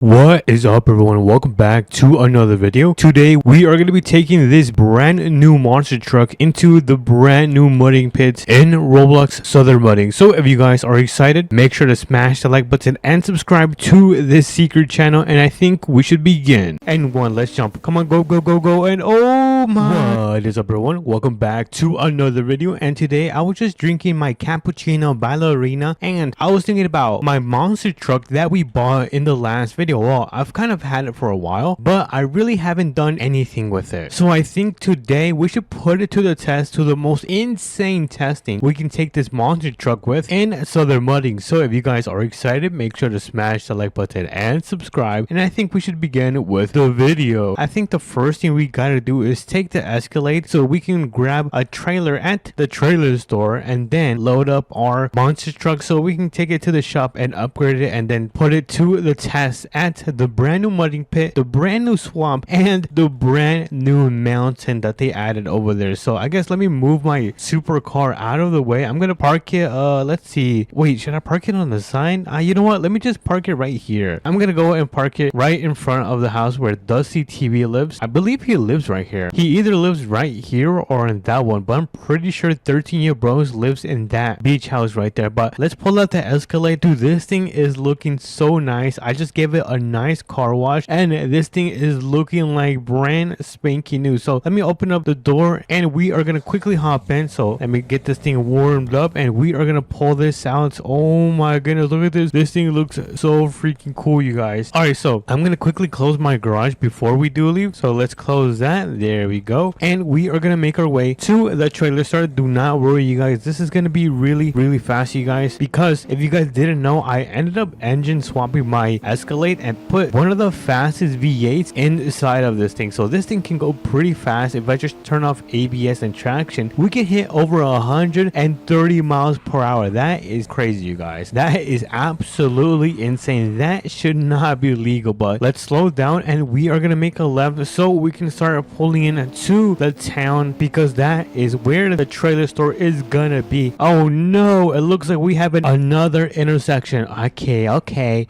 What is up, everyone? Welcome back to another video. Today we are going to be taking this brand new monster truck into the brand new mudding pits in Roblox Southern Mudding. So if you guys are excited, make sure to smash the like button and subscribe to this secret channel, and I think we should begin. And let's jump. Come on, go, go, go, go. And oh my, what is up, everyone? Welcome back to another video. And today I was just drinking my cappuccino ballerina, and I was thinking about my monster truck that we bought in the last video. Well, I've kind of had it for a while, but I really haven't done anything with it. So I think today we should put it to the test, to the most insane testing we can take this monster truck with in Southern Mudding. So if you guys are excited, make sure to smash the like button and subscribe. And I think we should begin with the video. I think the first thing we gotta do is take the Escalade so we can grab a trailer at the trailer store and then load up our monster truck so we can take it to the shop and upgrade it and then put it to the test at the brand new mudding pit, the brand new swamp, and the brand new mountain that they added over there. So I guess let me move my supercar out of the way. I'm gonna park it, let's see, wait, should I park it on the sign? You know what, let me just park it right here. I'm gonna go and park it right in front of the house where Dusty TV lives. I believe he lives right here. He either lives right here or in that one, but I'm pretty sure 13-year bros lives in that beach house right there. But let's pull out the Escalade. Dude, this thing is looking so nice. I just gave it a nice car wash and this thing is looking like brand spanking new. So let me open up the door and we are gonna quickly hop in. So let me get this thing warmed up and we are gonna pull this out. Oh my goodness, look at this. This thing looks so freaking cool, you guys. All right, so I'm gonna quickly close my garage before we do leave. So let's close that. There we go. And we are gonna make our way to the trailer store. Do not worry, you guys, this is gonna be really fast, you guys, because if you guys didn't know, I ended up engine swapping my Escalade and put one of the fastest V8s inside of this thing. So this thing can go pretty fast. If I just turn off ABS and traction, we can hit over 130 miles per hour. That is crazy, you guys. That is absolutely insane. That should not be legal, but let's slow down and we are gonna make a left so we can start pulling in to the town, because that is where the trailer store is gonna be. Oh no, it looks like we have another intersection. Okay, all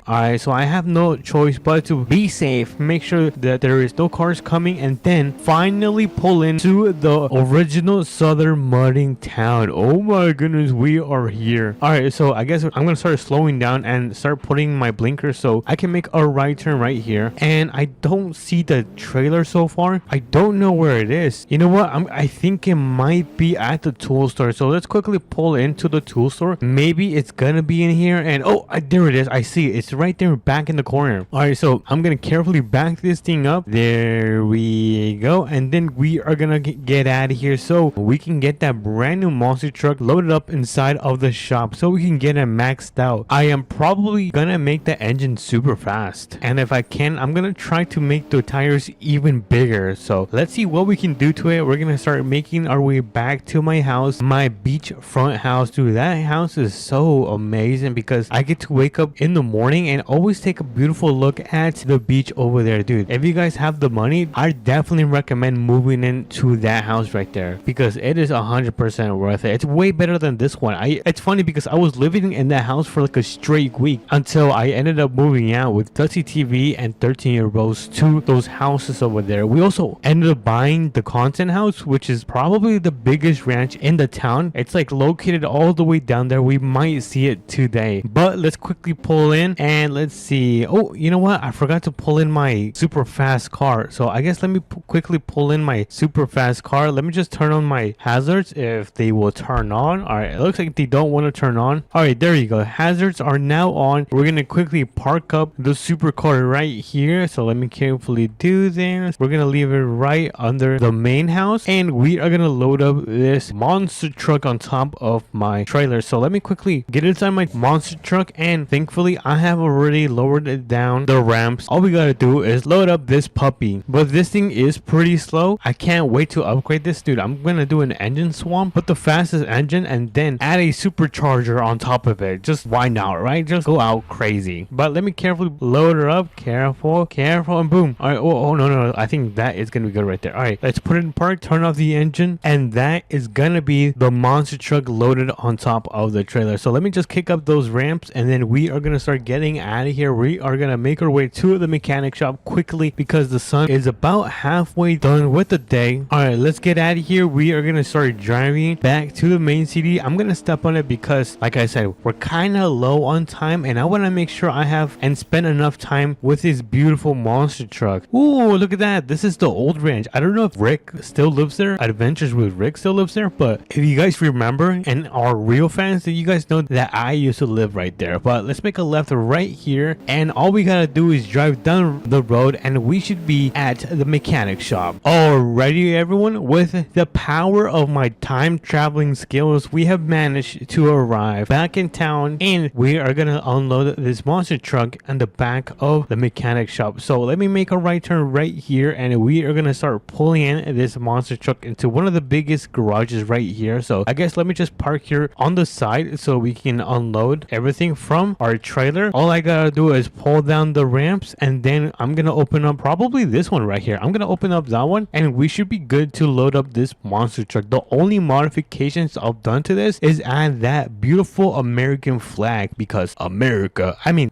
right, so I have no choice but to be safe, make sure that there is no cars coming, and then finally pull into the original Southern Mudding town. Oh my goodness, we are here. All right, so I guess I'm gonna start slowing down and start putting my blinkers so I can make a right turn right here. And I don't see the trailer so far. I don't know where it is. You know what, I think it might be at the tool store. So let's quickly pull into the tool store. Maybe it's gonna be in here. And oh, there it is. I see it. It's right there back in the corner. All right, so I'm gonna carefully back this thing up. There we go. And then we are gonna get out of here so we can get that brand new monster truck loaded up inside of the shop so we can get it maxed out. I am probably gonna make the engine super fast, and if I can, I'm gonna try to make the tires even bigger. So let's see what we can do to it. We're gonna start making our way back to my house, my beachfront house. Dude, that house is so amazing because I get to wake up in the morning and always take a beautiful look at the beach over there. Dude, if you guys have the money, I definitely recommend moving into that house right there because it is 100% worth it. It's way better than this one. It's funny because I was living in that house for like a straight week until I ended up moving out with Dusty TV and 13-year-olds to those houses over there. We also ended up buying the content house, which is probably the biggest ranch in the town. It's like located all the way down there. We might see it today, but let's quickly pull in and let's see. Oh, you know what, I forgot to pull in my super fast car. So I guess let me quickly pull in my super fast car. Let me just turn on my hazards if they will turn on. All right, it looks like they don't want to turn on. All right, there you go, hazards are now on. We're gonna quickly park up the supercar right here. So let me carefully do this. We're gonna leave it right under the main house and we are gonna load up this monster truck on top of my trailer. So let me quickly get inside my monster truck, and thankfully I have already lowered it down the ramps. All we gotta do is load up this puppy, but this thing is pretty slow. I can't wait to upgrade this. Dude, I'm gonna do an engine swap, put the fastest engine and then add a supercharger on top of it. Just why not, right? Just go out crazy. But let me carefully load her up. Careful, and boom. All right, oh no, I think that is gonna be good right there. there. All right, let's put it in park, turn off the engine, and that is gonna be the monster truck loaded on top of the trailer. So let me just kick up those ramps, and then we are gonna start getting out of here. We are gonna make our way to the mechanic shop quickly because the sun is about halfway done with the day. All right, let's get out of here. We are gonna start driving back to the main city. I'm gonna step on it because, like I said, we're kind of low on time, and I want to make sure I have and spend enough time with this beautiful monster truck. Ooh, look at that. This is the old ranch. I don't know if Rick still lives there. Adventures with Rick still lives there, but if you guys remember and are real fans, then you guys know that I used to live right there. But let's make a left right here, and all we gotta do is drive down the road and we should be at the mechanic shop. Alrighty everyone, with the power of my time traveling skills, we have managed to arrive back in town, and we are gonna unload this monster truck in the back of the mechanic shop. So let me make a right turn right here, and we are gonna start pulling in this monster truck into one of the biggest garages right here. So I guess let me just park here on the side so we can unload everything from our trailer. All I gotta do is pull down the ramps, and then I'm gonna open up probably this one right here. I'm gonna open up that one, and we should be good to load up this monster truck. The only modifications I've done to this is add that beautiful American flag because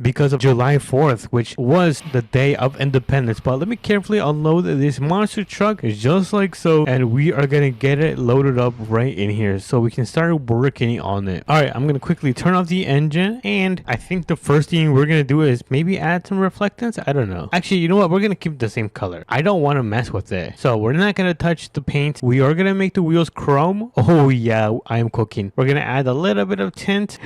because of July 4th, which was the day of independence. But let me carefully unload this monster truck just like so, and we are gonna get it loaded up right in here so we can start working on it. All right, I'm gonna quickly turn off the engine, and I think the first thing we're gonna do is maybe add some reflectance. I don't know. Actually, you know what? We're gonna keep the same color. I don't want to mess with it, so we're not gonna touch the paint. We are gonna make the wheels chrome. Oh yeah, I am cooking. We're gonna add a little bit of tint.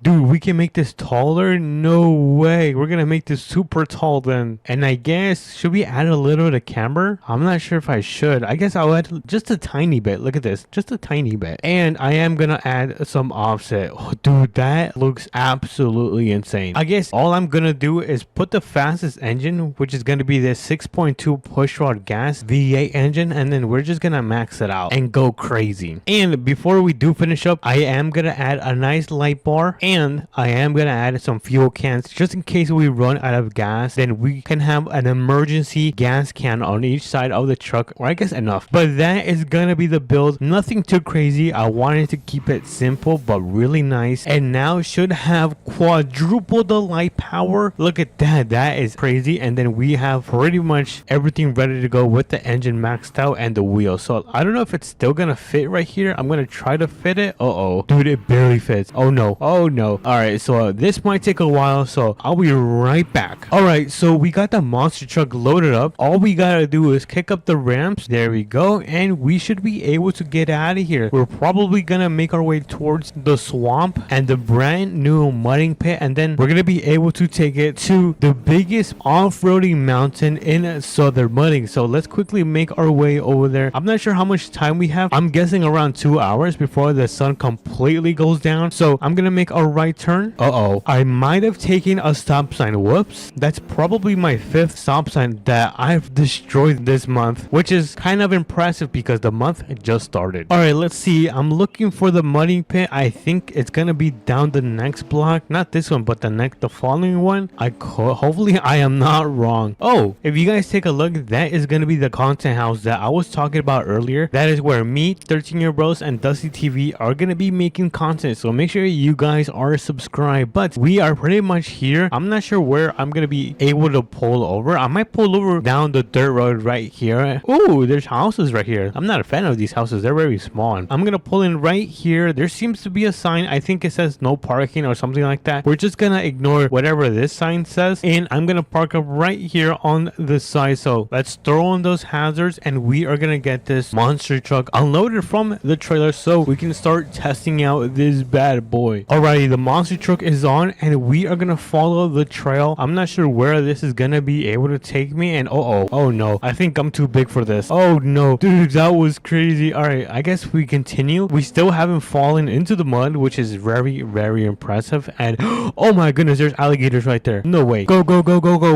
Dude, we can make this taller? No way. We're gonna make this super tall then. And I guess, should we add a little bit of camber? I'm not sure if I should. I guess I'll add just a tiny bit. Look at this, just a tiny bit. And I am gonna add some offset. Oh, dude, that looks absolutely insane. I guess all I'm gonna do is put the fastest engine, which is gonna be this 6.2 pushrod gas V8 engine, and then we're just gonna max it out and go crazy. And before we do finish up, I am gonna add a nice light bar, and I am gonna add some fuel cans just in case we run out of gas. Then we can have an emergency gas can on each side of the truck, or I guess enough. But that is gonna be the build. Nothing too crazy. I wanted to keep it simple but really nice, and now should have quadruple the light power. Look at that. That is crazy. And then we have pretty much everything ready to go with the engine maxed out and the wheels. So I don't know if it's still gonna fit right here. I'm gonna try to fit it. Dude, it barely fits. Oh no. All right, so this might take a while, so I'll be right back. All right, so we got the monster truck loaded up. All we gotta do is kick up the ramps. There we go, and we should be able to get out of here. We're probably gonna make our way towards the swamp and the brand new mudding pit, and then we're gonna be able to take it to the biggest off-roading mountain in southern mudding. So let's quickly make our way over there. I'm not sure how much time we have. I'm guessing around 2 hours before the sun completely goes down. So I'm gonna make a right turn. I might have taken a stop sign. Whoops. That's probably my 5th stop sign that I've destroyed this month, which is kind of impressive because the month just started. All right, let's see. I'm looking for the mudding pit. I think it's gonna be down the next block, not this one, but the following one. Hopefully I am not wrong. Oh, if you guys take a look, that is gonna be the content house that I was talking about earlier. That is where me, 13-year bros, and Dusty TV are gonna be making content. So make sure you guys are subscribed. But we are pretty much here. I'm not sure where I'm gonna be able to pull over. I might pull over down the dirt road right here. Oh, there's houses right here. I'm not a fan of these houses. They're very small. I'm gonna pull in right here. There seems to be a sign. I think it says no parking or something like that. We're just gonna ignore whatever this sign says, and I'm gonna park up right here on the side. So let's throw on those hazards, and we are gonna get this monster truck unloaded from the trailer so we can start testing out this bad boy. Alrighty, the monster truck is on, and we are gonna follow the trail. I'm not sure where this is gonna be able to take me, and oh no, I think I'm too big for this. Oh no, dude, that was crazy. All right, I guess we continue. We still haven't fallen into the mud, which is very, very impressive. And oh my goodness, there's alligators right there. No way. Go.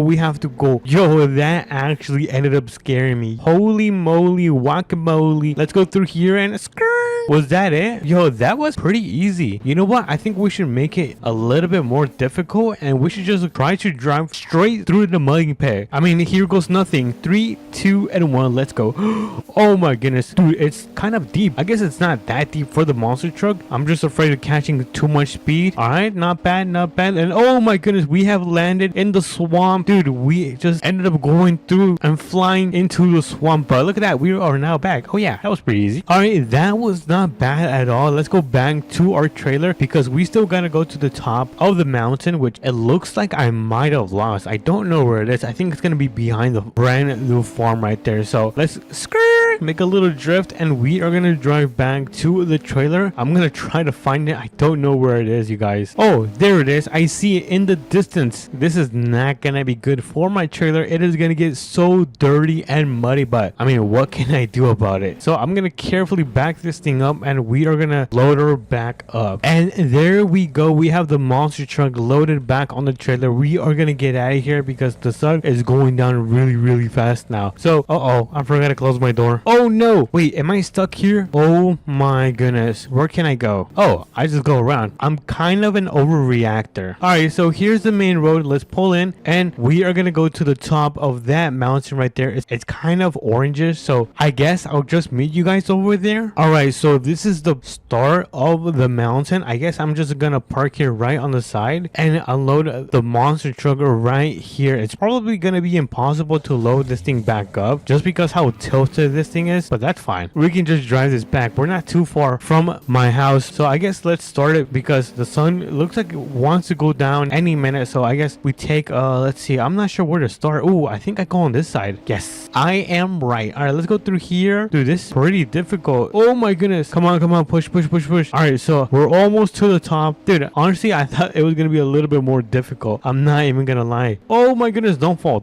We have to go. Yo, that actually ended up scaring me. Holy moly, guacamole. Let's go through here and skirt. Was that it? Yo, that was pretty easy. You know what? I think we should make it a little bit more difficult, and we should just try to drive straight through the mudding pit. I mean, here goes nothing. 3, 2, and 1. one. Let's go. Oh my goodness, dude, it's kind of deep. I guess it's not that deep for the monster truck. I'm just afraid of catching too much speed. All right, not bad, not bad. And oh my goodness, we have landed in the swamp. Dude, we just ended up going through and flying into the swamp. But look at that, we are now back. Oh yeah, that was pretty easy. All right, that was not bad at all. Let's go back to our trailer because we still gotta go to the top of the mountain, which it looks like I might have lost. I don't know where it is. I think it's gonna be behind the brand new farm right there. So let's make a little drift and we are gonna drive back to the trailer. I'm gonna try to find it. I don't know where it is, you guys. Oh, there it is. I see it in the distance. This is not gonna be good for my trailer. It is gonna get so dirty and muddy, but I mean, what can I do about it? So I'm gonna carefully back this thing up and we are gonna load her back up. And there we go. We have the monster truck loaded back on the trailer. We are gonna get out of here because the sun is going down really fast now. So I forgot to close my door. Oh no, wait, am I stuck here? Oh my goodness, where can I go? Oh, I just go around. I'm kind of an overreactor. All right, so here's the main road. Let's pull in and we are gonna go to the top of that mountain right there. It's kind of oranges, so I guess I'll just meet you guys over there. All right, so this is the start of the mountain. I guess I'm just gonna park here right on the side and unload the monster truck right here. It's probably gonna be impossible to load this thing back up just because how tilted this thing is, but that's fine. We can just drive this back. We're not too far from my house, so I guess let's start it because the sun looks like it wants to go down any minute. So I guess we take let's see, I'm not sure where to start. Oh, I think I go on this side. Yes, I am right. All right, let's go through here. Dude, this is pretty difficult. Oh my goodness, come on, push. All right, so we're almost to the top. Dude, honestly, I thought it was gonna be a little bit more difficult. I'm not even gonna lie. Oh my goodness, don't fall.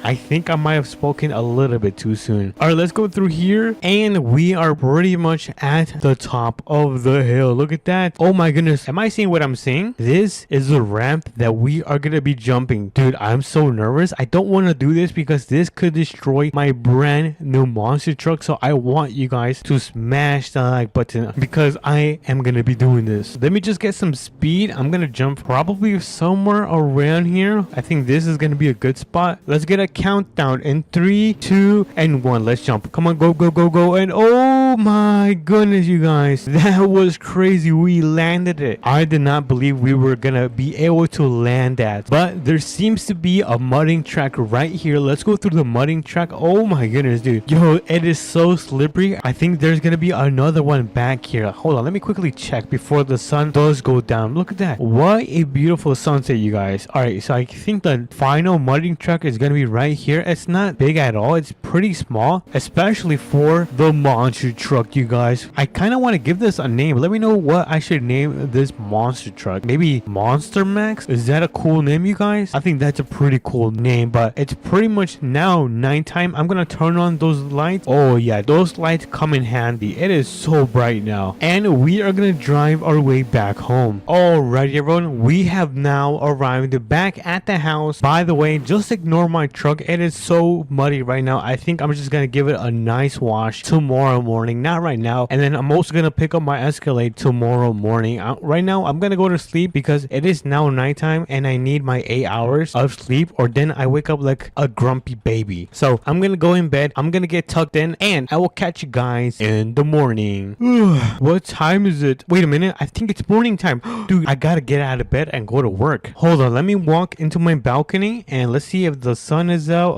I think I might have spoken a little bit too soon. All right, let's go through here and we are pretty much at the top of the hill. Look at that. Oh my goodness, am I seeing what I'm seeing? This is the ramp that we are gonna be jumping. Dude, I'm so nervous. I don't want to do this because this could destroy my brand new monster truck. So I want you guys to smash the like button because I am gonna be doing this. Let me just get some speed. I'm gonna jump probably somewhere around here. I think this is gonna be a good spot. Let's get a countdown in 3, 2, and 1. Let's jump. Come on, go. And oh my goodness, you guys, that was crazy. We landed it. I did not believe we were gonna be able to land that, but there seems to be a mudding track right here. Let's go through the mudding track. Oh my goodness, dude. Yo, it is so slippery. I think there's gonna be another one back here. Hold on, let me quickly check before the sun does go down. Look at that. What a beautiful sunset, you guys. All right, so I think the final mudding track is gonna be right here. It's not big at all. It's pretty small, especially for the monster truck, you guys. I kind of want to give this a name. Let me know what I should name this monster truck. Maybe Monster Max? Is that a cool name, you guys? I think that's a pretty cool name, but it's pretty much now nighttime. I'm gonna turn on those lights. Oh yeah, those lights come in handy. It is so bright now, and we are gonna drive our way back home. Alright everyone, we have now arrived back at the house. By the way, just ignore my truck. It is so muddy right now. I think I'm just gonna give it a nice wash tomorrow morning, not right now. And then I'm also gonna pick up my Escalade tomorrow morning. Right now I'm gonna go to sleep because it is now nighttime and I need my 8 hours of sleep, or then I wake up like a grumpy baby. So I'm gonna go in bed, I'm gonna get tucked in, and I will catch you guys in the morning. What time is it? Wait a minute, I think it's morning time. Dude, I gotta get out of bed and go to work. Hold on, let me walk into my balcony and let's see if the sun is out.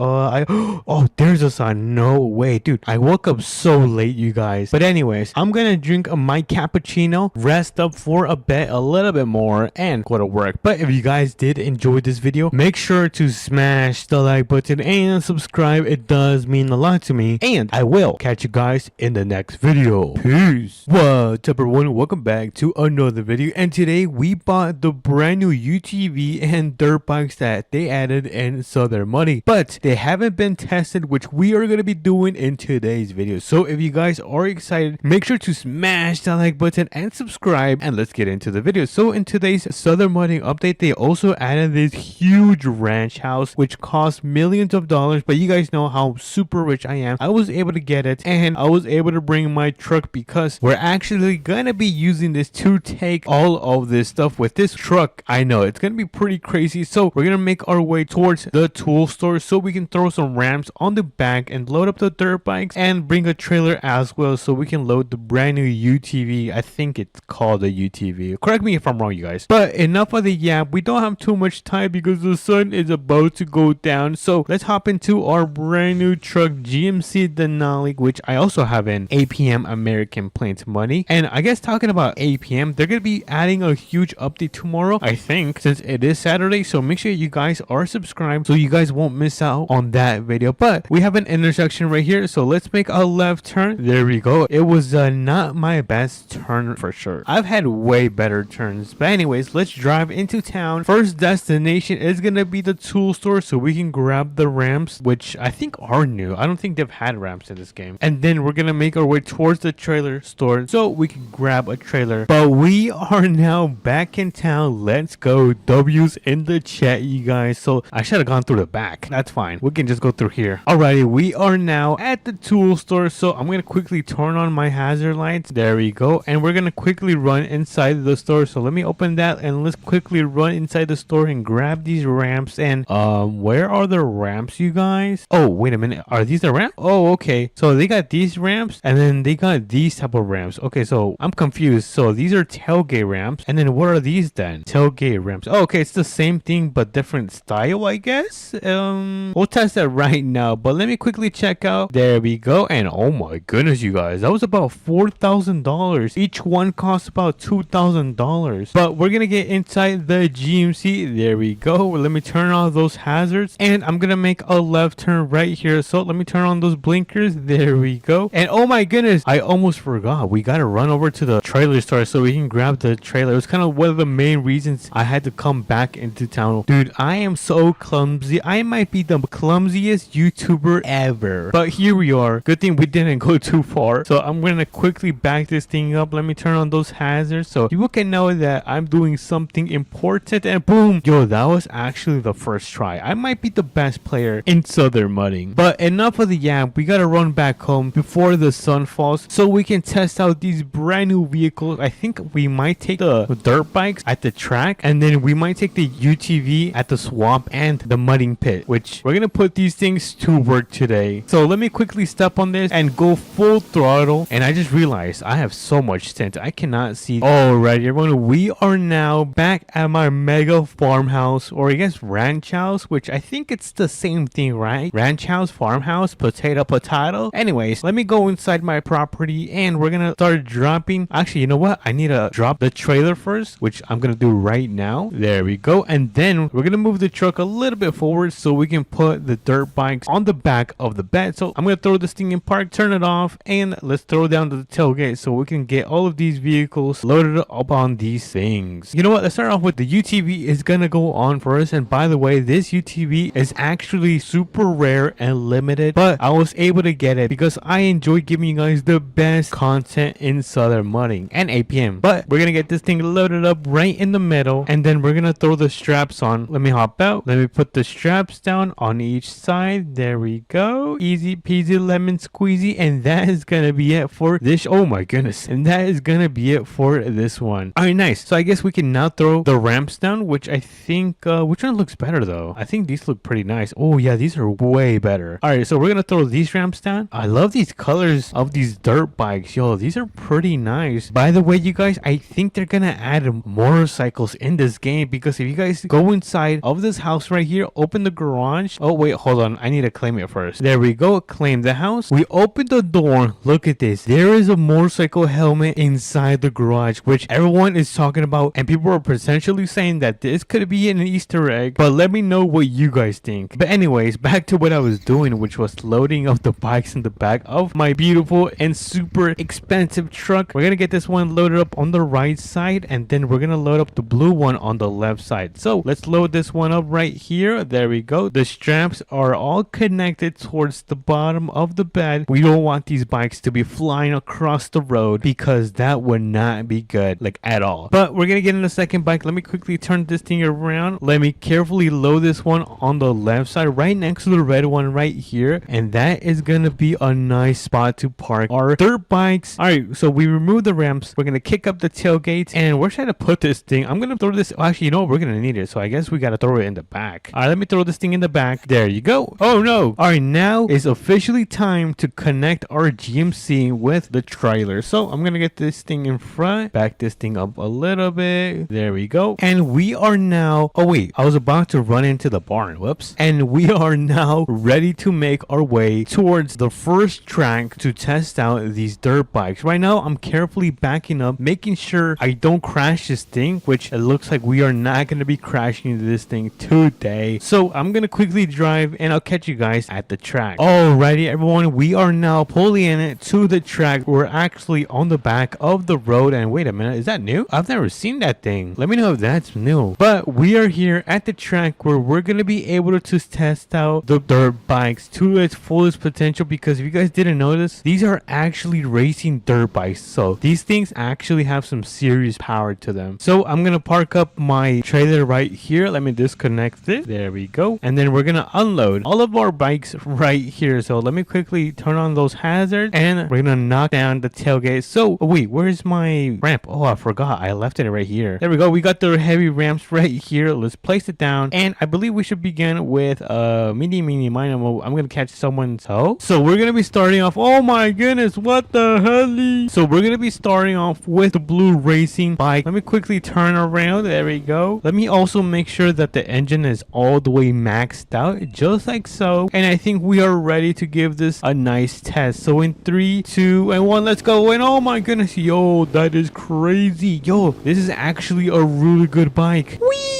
Oh, there's the sun. No way, dude. I woke up so late, you guys. But anyways, I'm gonna drink my cappuccino, rest up for a bit, a little bit more, and go to work. But if you guys did enjoy this video, make sure to smash the like button and subscribe. It does mean a lot to me, and I will catch you guys in the next video. Peace. What's up everyone, welcome back to another video, and today we bought the brand new UTV and dirt bikes that they added in Southern Money, but they haven't been tested, which we are going to be doing in today's video. So if you guys are excited, make sure to smash that like button and subscribe, and let's get into the video. So in today's Southern Modding update, they also added this huge ranch house which costs millions of dollars, but you guys know how super rich I am. I was able to get it, and I was able to bring my truck because we're actually gonna be using this to take all of this stuff with this truck. I know it's gonna be pretty crazy, so we're gonna make our way towards the tool store so we can throw some ramps on the back and load up the dirt bikes and bring a trailer as well so we can load the brand new UTV. I think it's called a UTV. Correct me if I'm wrong, you guys. But enough of the yap. We don't have too much time because the sun is about to go down. So let's hop into our brand new truck, GMC Denali, which I also have an APM American Plains money. And I guess talking about APM, they're gonna be adding a huge update tomorrow, I think, since it is Saturday. So make sure you guys are subscribed so you guys won't miss out on that video. But we have an intersection right here, so let's make a left turn. There we go. It was not my best turn for sure. I've had way better turns, but anyways, let's drive into town. First destination is gonna be the tool store so we can grab the ramps, which I think are new. I don't think they've had ramps in this game. And then we're gonna make our way towards the trailer store so we can grab a trailer. But we are now back in town. Let's go. W's in the chat, you guys. So I should have gone through the back. That's fine. We can just go through here. Alrighty, we are now at the tool store. So I'm gonna quickly turn on my hazard lights. There we go. And we're gonna quickly run inside the store. So let me open that and let's quickly run inside the store and grab these ramps. And where are the ramps, you guys? Oh, wait a minute. Are these the ramps? Oh, okay. So they got these ramps and then they got these type of ramps. Okay, so I'm confused. So these are tailgate ramps. And then what are these then? Tailgate ramps. Oh, okay, it's the same thing but different style, I guess. We'll test that right now. But let me quickly check out. There we go. And oh my goodness, you guys, that was about $4,000. Each one costs about $2,000. But we're gonna get inside the GMC. There we go. Let me turn on those hazards and I'm gonna make a left turn right here. So let me turn on those blinkers. There we go. And oh my goodness, I almost forgot. We gotta run over to the trailer store so we can grab the trailer. It was kind of one of the main reasons I had to come back into town. Dude, I am so clumsy. I might be the clumsiest YouTuber ever. But here we are. Good thing we didn't go too far. So I'm gonna quickly back this thing up. Let me turn on those hazards so people can know that I'm doing something important. And boom. Yo, that was actually the first try. I might be the best player in Southern Modding. But enough of the yap. We gotta run back home before the sun falls so we can test out these brand new vehicles. I think we might take the dirt bikes at the track and then we might take the UTV at the swamp and the mudding pit, which we're gonna put these things to work today. So let me quickly step on this and go full throttle. And I just realized I have so much sense. I cannot see. Alright, everyone, we are now back at my mega farmhouse, or I guess ranch house, which I think it's the same thing, right? Ranch house, farmhouse, potato. Anyways, let me go inside my property and we're gonna start dropping. Actually, you know what? I need to drop the trailer first, which I'm gonna do right now. There we go. And then we're gonna move the truck a little bit forward so we can put the dirt bikes on the back of the bed. So I'm gonna throw this thing in park, turn it off, and let's throw down to the tailgate so we can get all of these vehicles loaded up on these things. You know what? Let's start off with the UTV is gonna go on first. And by the way, this UTV is actually super rare and limited, but I was able to get it because I enjoy giving you guys the best content in Southern Modding and APM. But we're gonna get this thing loaded up right in the middle and then we're gonna throw the straps on. Let me hop out. Let me put the straps down on each side. There we go. Easy peasy lemon squeezy. And that is gonna be it for this. Oh my goodness. And that is gonna be it for this one. All right, nice. So I guess we can now throw the ramps down, which I think which one looks better though? I think these look pretty nice. Oh yeah, these are way better. All right, so we're gonna throw these ramps down. I love these colors of these dirt bikes. Yo, these are pretty nice. By the way, you guys, I think they're gonna add motorcycles in this game because if you guys go inside of this house right here, open the garage. Oh wait, hold on, I need to claim it first. There we go. Claim the house. We open the door. Look at this. There is a motorcycle helmet inside the garage, which everyone is talking about, and people are potentially saying that this could be an Easter egg. But let me know what you guys think. But anyways, back to what I was doing, which was loading up the bikes in the back of my beautiful and super expensive truck. We're gonna get this one loaded up on the right side, and then we're gonna load up the blue one on the left side. So let's load this one up right here. There we go. The straps are all connected towards the bottom of the bed. We don't want these bikes bikes to be flying across the road, because that would not be good, like at all. But we're gonna get in the second bike. Let me quickly turn this thing around. Let me carefully load this one on the left side, right next to the red one right here, and that is gonna be a nice spot to park our dirt bikes. All right, so we remove the ramps. We're gonna kick up the tailgates, and where should I put this thing? I'm gonna throw this. Actually, you know what? We're gonna need it, so I guess we gotta throw it in the back. All right, let me throw this thing in the back. There you go. Oh no. All right, now is officially time to connect our GMC with the trailer. So I'm gonna get this thing in front, back this thing up a little bit. There we go. And we are now, oh wait, I was about to run into the barn. Whoops. And we are now ready to make our way towards the first track to test out these dirt bikes. Right now, I'm carefully backing up, making sure I don't crash this thing, which it looks like we are not going to be crashing this thing today. So I'm going to quickly drive and I'll catch you guys at the track. Alrighty, everyone, we are now pulling in to the track. We're actually on the back of the road. And wait a minute, is that new? I've never seen that thing. Let me know if that's new. But we are here at the track where we're going to be able to test out the dirt bikes to its fullest potential, because if you guys didn't notice, these are actually racing dirt bikes. So these things actually have some serious power to them. So I'm going to park up my trailer right here. Let me disconnect it. There we go. And then we're going to unload all of our bikes right here. So let me quickly turn on those hazards and we're going to knock down the tailgate. So wait, where's my ramp? Oh, I forgot. I left it right here. There we go. We got the heavy ramps right here. Let's place it down. And I believe we should begin with mini minor. I'm going to catch someone's hoe. So we're going to be starting off. Oh my goodness. What the hell? So we're going to be starting off with the blue racing bike. Let me quickly turn around. There we go. Let me also make sure that the engine is all the way maxed out, just like so. And I think we are ready to give this a nice test. So in 3, 2, and 1, let's go. And oh my goodness, yo, that is crazy. Yo, this is actually a really good bike. Whee!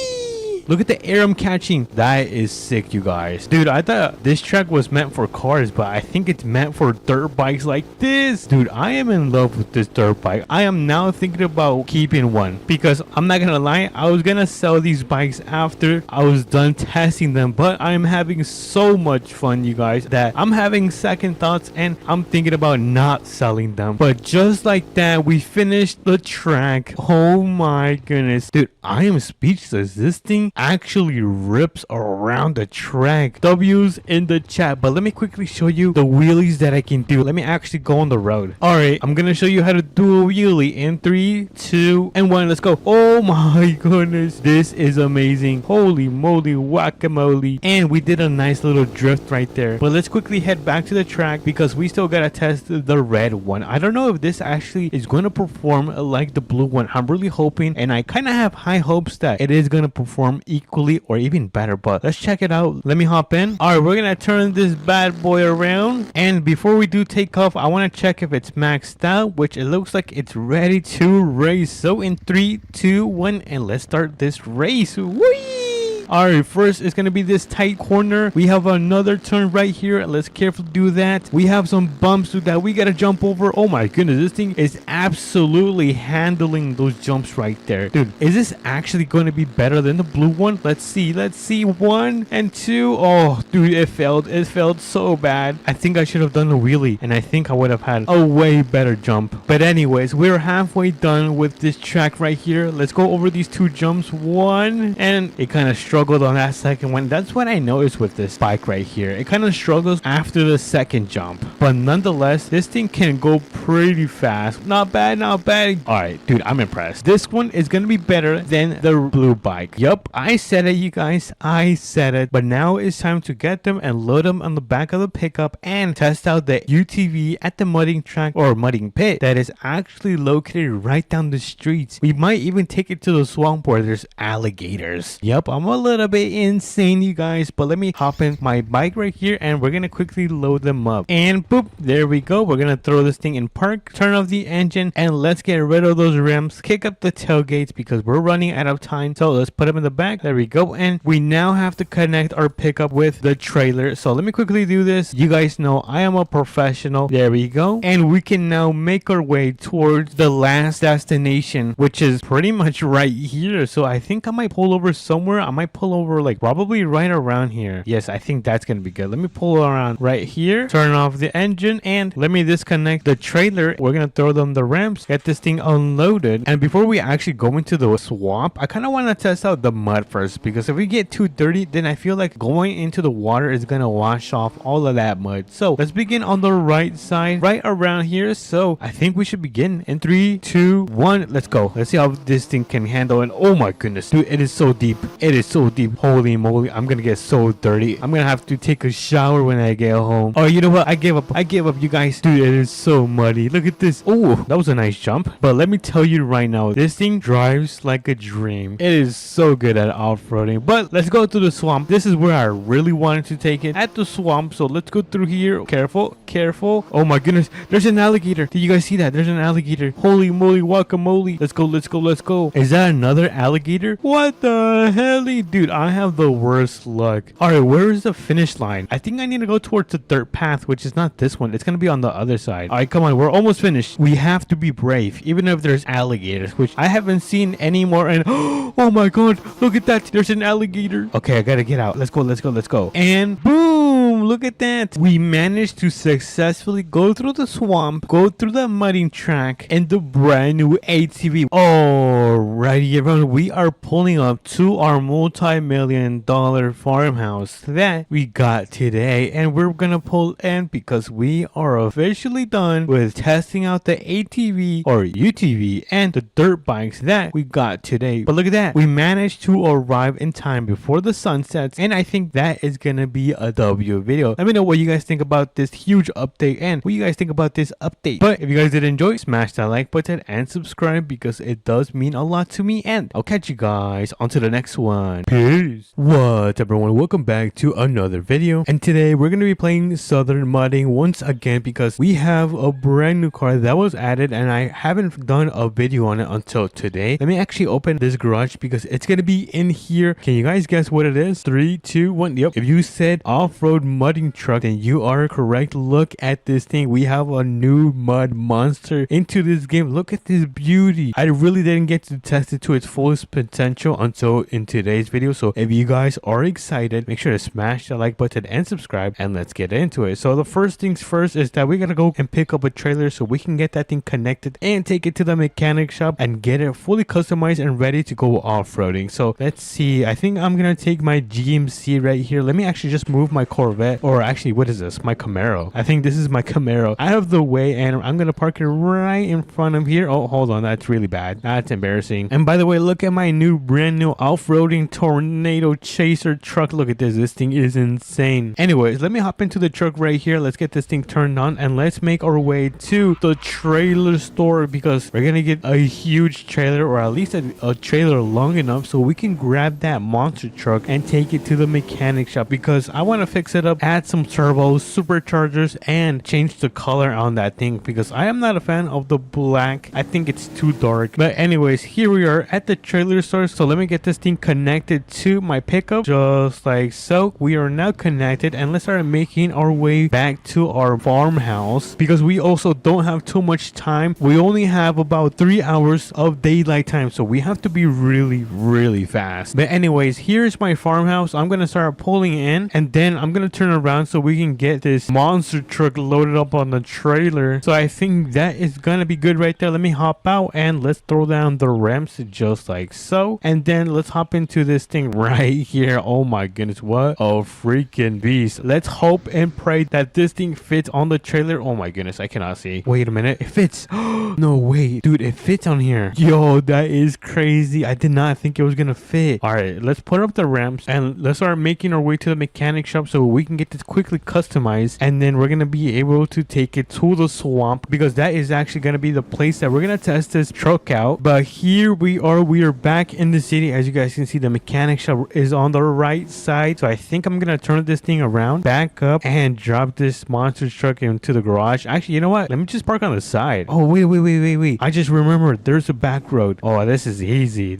Look at the air I'm catching. That is sick, you guys. Dude, I thought this track was meant for cars, but I think it's meant for dirt bikes like this. Dude, I am in love with this dirt bike. I am now thinking about keeping one, because I'm not gonna lie, I was gonna sell these bikes after I was done testing them, but I'm having so much fun, you guys, that I'm having second thoughts and I'm thinking about not selling them. But just like that, we finished the track. Oh my goodness. Dude, I am speechless. This thing actually rips around the track. W's in the chat. But let me quickly show you the wheelies that I can do. Let me actually go on the road. All right, I'm gonna show you how to do a wheelie in 3, 2, and 1. Let's go. Oh my goodness, this is amazing. Holy moly, guacamole. And we did a nice little drift right there. But let's quickly head back to the track, because we still gotta test the red one. I don't know if this actually is gonna perform like the blue one. I'm really hoping, and I kind of have high hopes that it is gonna perform equally or even better, but let's check it out. Let me hop in. All right, we're gonna turn this bad boy around, and before we do take off, I want to check if it's maxed out, which it looks like it's ready to race. So in 3, 2, 1, and let's start this race. Whee! Alright, first it's going to be this tight corner. We have another turn right here. Let's carefully do that. We have some bumps that we got to jump over. Oh my goodness, this thing is absolutely handling those jumps right there. Dude, is this actually going to be better than the blue one? Let's see. 1 and 2. Oh, dude, it failed. It failed so bad. I think I should have done a wheelie, and I think I would have had a way better jump. But anyways, we're halfway done with this track right here. Let's go over these 2 jumps. 1, and it kind of struggled on that second one. That's what I noticed with this bike right here. It kind of struggles after the second jump, but nonetheless, this thing can go pretty fast. Not bad, not bad. All right, dude, I'm impressed. This one is gonna be better than the blue bike. Yup, I said it, you guys. I said it. But now it's time to get them and load them on the back of the pickup and test out the UTV at the mudding track or mudding pit that is actually located right down the streets. We might even take it to the swamp where there's alligators. Yup, I'm a little bit insane, you guys, but let me hop in my bike right here and we're gonna quickly load them up. And boop, there we go. We're gonna throw this thing in park, turn off the engine, and let's get rid of those ramps, kick up the tailgates because we're running out of time. So let's put them in the back. There we go. And we now have to connect our pickup with the trailer. So let me quickly do this. You guys know I am a professional. There we go. And we can now make our way towards the last destination, which is pretty much right here. So I think I might pull over somewhere. I might pull over like probably right around here. Yes, I think that's gonna be good. Let me pull around right here, turn off the engine, and let me disconnect the trailer. We're gonna throw them the ramps, get this thing unloaded. And before we actually go into the swamp, I kind of want to test out the mud first, because if we get too dirty, then I feel like going into the water is gonna wash off all of that mud. So let's begin on the right side, right around here. So I think we should begin in 3, 2, 1. Let's go. Let's see how this thing can handle. And oh my goodness, dude, it is so deep. It is so deep. Holy moly, I'm gonna get so dirty. I'm gonna have to take a shower when I get home. Oh, you know what? I gave up. I gave up, you guys. Dude, it is so muddy. Look at this. Oh, that was a nice jump. But let me tell you right now, this thing drives like a dream. It is so good at off-roading. But let's go to the swamp. This is where I really wanted to take it, at the swamp. So let's go through here. Careful, careful. Oh my goodness, there's an alligator. Did you guys see that? There's an alligator. Holy moly, guacamole. Let's go, let's go, let's go. Is that another alligator? What the hell? Dude, I have the worst luck. All right, where is the finish line? I think I need to go towards the dirt path, which is not this one. It's gonna be on the other side. All right, come on, we're almost finished. We have to be brave, even if there's alligators, which I haven't seen anymore. And oh my god, look at that, there's an alligator. Okay, I gotta get out. Let's go, let's go, let's go. And boom, look at that. We managed to successfully go through the swamp, go through the mudding track, and the brand new ATV. Alrighty, everyone, we are pulling up to our multi-million-dollar farmhouse that we got today, and we're gonna pull in because we are officially done with testing out the ATV or UTV and the dirt bikes that we got today. But look at that, we managed to arrive in time before the sun sets, and I think that is gonna be a W video. Let me know what you guys think about this huge update and what you guys think about this update. But if you guys did enjoy, smash that like button and subscribe, because it does mean a lot to me, and I'll catch you guys on to the next one. Peace. What's up, everyone? Welcome back to another video, and today we're going to be playing Southern Mudding once again, because we have a brand new car that was added and I haven't done a video on it until today. Let me actually open this garage because it's going to be in here. Can you guys guess what it is? 3, 2, 1. Yep, if you said off-road mudding truck, then you are correct. Look at this thing. We have a new mud monster into this game. Look at this beauty. I really didn't get to test it to its fullest potential until in today's video. So if you guys are excited, make sure to smash the like button and subscribe, and let's get into it. So the first things first is that we gotta go and pick up a trailer so we can get that thing connected and take it to the mechanic shop and get it fully customized and ready to go off-roading. So let's see, I think I'm gonna take my GMC right here. Let me actually just move my Corvette, or actually, what is this? My Camaro. I think this is my Camaro out of the way, and I'm gonna park it right in front of here. Oh, hold on, that's really bad. That's embarrassing. And by the way, look at my brand new off-roading tornado chaser truck. Look at this. This thing is insane. Anyways, let me hop into the truck right here. Let's get this thing turned on and let's make our way to the trailer store, because we're gonna get a huge trailer, or at least a trailer long enough so we can grab that monster truck and take it to the mechanic shop, because I want to fix it up, add some turbos, superchargers, and change the color on that thing, because I am not a fan of the black. I think it's too dark. But anyways, here we are at the trailer store. So let me get this thing connected to my pickup, just like so. We are now connected, and let's start making our way back to our farmhouse, because we also don't have too much time. We only have about 3 hours of daylight time, so we have to be really fast. But anyways, here's my farmhouse. I'm gonna start pulling in, and then I'm gonna turn around so we can get this monster truck loaded up on the trailer. So I think that is gonna be good right there. Let me hop out and let's throw down the ramps just like so, and then let's hop into this thing right here. Oh my goodness, what a freaking beast. Let's hope and pray that this thing fits on the trailer. Oh my goodness, I cannot see. Wait a minute, it fits. No way, dude, it fits on here. Yo, that is crazy. I did not think it was gonna fit. All right, let's put up the ramps and let's start making our way to the mechanic shop so we can get this quickly customized, and then we're gonna be able to take it to the swamp, because that is actually gonna be the place that we're gonna test this truck out. But here we are back in the city. As you guys can see, the mechanic shop is on the right side. So I think I'm gonna turn this thing around, back up, and drop this monster truck into the garage. Actually, you know what, let me just park on the side. Oh wait, I just remembered there's a back road. Oh, this is easy.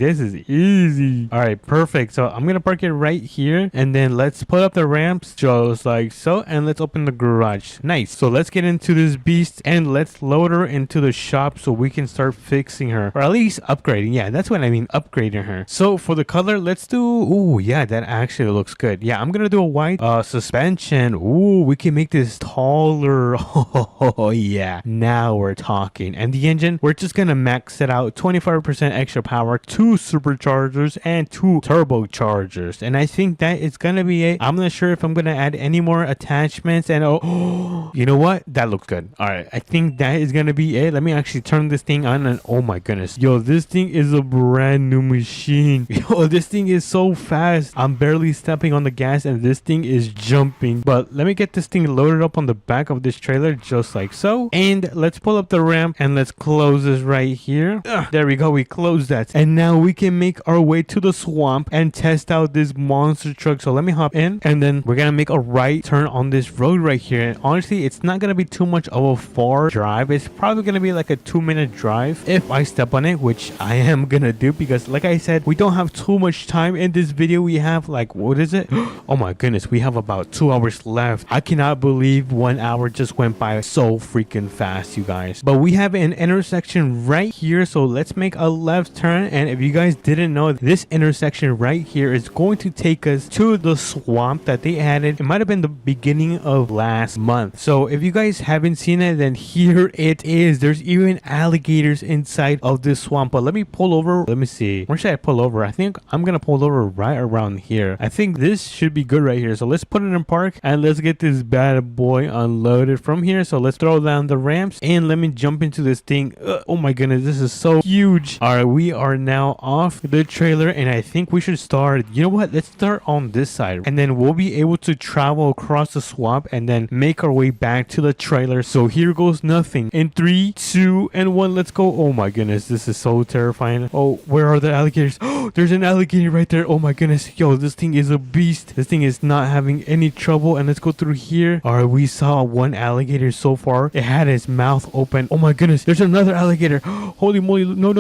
All right, perfect. So I'm gonna park it right here, and then let's put up the ramps just just like so. And let's open the garage. Nice. So let's get into this beast and let's load her into the shop so we can start fixing her, or at least upgrading. Yeah, that's what I mean, upgrading her. So for the color, let's do, oh yeah, that actually looks good. Yeah, I'm gonna do a white. Suspension, ooh, we can make this taller. Oh yeah, now we're talking. And the engine, we're just gonna max it out, 25% extra power, 2 superchargers and 2 turbochargers, and I think that is gonna be it. I'm not sure if I'm gonna add any more attachments. And oh, you know what, that looks good. All right, I think that is gonna be it. Let me actually turn this thing on, and oh my goodness, yo, this thing is a brand new machine. Yo, this thing is so fast. I'm barely stepping on the gas and this thing is jumping. But let me get this thing loaded up on the back of this trailer just like so, and let's pull up the ramp and let's close this right here. There we go, we closed that, and now we can make our way to the swamp and test out this monster truck. So let me hop in, and then we're gonna make a right turn on this road right here. And honestly, it's not gonna be too much of a far drive. It's probably gonna be like a 2-minute drive if I step on it, which I am gonna do, because like I said, we don't have too much time in this video. We have like, what is it? Oh my goodness, we have about 2 hours left. I cannot believe 1 hour just went by so freaking fast, you guys. But we have an intersection right here, so let's make a left turn. And if you guys didn't know, this intersection right here is going to take us to the swamp that they added. It might have been the beginning of last month. So if you guys haven't seen it, then here it is. There's even alligators inside of this swamp. But let me pull over. Let me see, where should I pull over? I think I'm gonna pull over right around here. I think this should be good right here. So let's put it in park and let's get this bad boy unloaded from here. So let's throw down the ramps and let me jump into this thing. Oh my goodness, this is so huge. All right, we are now off the trailer, and I think we should start, you know what, let's start on this side, and then we'll be able to travel across the swamp and then make our way back to the trailer. So here goes nothing. In 3, 2, and 1, let's go. Oh my goodness, this is so terrifying. Oh, where are the alligators? Oh, there's an alligator right there. Oh my goodness, yo, this thing is a beast. This thing is not having any trouble. And let's go through here. All right, we saw one alligator so far. It had its mouth open. Oh my goodness, there's another alligator. Holy moly, no,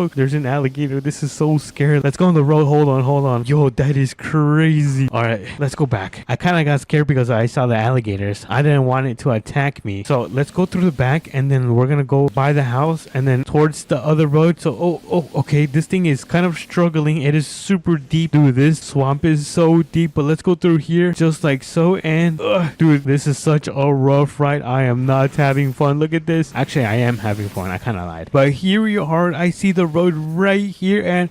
there's an alligator. This is so scary. Let's go on the road. Hold on. Yo, that is crazy. All right, let's go back. I kind of got scared because I saw the alligators. I didn't want it to attack me. So let's go through the back, and then we're gonna go by the house and then towards the other road. So okay, this thing is kind of struggling. It is super deep. Dude, this swamp is so deep. But let's go through here just like so. And dude, this is such a rough ride. I am not having fun. Look at this. Actually, I am having fun. I kind of lied. But here we are. I see the road right here, and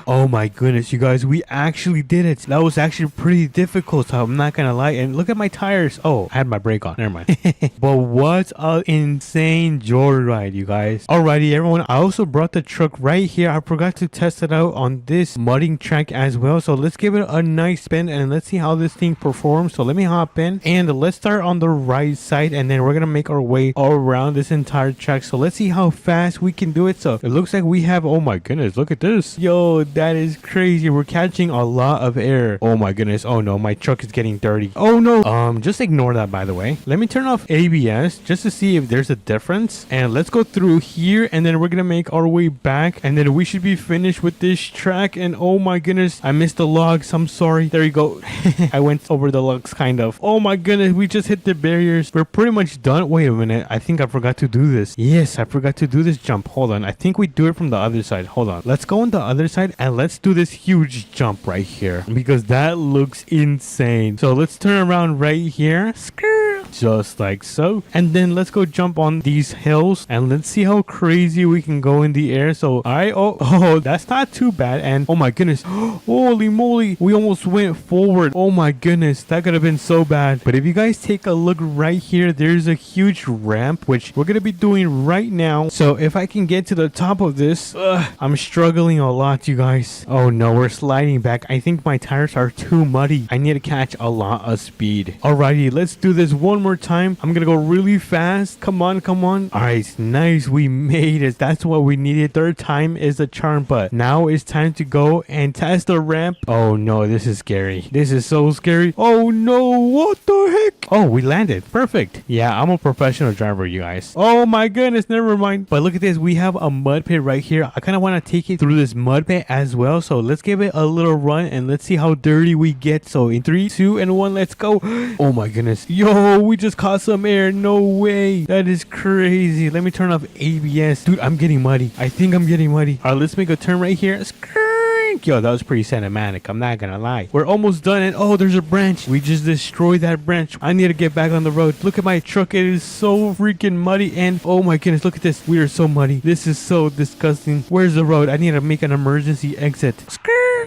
oh my goodness, you guys, we actually did it. That was actually pretty difficult, so I'm not gonna lie. And look at my tires. Oh, I had my brake on. Never mind. But what an insane joyride, you guys. Alrighty, everyone. I also brought the truck right here. I forgot to test it out on this mudding track as well. So let's give it a nice spin and let's see how this thing performs. So let me hop in and let's start on the right side, and then we're gonna make our way around this entire track. So let's see how fast we can do it. So it looks like we have, oh my goodness, look at this. Yo, that is crazy. We're catching a lot of air. Oh my goodness. Oh no, my truck is getting dirty. Oh no. Just ignore that, by the way. Let me turn off ABS just to see if there's a difference. And let's go through here, and then we're gonna make our way back, and then we should be finished with this track. And oh my goodness, I missed the logs. I'm sorry. There you go. I went over the logs kind of. Oh my goodness, we just hit the barriers. We're pretty much done. Wait a minute, I think I forgot to do this. Yes, I forgot to do this jump. Hold on, I think we do it from the other side. Hold on, let's go on the other side and let's do this huge jump right here, because that looks insane. So let's turn around right here, just like so, and then let's go jump on these hills and let's see how crazy we can go in the air. So all right, oh that's not too bad. And oh my goodness, holy moly, we almost went forward. Oh my goodness, that could have been so bad. But if you guys take a look right here, there's a huge ramp which we're gonna be doing right now. So if I can get to the top of this, I'm struggling a lot, you guys. Oh no, we're sliding back. I think my tires are too muddy. I need to catch a lot of speed. Alrighty, let's do this one one more time. I'm gonna go really fast. Come on, come on. All right, nice. We made it. That's what we needed. Third time is the charm, but now it's time to go and test the ramp. Oh no, this is scary. This is so scary. Oh no, what the heck? Oh, we landed. Perfect. Yeah, I'm a professional driver, you guys. Oh my goodness, never mind. But look at this. We have a mud pit right here. I kind of want to take it through this mud pit as well. So let's give it a little run and let's see how dirty we get. So in 3, 2, and 1, let's go. Oh my goodness. Yo, we just caught some air. No way. That is crazy. Let me turn off ABS. Dude, I'm getting muddy. I think I'm getting muddy. All right, let's make a turn right here. Yo, that was pretty cinematic. I'm not gonna lie. We're almost done, and oh, there's a branch. We just destroyed that branch. I need to get back on the road. Look at my truck. It is so freaking muddy, and oh my goodness, look at this. We are so muddy. This is so disgusting. Where's the road? I need to make an emergency exit.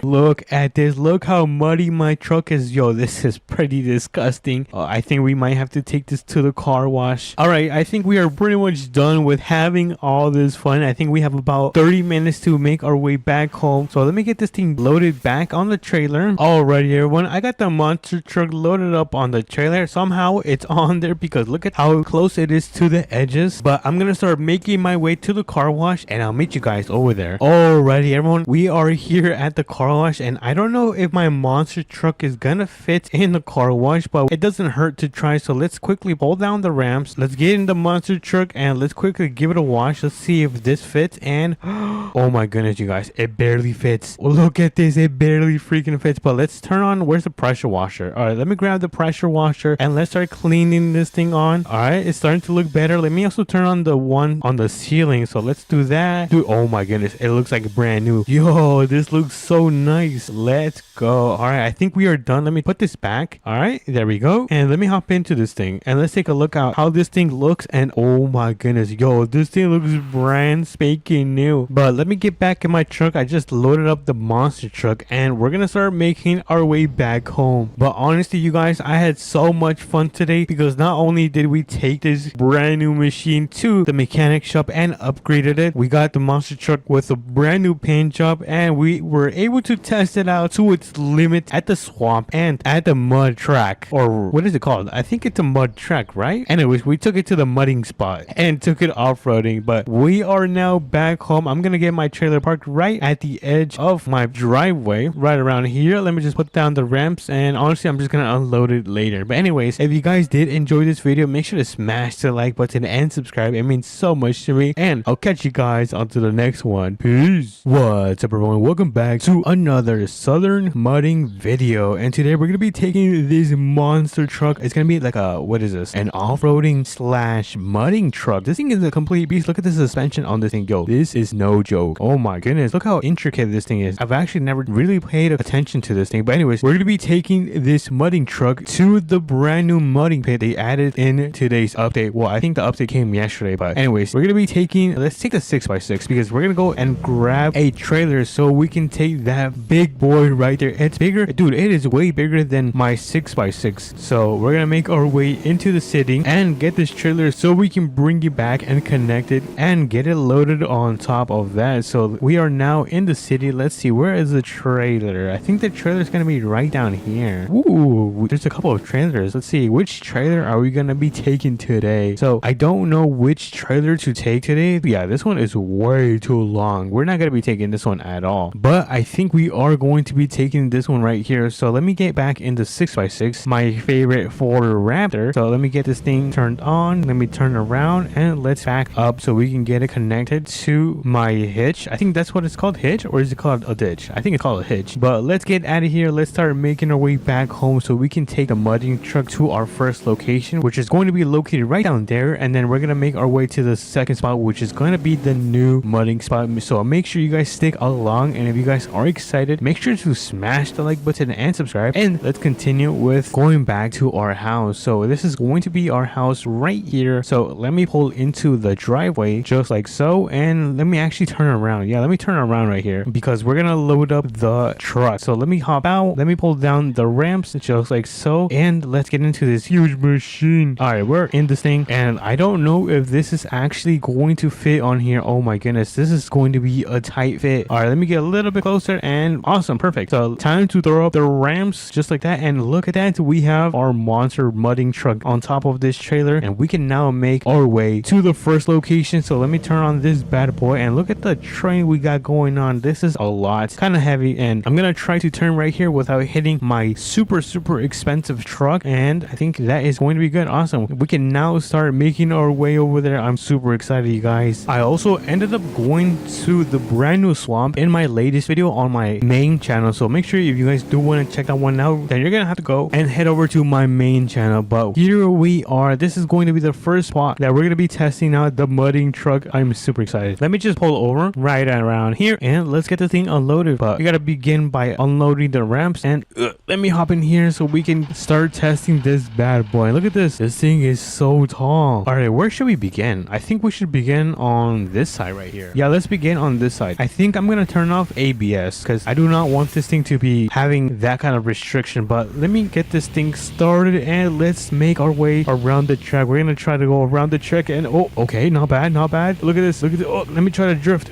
Look at this. Look how muddy my truck is. Yo, this is pretty disgusting. I think we might have to take this to the car wash. All right, I think we are pretty much done with having all this fun. I think we have about 30 minutes to make our way back home. So let me get this thing loaded back on the trailer. Alrighty, everyone. I got the monster truck loaded up on the trailer. Somehow it's on there because look at how close it is to the edges. But I'm gonna start making my way to the car wash and I'll meet you guys over there. Alrighty, everyone. We are here at the car wash and I don't know if my monster truck is gonna fit in the car wash, but it doesn't hurt to try. So let's quickly pull down the ramps. Let's get in the monster truck and let's quickly give it a wash. Let's see if this fits. And oh my goodness, you guys, it barely fits. Look at this, it barely freaking fits. But let's turn on, where's the pressure washer? All right, let me grab the pressure washer and let's start cleaning this thing on. All right, it's starting to look better. Let me also turn on the one on the ceiling. So let's do that. Dude, oh my goodness, it looks like brand new. Yo, this looks so nice. Let's go. All right, I think we are done. Let me put this back. All right, there we go. And let me hop into this thing and let's take a look at how this thing looks. And oh my goodness, yo, this thing looks brand spanking new. But let me get back in my truck. I just loaded up the monster truck and we're gonna start making our way back home. But honestly, you guys, I had so much fun today because not only did we take this brand new machine to the mechanic shop and upgraded it, we got the monster truck with a brand new paint job and we were able to test it out to its limit at the swamp and at the mud track, or what is it called? I think it's a mud track, right? Anyways, we took it to the mudding spot and took it off-roading. But we are now back home. I'm gonna get my trailer parked right at the edge of my driveway, right around here. Let me just put down the ramps and honestly I'm just gonna unload it later. But anyways, if you guys did enjoy this video, make sure to smash the like button and subscribe. It means so much to me, and I'll catch you guys onto the next one. Peace. What's up, everyone? Welcome back to another southern mudding video, and today we're gonna be taking this monster truck. It's gonna be like a, what is this, an off-roading slash mudding truck. This thing is a complete beast. Look at the suspension on this thing. Yo, this is no joke. Oh my goodness, look how intricate this thing is. I've actually never really paid attention to this thing. But anyways, we're gonna be taking this mudding truck to the brand new mudding pit they added in today's update. Well, I think the update came yesterday, but anyways, we're gonna be taking, let's take the 6x6 because we're gonna go and grab a trailer so we can take that big boy right there. It's bigger, dude. It is way bigger than my 6x6. So we're gonna make our way into the city and get this trailer so we can bring it back and connect it and get it loaded on top of that. So we are now in the city. Let's see, where is the trailer? I think the trailer is gonna be right down here. Ooh, there's a couple of trailers. Let's see, which trailer are we gonna be taking today? So I don't know which trailer to take today. Yeah, this one is way too long. We're not gonna be taking this one at all, but I think we are going to be taking this one right here. So let me get back into 6x6, my favorite Ford Raptor. So let me get this thing turned on. Let me turn around and let's back up so we can get it connected to my hitch. I think that's what it's called, hitch, or is it called a ditch? I think it's called a hitch. But let's get out of here. Let's start making our way back home so we can take the mudding truck to our first location, which is going to be located right down there. And then we're gonna make our way to the second spot, which is going to be the new mudding spot. So make sure you guys stick along, and if you guys are excited, make sure to smash the like button and subscribe, and let's continue with going back to our house. So this is going to be our house right here. So let me pull into the driveway just like so, and let me actually turn around. Yeah, let me turn around right here because we're gonna load up the truck. So let me hop out, let me pull down the ramps just like so, and let's get into this huge machine. All right, we're in this thing, and I don't know if this is actually going to fit on here. Oh my goodness, this is going to be a tight fit. All right, let me get a little bit closer, and awesome, perfect. So time to throw up the ramps just like that, and look at that, we have our monster mudding truck on top of this trailer, and we can now make our way to the first location. So let me turn on this bad boy, and look at the train we got going on. This is a lot, kind of heavy, and I'm gonna try to turn right here without hitting my super expensive truck, and I think that is going to be good. Awesome, we can now start making our way over there. I'm super excited, you guys. I also ended up going to the brand new swamp in my latest video on my main channel, so make sure if you guys do want to check that one out, then you're gonna have to go and head over to my main channel. But here we are. This is going to be the first spot that we're gonna be testing out the mudding truck. I'm super excited. Let me just pull over right around here and let's get the thing unloaded. But we gotta begin by unloading the ramps, and let me hop in here so we can start testing this bad boy. Look at this. This thing is so tall. All right, where should we begin? I think we should begin on this side right here. Yeah, let's begin on this side. I think I'm gonna turn off ABS because I do not want this thing to be having that kind of restriction. But let me get this thing started and let's make our way around the track. We're gonna try to go around the track, and oh, okay, not bad, not bad. Look at this, look at this. Oh, let me try to drift.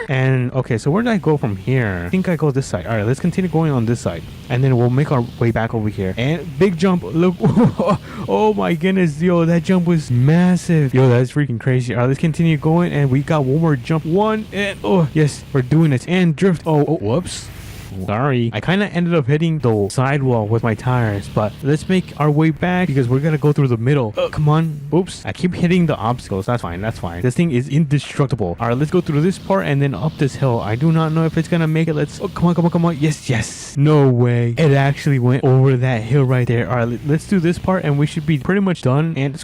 And okay, so where did I go from here? I think I go this side. All right, let's continue going on this side, and then we'll make our way back over here. And big jump. Look. Oh my goodness, yo, that jump was massive. Yo, that's freaking crazy. All right, let's continue going, and we got one more jump. One, and oh yes, we're doing it. And drift. Oh, whoops. Sorry, I kind of ended up hitting the sidewall with my tires, but let's make our way back because we're gonna go through the middle. Come on. Oops, I keep hitting the obstacles. That's fine, that's fine. This thing is indestructible. All right, let's go through this part and then up this hill. I do not know if it's gonna make it. Let's, oh, come on. Yes. No way, it actually went over that hill right there. All right, let's do this part and we should be pretty much done. And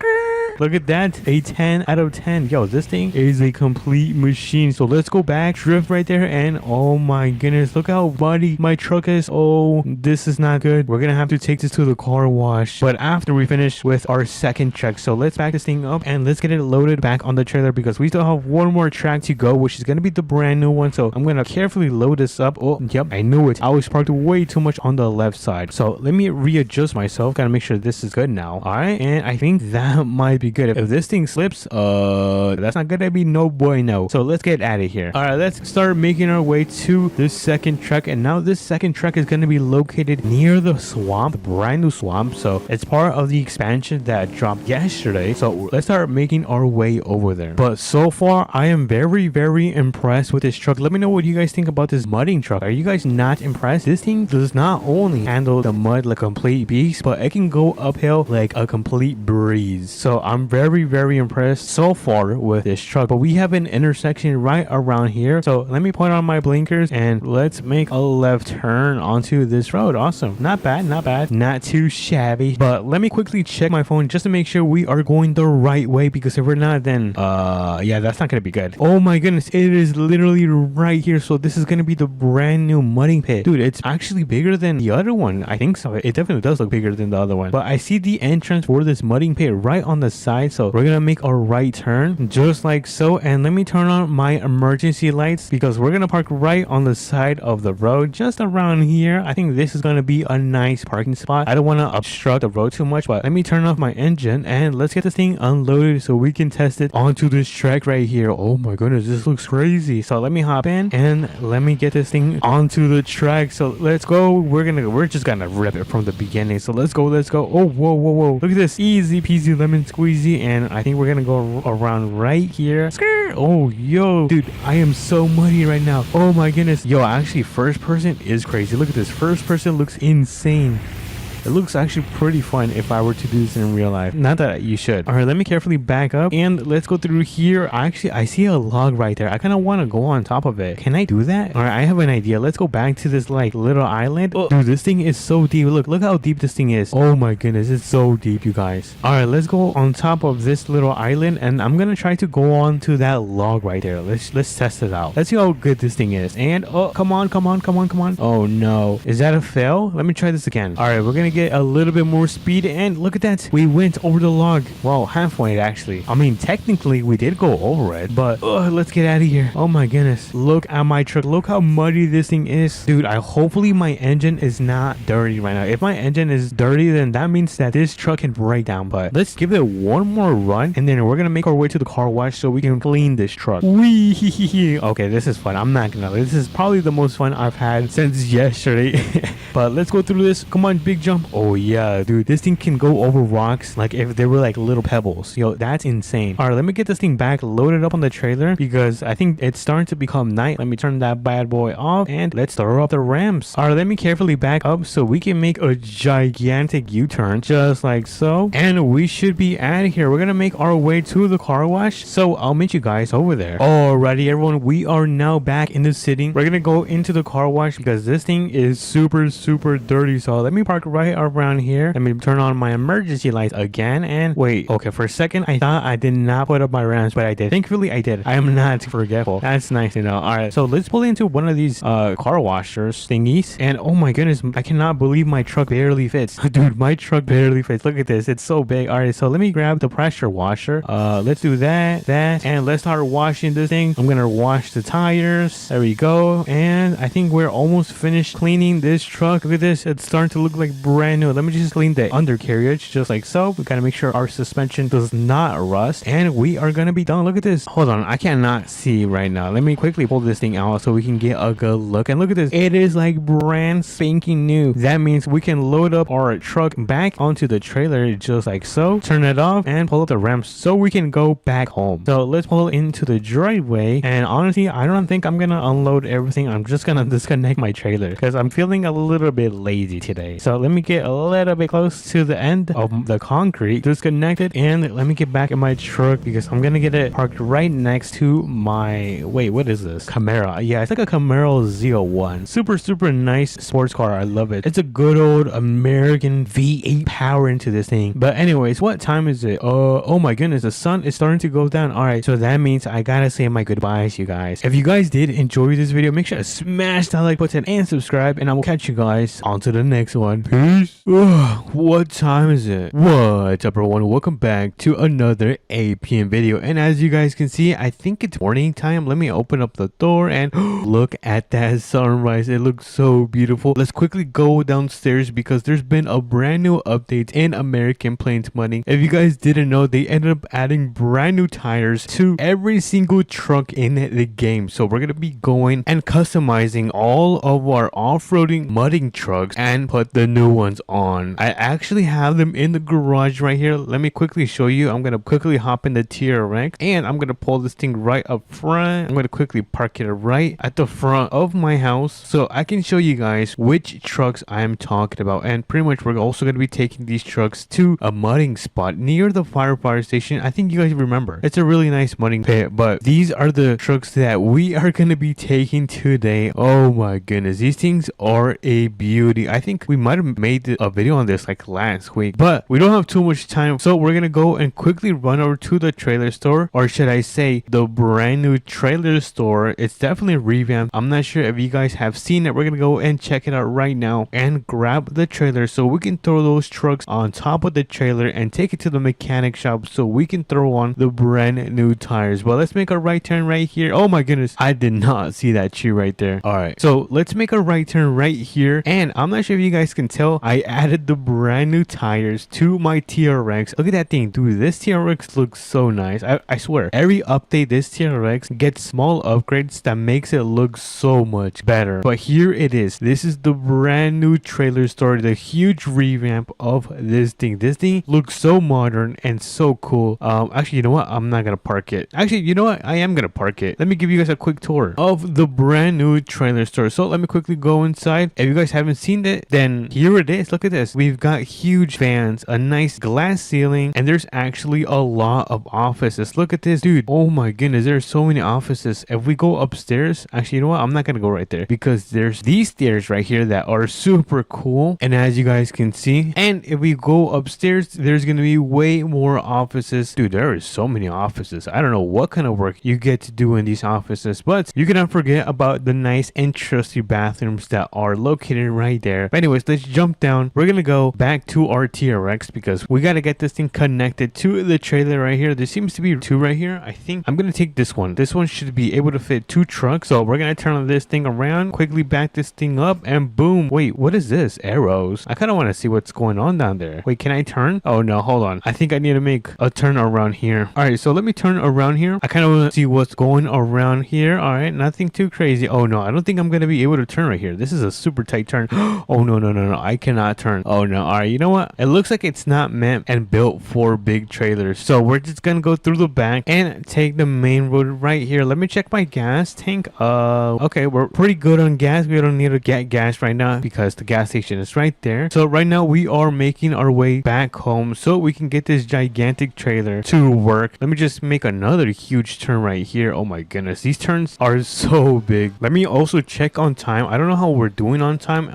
look at that, a 10 out of 10. Yo, this thing is a complete machine. So let's go back, drift right there, and oh my goodness, look how muddy my truck is. Oh, this is not good. We're gonna have to take this to the car wash, but after we finish with our second check. So let's back this thing up and let's get it loaded back on the trailer because we still have one more track to go, which is gonna be the brand new one. So I'm gonna carefully load this up. Oh, yep, I knew it. I was parked way too much on the left side. So let me readjust myself. Gotta make sure this is good now. All right, and I think that might be good. If this thing slips, that's not gonna be no bueno. So let's get out of here. All right, let's start making our way to this second truck, and now this second truck is gonna be located near the swamp, the brand new swamp. So it's part of the expansion that dropped yesterday. So let's start making our way over there. But so far, I am very impressed with this truck. Let me know what you guys think about this mudding truck. Are you guys not impressed? This thing does not only handle the mud like a complete beast, but it can go uphill like a complete breeze. So I'm very impressed so far with this truck. But we have an intersection right around here, so let me put on my blinkers and let's make a left turn onto this road. Awesome, not bad, not too shabby. But let me quickly check my phone just to make sure we are going the right way, because if we're not, then yeah, that's not gonna be good. Oh my goodness, it is literally right here. So this is gonna be the brand new mudding pit. Dude, it's actually bigger than the other one. I think so. It definitely does look bigger than the other one. But I see the entrance for this mudding pit right on the side, so we're gonna make a right turn just like so. And let me turn on my emergency lights because we're gonna park right on the side of the road just around here. I think this is gonna be a nice parking spot. I don't want to obstruct the road too much, but let me turn off my engine and let's get this thing unloaded so we can test it onto this track right here. Oh my goodness, this looks crazy. So let me hop in and let me get this thing onto the track. So let's go. We're just gonna rip it from the beginning. So let's go. Oh, whoa. Look at this, easy peasy lemon squeezy. And I think we're gonna go around right here. Oh, yo, dude, I am so muddy right now. Oh my goodness. Yo, actually, first person is crazy. Look at this. First person looks insane. It looks actually pretty fun if I were to do this in real life. Not that you should. All right, let me carefully back up and let's go through here. Actually, I see a log right there. I kind of want to go on top of it. Can I do that? All right, I have an idea. Let's go back to this like little island. Oh, dude, this thing is so deep. Look how deep this thing is. Oh my goodness, it's so deep, you guys. All right, let's go on top of this little island and I'm gonna try to go on to that log right there. Let's test it out. Let's see how good this thing is. And oh, come on. Oh no, is that a fail? Let me try this again. All right, we're gonna get a little bit more speed, and look at that. We went over the log. Well, halfway actually. I mean, technically we did go over it, but let's get out of here. Oh my goodness. Look at my truck. Look how muddy this thing is. Dude, hopefully my engine is not dirty right now. If my engine is dirty, then that means that this truck can break down. But let's give it one more run, and then we're gonna make our way to the car wash so we can clean this truck. Wee. Okay, this is fun. I'm not gonna lie. This is probably the most fun I've had since yesterday. But let's go through this. Come on, big jump. Oh yeah, dude, this thing can go over rocks like if they were like little pebbles. Yo, that's insane. All right, let me get this thing back, load it up on the trailer, because I think it's starting to become night. Let me turn that bad boy off, and let's throw up the ramps. All right, let me carefully back up so we can make a gigantic U-turn, just like so, and we should be out of here. We're gonna make our way to the car wash, so I'll meet you guys over there. Alrighty, everyone, we are now back in the city. We're gonna go into the car wash because this thing is super dirty. So let me park right around here. Let me turn on my emergency lights again, and wait, okay, for a second I thought I did not put up my ramps, but I did. Thankfully I did. I am not forgetful. That's nice to know. All right, so let's pull into one of these car washers thingies, and oh my goodness, I cannot believe my truck barely fits. Dude, my truck barely fits. Look at this, it's so big. All right, so let me grab the pressure washer. Let's do that, and let's start washing this thing. I'm gonna wash the tires. There we go, and I think we're almost finished cleaning this truck. Look at this, it's starting to look like brand new. Let me just clean the undercarriage just like so. We gotta make sure our suspension does not rust, and we are gonna be done. Look at this. Hold on, I cannot see right now. Let me quickly pull this thing out so we can get a good look, and look at this, it is like brand spanking new. That means we can load up our truck back onto the trailer just like so, turn it off, and pull up the ramps so we can go back home. So let's pull into the driveway, and honestly I don't think I'm gonna unload everything. I'm just gonna disconnect my trailer because I'm feeling a little bit lazy today. So let me get a little bit close to the end of the concrete, disconnect it, and let me get back in my truck because I'm gonna get it parked right next to my, wait, what is this? Camaro. Yeah, it's like a Camaro Z01. Super nice sports car. I love it. It's a good old American V8 power into this thing. But anyways, what time is it? Oh my goodness, the sun is starting to go down. All right, so that means I gotta say my goodbyes, you guys. If you guys did enjoy this video, make sure to smash that like button and subscribe, and I will catch you guys on to the next one. Peace. What time is it? What's up, everyone? Welcome back to another 8 p.m. video, and as you guys can see, I think it's morning time. Let me open up the door and look at that sunrise. It looks so beautiful. Let's quickly go downstairs because there's been a brand new update in American Plains Modding. If you guys didn't know, they ended up adding brand new tires to every single truck in the game. So we're gonna be going and customizing all of our off-roading mudding trucks and put the new ones on. I actually have them in the garage right here. Let me quickly show you. I'm gonna quickly hop in the TRX, and I'm gonna pull this thing right up front. I'm gonna quickly park it right at the front of my house so I can show you guys which trucks I'm talking about. And pretty much we're also gonna be taking these trucks to a mudding spot near the firefighter station. I think you guys remember, it's a really nice mudding pit. But these are the trucks that we are gonna be taking today. Oh my goodness, these things are a beauty. I think we might have made a video on this like last week, but we don't have too much time, so we're gonna go and quickly run over to the trailer store, or should I say the brand new trailer store. It's definitely revamped. I'm not sure if you guys have seen it. We're gonna go and check it out right now and grab the trailer so we can throw those trucks on top of the trailer and take it to the mechanic shop so we can throw on the brand new tires. Well, let's make a right turn right here. Oh my goodness, I did not see that tree right there. All right, so let's make a right turn right here, and I'm not sure if you guys can tell, I added the brand new tires to my TRX. Look at that thing, dude. This TRX looks so nice. I swear, every update, this TRX gets small upgrades that makes it look so much better. But here it is. This is the brand new trailer store, the huge revamp of this thing. This thing looks so modern and so cool. Actually, you know what? I'm not gonna park it. Actually, you know what? I am gonna park it. Let me give you guys a quick tour of the brand new trailer store. So let me quickly go inside. If you guys haven't seen it, then here it is. Look at this. We've got huge fans, a nice glass ceiling, and there's actually a lot of offices. Look at this, dude. Oh my goodness, there's so many offices. If we go upstairs, actually, you know what? I'm not gonna go right there because there's these stairs right here that are super cool, and as you guys can see, and if we go upstairs, there's gonna be way more offices. Dude, there is so many offices. I don't know what kind of work you get to do in these offices, but you cannot forget about the nice and trusty bathrooms that are located right there. But anyways, let's jump down. We're gonna go back to our TRX because we gotta get this thing connected to the trailer right here. There seems to be two right here. I think I'm gonna take this one. This one should be able to fit 2 trucks. So we're gonna turn this thing around, quickly back this thing up, and boom. Wait, what is this? Arrows. I kind of want to see what's going on down there. Wait, can I turn? Oh no, hold on. I think I need to make a turn around here. All right, so let me turn around here. I kind of want to see what's going around here. All right, nothing too crazy. Oh no, I don't think I'm gonna be able to turn right here. This is a super tight turn. Oh no, I cannot turn. Oh no. All right, you know what? It looks like it's not meant and built for big trailers. So we're just gonna go through the back and take the main road right here. Let me check my gas tank. Okay, we're pretty good on gas. We don't need to get gas right now because the gas station is right there. So right now we are making our way back home so we can get this gigantic trailer to work. Let me just make another huge turn right here. Oh my goodness, these turns are so big. Let me also check on time. I don't know how we're doing on time.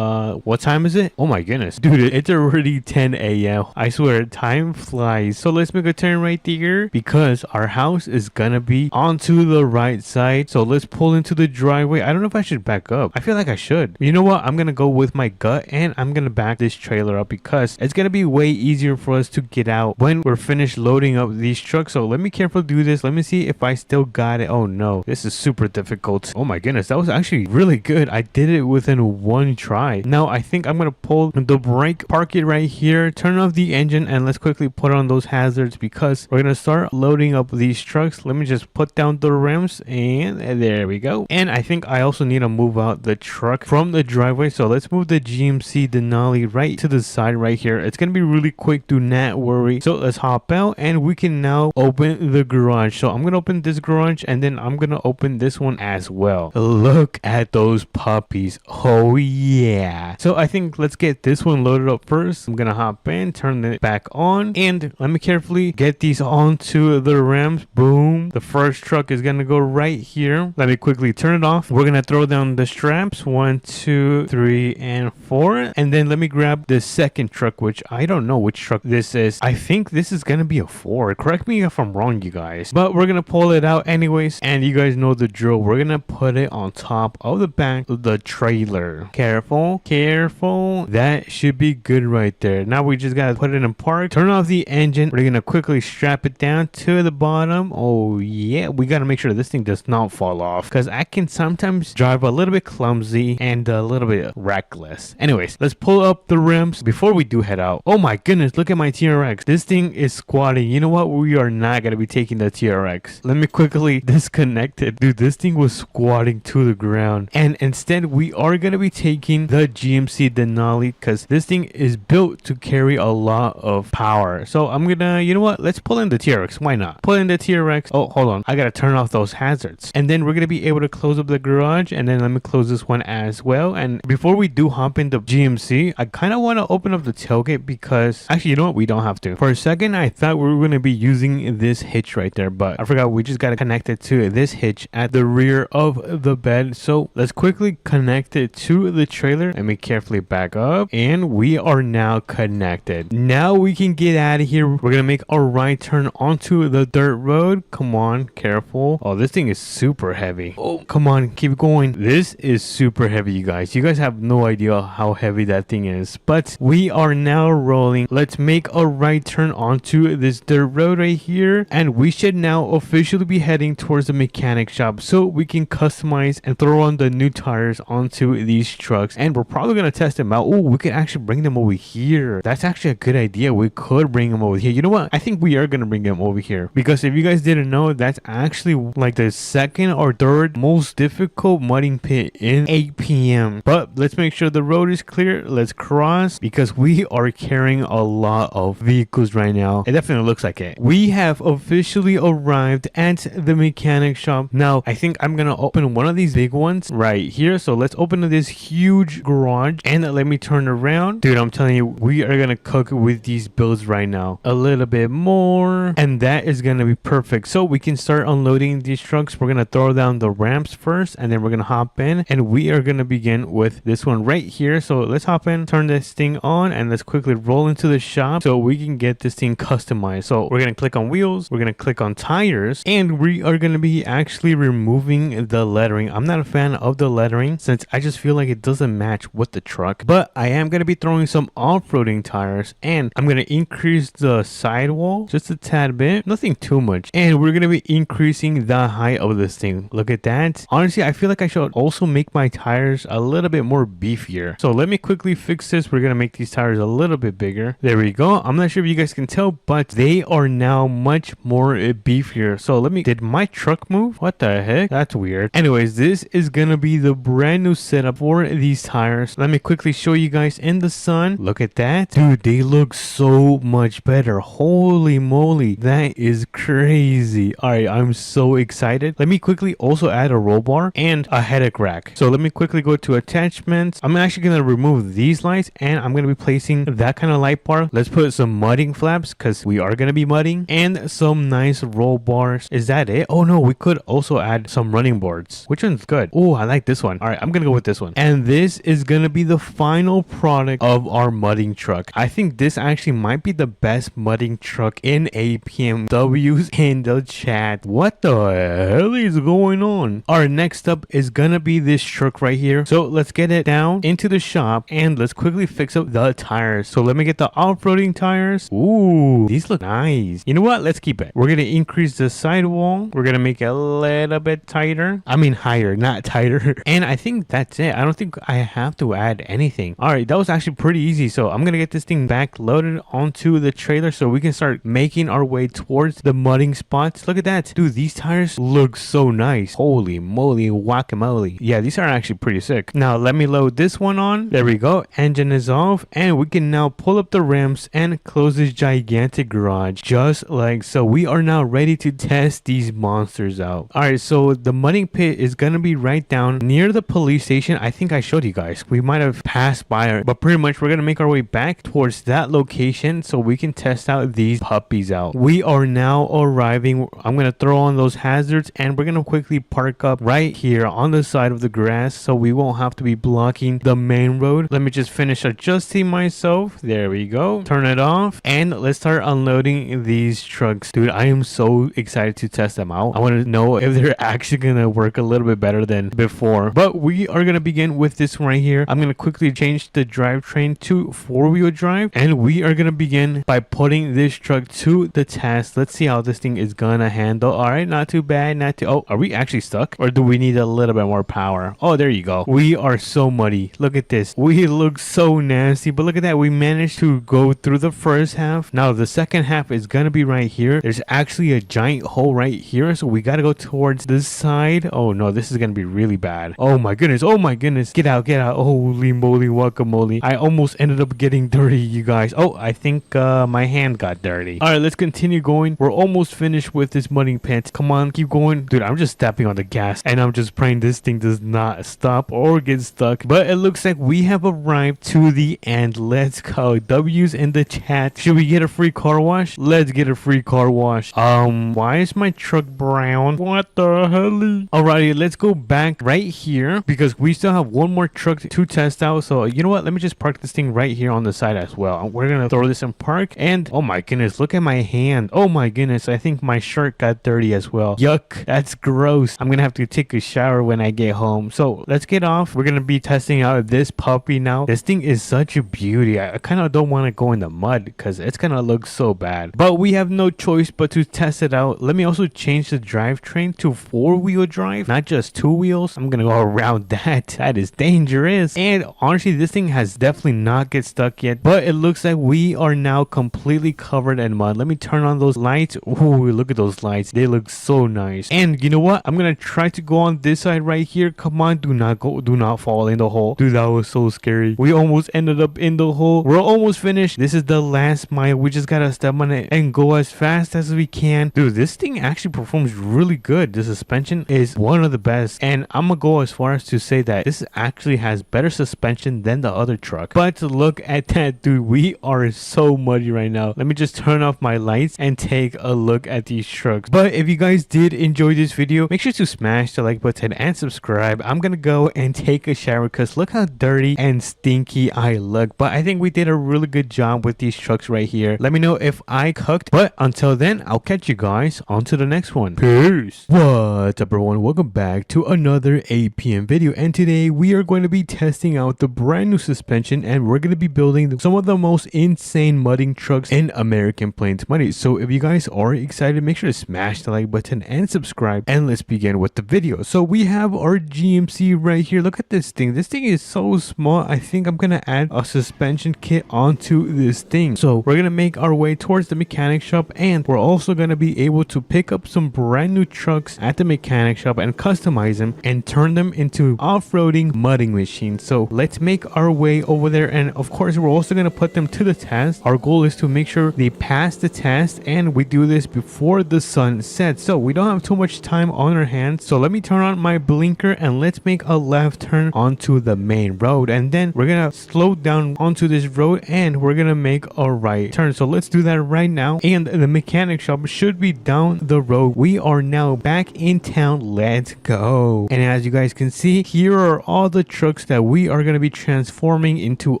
What time is it? Oh my goodness, dude, it's already 10 a.m. I swear, time flies. So let's make a turn right there because our house is gonna be onto the right side. So let's pull into the driveway. I don't know if I should back up. I feel like I should. You know what? I'm gonna go with my gut and I'm gonna back this trailer up because it's gonna be way easier for us to get out when we're finished loading up these trucks. So let me carefully do this. Let me see if I still got it. Oh no, this is super difficult. Oh my goodness, that was actually really good. I did it within one try. Now I think I'm gonna pull the brake, park it right here, turn off the engine, and let's quickly put on those hazards because we're gonna start loading up these trucks. Let me just put down the rims and there we go. And I think I also need to move out the truck from the driveway. So let's move the GMC Denali right to the side right here. It's gonna be really quick, do not worry. So let's hop out and we can now open the garage. So I'm gonna open this garage and then I'm gonna open this one as well. Look at those puppies. Oh yeah. So I think let's get this one loaded up first. I'm gonna hop in, turn it back on, and let me carefully get these onto the rams. Boom. The first truck is gonna go right here. Let me quickly turn it off. We're gonna throw down the straps. 1, 2, 3, and 4. And then let me grab the second truck, which I don't know which truck this is. I think this is gonna be a 4. Correct me if I'm wrong, you guys. But we're gonna pull it out anyways. And you guys know the drill. We're gonna put it on top of the back of the trailer. Careful, careful. That should be good right there. Now we just gotta put it in park. Turn off the engine. We're gonna quickly strap it down to the bottom. Oh yeah, we gotta make sure this thing does not fall off because I can sometimes drive a little bit clumsy and a little bit reckless. Anyways, let's pull up the rims before we do head out. Oh my goodness, look at my TRX. This thing is squatting. You know what? We are not gonna be taking the TRX. Let me quickly disconnect it. Dude, this thing was squatting to the ground. And instead, we are gonna be taking the GMC Denali because this thing is built to carry a lot of power. So I'm gonna, you know what? Let's pull in the TRX. Why not? Pull in the TRX. Oh, hold on. I gotta turn off those hazards. And then we're gonna be able to close up the garage. And then let me close this one as well. And before we do hop in the GMC, I kind of want to open up the tailgate because actually, you know what? We don't have to. For a second, I thought we were gonna be using this hitch right there, but I forgot we just gotta connect it to this hitch at the rear of the bed. So let's quickly connect it to the trailer. Let me carefully back up. And we are now connected. Now we can get out of here. We're gonna make a right turn onto the dirt road. Come on, careful. Oh, this thing is super heavy. Oh, come on, keep going. This is super heavy, you guys. You guys have no idea how heavy that thing is, but we are now rolling. Let's make a right turn onto this dirt road right here, and we should now officially be heading towards the mechanic shop so we can customize and throw on the new tires onto these trucks. And we're probably gonna test them out. Oh, we could actually bring them over here. That's actually a good idea. We could bring them over here. You know what? I think we are gonna bring them over here because if you guys didn't know, that's actually like the second or third most difficult mudding pit in 8 p.m. But let's make sure the road is clear. Let's cross because we are carrying a lot of vehicles right now. It definitely looks like it. We have officially arrived at the mechanic shop. Now, I think I'm gonna open one of these big ones right here. So let's open this huge garage and let me turn around. Dude, I'm telling you, we are gonna cook with these builds right now. A little bit more, and that is gonna be perfect. So we can start unloading these trucks. We're gonna throw down the ramps first, and then we're gonna hop in, and we are gonna begin with this one right here. So let's hop in, turn this thing on, and let's quickly roll into the shop so we can get this thing customized. So we're gonna click on wheels, we're gonna click on tires, and we are gonna be actually removing the lettering. I'm not a fan of the lettering since I just feel like it doesn't match with the truck, but I I am going to be throwing some off-roading tires, and I'm going to increase the sidewall just a tad bit, nothing too much, and we're going to be increasing the height of this thing. Look at that. Honestly, I feel like I should also make my tires a little bit more beefier. So let me quickly fix this. We're going to make these tires a little bit bigger. There we go. I'm not sure if you guys can tell, but they are now much more beefier. So did my truck move? What the heck? That's weird. Anyways, this is going to be the brand new setup for these tires. Let me quickly show you guys in the sun. Look at that. Dude, they look so much better. Holy moly. That is crazy. All right, I'm so excited. Let me quickly also add a roll bar and a headache rack. So let me quickly go to attachments. I'm actually going to remove these lights, and I'm going to be placing that kind of light bar. Let's put some mudding flaps because we are going to be mudding, and some nice roll bars. Is that it? Oh no, we could also add some running boards. Which one's good? Oh, I like this one. All right, I'm going to go with this one. And this is going to be the final product of our mudding truck. I think this actually might be the best mudding truck in APMWs in the chat. What the hell is going on? Our next up is going to be this truck right here. So let's get it down into the shop, and let's quickly fix up the tires. So let me get the off-roading tires. Ooh, these look nice. You know what? Let's keep it. We're going to increase the sidewall. We're going to make it a little bit tighter. I mean higher, not tighter. And I think that's it. I don't think I have to add anything. All right, that was actually pretty easy. So I'm going to get this thing back loaded onto the trailer so we can start making our way towards the mudding spots. Look at that. Dude, these tires look so nice. Holy moly, guacamole. Yeah, these are actually pretty sick. Now, let me load this one on. There we go. Engine is off, and we can now pull up the ramps and close this gigantic garage just like so. We are now ready to test these monsters out. All right, so the mudding pit is going to be right down near the police station. I think I showed you guys. We might have passed by it, but pretty much we're going to make our way back towards that location so we can test out these puppies out. We are now arriving. I'm going to throw on those hazards, and we're going to quickly park up right here on the side of the grass so we won't have to be blocking the main road. Let me just finish adjusting myself. There we go. Turn it off, and let's start unloading these trucks. Dude, I am so excited to test them out. I want to know if they're actually going to work a little bit better than before. But we are going to begin with this one right here. I'm going to quickly change the drivetrain to four-wheel drive, and we are going to begin by putting this truck to the test. Let's see how this thing is going to handle. All right, not too bad. Oh, are we actually stuck, or do we need a little bit more power? Oh, there you go. We are so muddy. Look at this. We look so nasty, but look at that. We managed to go through the first half. Now the second half is going to be right here. There's actually a giant hole right here, so we got to go towards this side. Oh no, this is going to be really bad. Oh my goodness. Oh my goodness. Get out. Holy moly guacamole. I almost ended up getting dirty, you guys. Oh, I think my hand got dirty. All right, let's continue going. We're almost finished with this mudding pit. Come on, keep going. Dude, I'm just stepping on the gas, and I'm just praying this thing does not stop or get stuck. But it looks like we have arrived to the end. Let's go. W's in the chat. Should we get a free car wash? Let's get a free car wash. Why is my truck brown? What the hell? Alrighty, let's go back right here because we still have one more truck to test out. So you know what? Let me just park this thing right here on the side as well. We're gonna throw this in park, and oh my goodness, look at my hand. Oh my goodness, I think my shirt got dirty as well. Yuck, that's gross. I'm gonna have to take a shower when I get home. So let's get off. We're gonna be testing out this puppy now. This thing is such a beauty. I kind of don't want to go in the mud because it's gonna look so bad, but we have no choice but to test it out. Let me also change the drivetrain to four-wheel drive, not just two wheels. I'm gonna go around that is dangerous. And honestly, this thing has definitely not get stuck yet, but it looks like we are now completely covered in mud. Let me turn on those lights. Ooh, look at those lights. They look so nice. And you know what? I'm gonna try to go on this side right here. Come on, do not fall in the hole. Dude, that was so scary. We almost ended up in the hole. We're almost finished. This is the last mile. We just gotta step on it and go as fast as we can. Dude, this thing actually performs really good. The suspension is one of the best, and I'm gonna go as far as to say that this actually has better suspension than the other truck. But look at that, dude. We are so muddy right now. Let me just turn off my lights and take a look at these trucks. But if you guys did enjoy this video, make sure to smash the like button and subscribe. I'm gonna go and take a shower because look how dirty and stinky I look. But I think we did a really good job with these trucks right here. Let me know if I cooked. But until then, I'll catch you guys on to the next one. Peace. What's up, everyone? Welcome back to another 8 p.m. video, and today we are going to be testing out the brand brand new suspension, and we're going to be building some of the most insane mudding trucks in American Plains Mudding. So if you guys are excited, make sure to smash the like button and subscribe, and let's begin with the video. So we have our GMC right here. Look at this thing. This thing is so small. I think I'm going to add a suspension kit onto this thing. So we're going to make our way towards the mechanic shop, and we're also going to be able to pick up some brand new trucks at the mechanic shop and customize them and turn them into off-roading mudding machines. So let's make our way over there, and of course we're also going to put them to the test. Our goal is to make sure they pass the test, and we do this before the sun sets, so we don't have too much time on our hands. So let me turn on my blinker and let's make a left turn onto the main road, and then we're gonna slow down onto this road and we're gonna make a right turn. So let's do that right now, and the mechanic shop should be down the road. We are now back in town. Let's go. And as you guys can see, here are all the trucks that we are going to be transforming into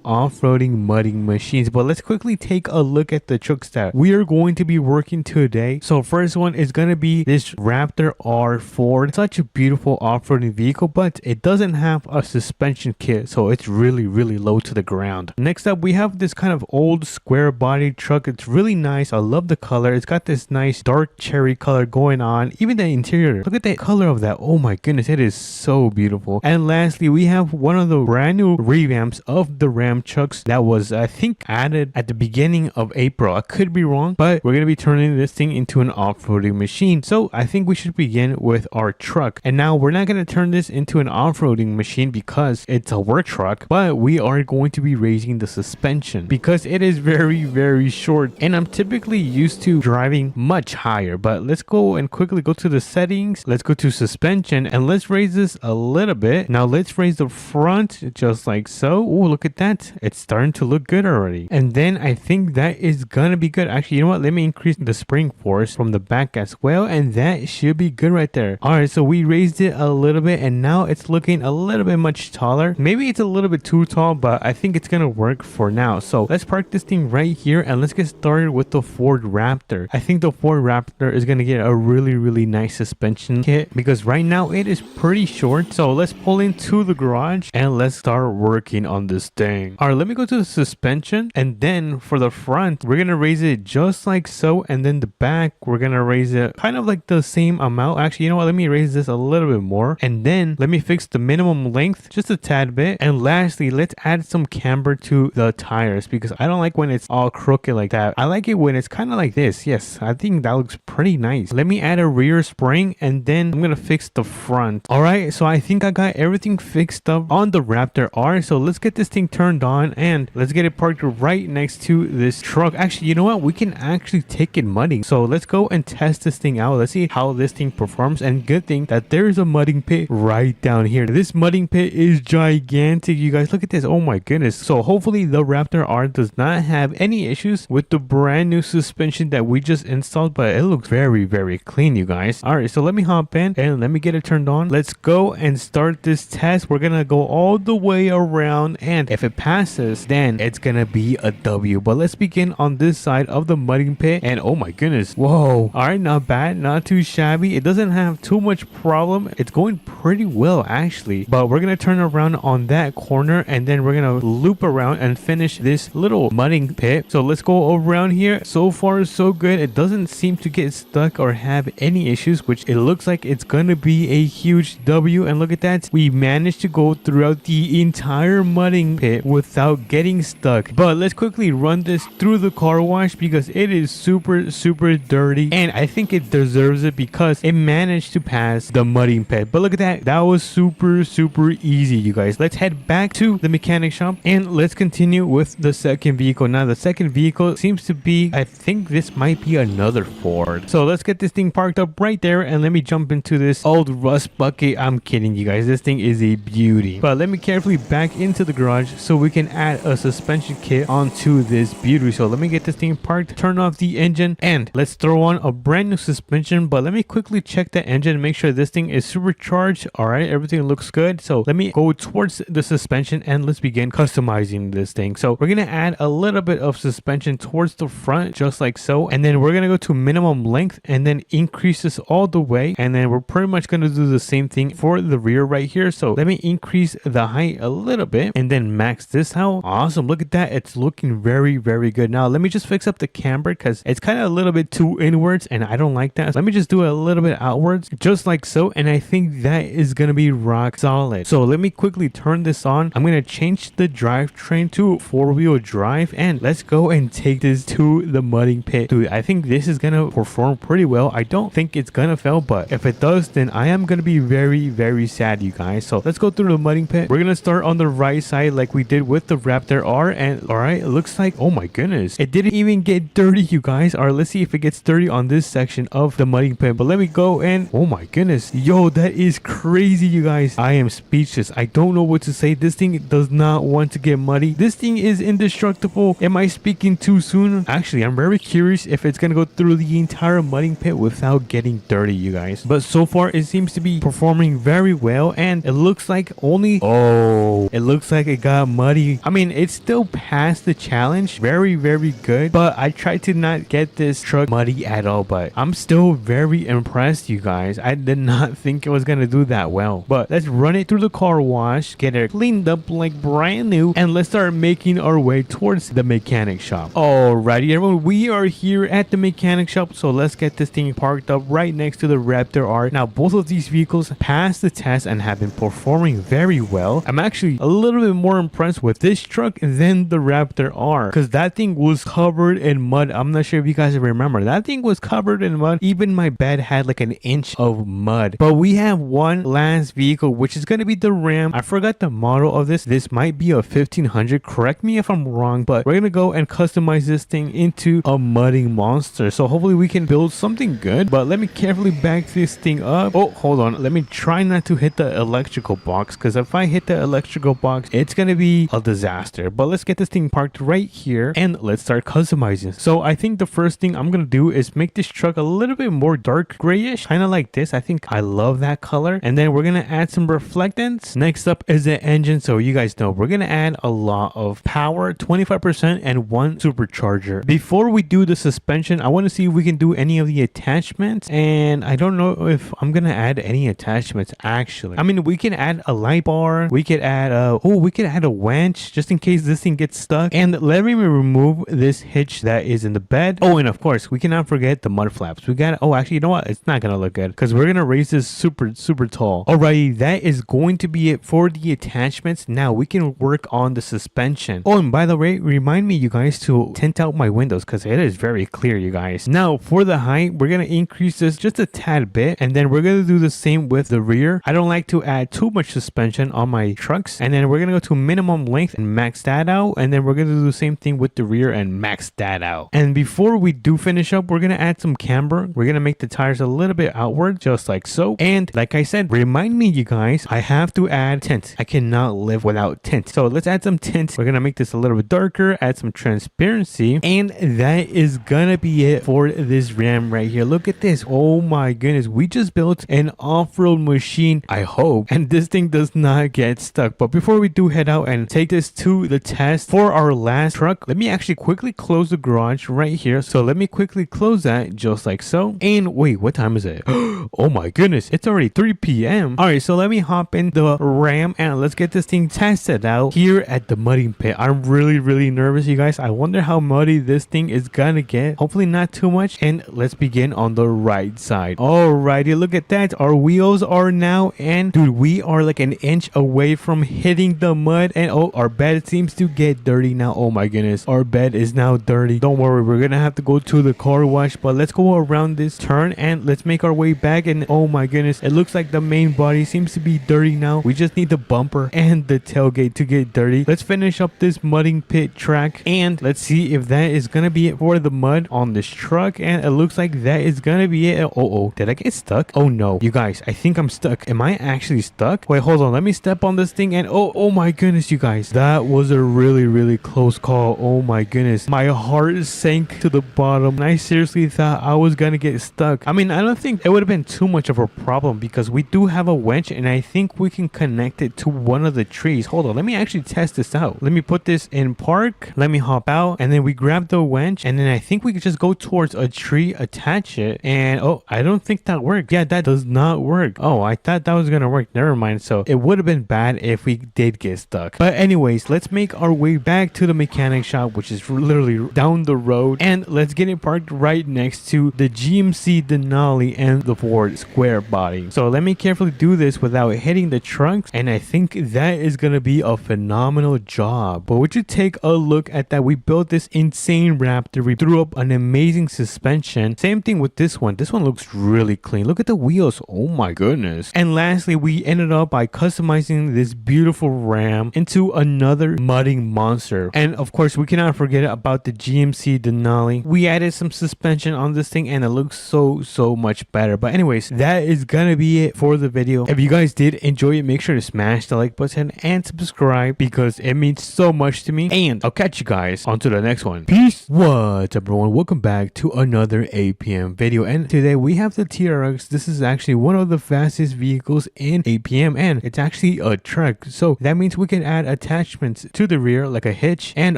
off-roading mudding machines. But let's quickly take a look at the trucks that we are going to be working today. So first one is going to be this Raptor R4. Such a beautiful off-roading vehicle, but it doesn't have a suspension kit, so it's really low to the ground. Next up, we have this kind of old square body truck. It's really nice. I love the color. It's got this nice dark cherry color going on. Even the interior, look at the color of that. Oh my goodness, it is so beautiful. And lastly, we have one of the brand new revamps of the Ram trucks that was, I think, added at the beginning of April. I could be wrong, but we're going to be turning this thing into an off-roading machine. So I think we should begin with our truck. And now we're not going to turn this into an off-roading machine because it's a work truck, but we are going to be raising the suspension because it is very short, and I'm typically used to driving much higher. But let's go and quickly go to the settings. Let's go to suspension and let's raise this a little bit. Now let's raise the front just like so. Oh, look at that. It's starting to look good already. And then I think that is gonna be good. Actually, you know what? Let me increase the spring force from the back as well, and that should be good right there. All right, so we raised it a little bit, and now it's looking a little bit much taller. Maybe it's a little bit too tall, but I think it's gonna work for now. So let's park this thing right here and let's get started with the Ford Raptor. I think the Ford Raptor is gonna get a really nice suspension kit because right now it is pretty short. So let's pull into the garage and let's start working on this thing. All right, let me go to the suspension, and then for the front we're gonna raise it just like so, and then the back we're gonna raise it kind of like the same amount. Actually, you know what, let me raise this a little bit more, and then let me fix the minimum length just a tad bit. And lastly, let's add some camber to the tires because I don't like when it's all crooked like that. I like it when it's kind of like this. Yes, I think that looks pretty nice. Let me add a rear spring, and then I'm gonna fix the front. All right, so I think I got everything fixed up on the Raptor R. So let's get this thing turned on and let's get it parked right next to this truck. Actually, you know what, we can actually take it mudding. So let's go and test this thing out. Let's see how this thing performs. And good thing that there's a mudding pit right down here. This mudding pit is gigantic, you guys. Look at this. Oh my goodness. So hopefully the Raptor R does not have any issues with the brand new suspension that we just installed, but it looks very clean, you guys. All right, so let me hop in and let me get it turned on. Let's go and start this test. We're gonna go all the way around, and if it passes, then it's gonna be a W. But let's begin on this side of the mudding pit, and oh my goodness, whoa. All right, not bad, not too shabby. It doesn't have too much problem. It's going pretty well actually. But we're gonna turn around on that corner, and then we're gonna loop around and finish this little mudding pit. So let's go around here. So far so good. It doesn't seem to get stuck or have any issues, which it looks like it's gonna be a huge W. And look at that, we managed to go throughout the entire mudding pit without getting stuck. But let's quickly run this through the car wash because it is super dirty, and I think it deserves it because it managed to pass the mudding pit. But look at that, that was super easy, you guys. Let's head back to the mechanic shop and let's continue with the second vehicle. Now the second vehicle seems to be, I think this might be another Ford. So let's get this thing parked up right there, and let me jump into this old rust bucket. I'm kidding, you guys, this thing is a beauty. But let me carefully back into the garage so we can add a suspension kit onto this beauty. So let me get this thing parked, turn off the engine, and let's throw on a brand new suspension. But let me quickly check the engine and make sure this thing is supercharged. All right, everything looks good. So let me go towards the suspension and let's begin customizing this thing. So we're gonna add a little bit of suspension towards the front just like so, and then we're gonna go to minimum length and then increase this all the way, and then we're pretty much gonna do the same thing for the rear right here. So let me increase the height a little bit bit and then max this out. Awesome. Look at that. It's looking very, very good. Now, let me just fix up the camber because it's kind of a little bit too inwards and I don't like that. So let me just do it a little bit outwards, just like so. And I think that is going to be rock solid. So let me quickly turn this on. I'm going to change the drivetrain to 4-wheel drive and let's go and take this to the mudding pit. Dude, I think this is going to perform pretty well. I don't think it's going to fail, but if it does, then I am going to be very, very sad, you guys. So let's go through the mudding pit. We're going to start on the right side like we did with the Raptor R. And all right, it looks like, oh my goodness, it didn't even get dirty, you guys. All right, let's see if it gets dirty on this section of the mudding pit. But let me go and, oh my goodness, yo, that is crazy, you guys. I am speechless. I don't know what to say. This thing does not want to get muddy. This thing is indestructible. Am I speaking too soon? Actually, I'm very curious if it's going to go through the entire mudding pit without getting dirty, you guys. But so far, it seems to be performing very well. And it looks like only, oh, it looks like it got muddy. I mean, it still passed the challenge. Very, very good. But I tried to not get this truck muddy at all. But I'm still very impressed, you guys. I did not think it was going to do that well. But let's run it through the car wash, get it cleaned up like brand new, and let's start making our way towards the mechanic shop. Alrighty, everyone, we are here at the mechanic shop. So let's get this thing parked up right next to the Raptor R. Now, both of these vehicles passed the test and have been performing very well. I'm actually a little bit more impressed with this truck than the Raptor R because that thing was covered in mud. I'm not sure if you guys remember. That thing was covered in mud. Even my bed had like an inch of mud. But we have one last vehicle, which is going to be the Ram. I forgot the model of this. This might be a 1500. Correct me if I'm wrong, but we're going to go and customize this thing into a mudding monster. So hopefully we can build something good. But let me carefully back this thing up. Oh, hold on. Let me try not to hit the electrical box because if I hit the electrical box, it's going to be a disaster. But let's get this thing parked right here and let's start customizing. So I think the first thing I'm going to do is make this truck a little bit more dark grayish, kind of like this. I think I love that color. And then we're going to add some reflectance. Next up is the engine. So you guys know we're going to add a lot of power, 25% and one supercharger. Before we do the suspension, I want to see if we can do any of the attachments. And I don't know if I'm going to add any attachments actually. I mean, we can add a light bar. We could add we could add a winch just in case this thing gets stuck. And let me remove this hitch that is in the bed. Oh, and of course, we cannot forget the mud flaps. We got, oh, actually, you know what? It's not going to look good because we're going to raise this super tall. Alrighty, that is going to be it for the attachments. Now we can work on the suspension. Oh, and by the way, remind me, you guys, to tint out my windows because it is very clear, you guys. Now for the height, we're going to increase this just a tad bit. And then we're going to do the same with the rear. I don't like to add too much suspension on my trucks. And then we're going to go to minimum length and max that out. And then we're going to do the same thing with the rear and max that out. And before we do finish up, we're going to add some camber. We're going to make the tires a little bit outward, just like so. And like I said, remind me, you guys, I have to add tint. I cannot live without tint. So let's add some tint. We're going to make this a little bit darker, add some transparency. And that is going to be it for this Ram right here. Look at this. Oh my goodness. We just built an off-road machine, I hope. And this thing does not get stuck. But before we do head out and take this to the test for our last truck, let me actually quickly close the garage right here. So let me quickly close that just like so. And wait, what time is it? Oh my goodness, it's already 3 p.m. All right, so let me hop in the Ram and let's get this thing tested out here at the mudding pit. I'm really nervous, you guys. I wonder how muddy this thing is gonna get. Hopefully not too much. And let's begin on the right side. Alrighty, look at that. Our wheels are now in. Dude, we are like an inch away from hitting the mud. And oh, our bed seems to get dirty now. Oh my goodness, our bed is now dirty. Don't worry, we're gonna have to go to the car wash, but let's go around this turn and let's make our way back. And oh my goodness, it looks like the main body seems to be dirty now. We just need the bumper and the tailgate to get dirty. Let's finish up this mudding pit track and let's see if that is gonna be it for the mud on this truck. And it looks like that is gonna be it. Oh, did I get stuck? Oh no, you guys, I think I'm stuck. Am I actually stuck? Wait, hold on, let me step on this thing. And oh my goodness, you guys, that was a really close call. Oh my goodness, my heart sank to the bottom and I seriously thought I was gonna get stuck. I mean, I don't think it would have been too much of a problem because we do have a winch and I think we can connect it to one of the trees. Hold on, let me actually test this out. Let me put this in park. Let me hop out and then we grab the winch and then I think we could just go towards a tree, attach it, and oh, I don't think that worked. Yeah, that does not work. Oh, I thought that was gonna work. Never mind. So it would have been bad if we did did get stuck. But anyways, let's make our way back to the mechanic shop, which is literally down the road, and let's get it parked right next to the GMC Denali and the Ford Square body. So let me carefully do this without hitting the trunks, and I think that is gonna be a phenomenal job. But would you take a look at that? We built this insane Raptor. We threw up an amazing suspension. Same thing with this one. This one looks really clean. Look at the wheels. Oh my goodness. And lastly, we ended up by customizing this beautiful Ram into another mudding monster. And of course, we cannot forget about the GMC Denali. We added some suspension on this thing and it looks so much better. But anyways, that is gonna be it for the video. If you guys did enjoy it, make sure to smash the like button and subscribe because it means so much to me. And I'll catch you guys on to the next one. Peace. What's up, everyone? Welcome back to another APM video. And today we have the TRX. This is actually one of the fastest vehicles in APM, and it's actually a truck. So that means we can add attachments to the rear like a hitch and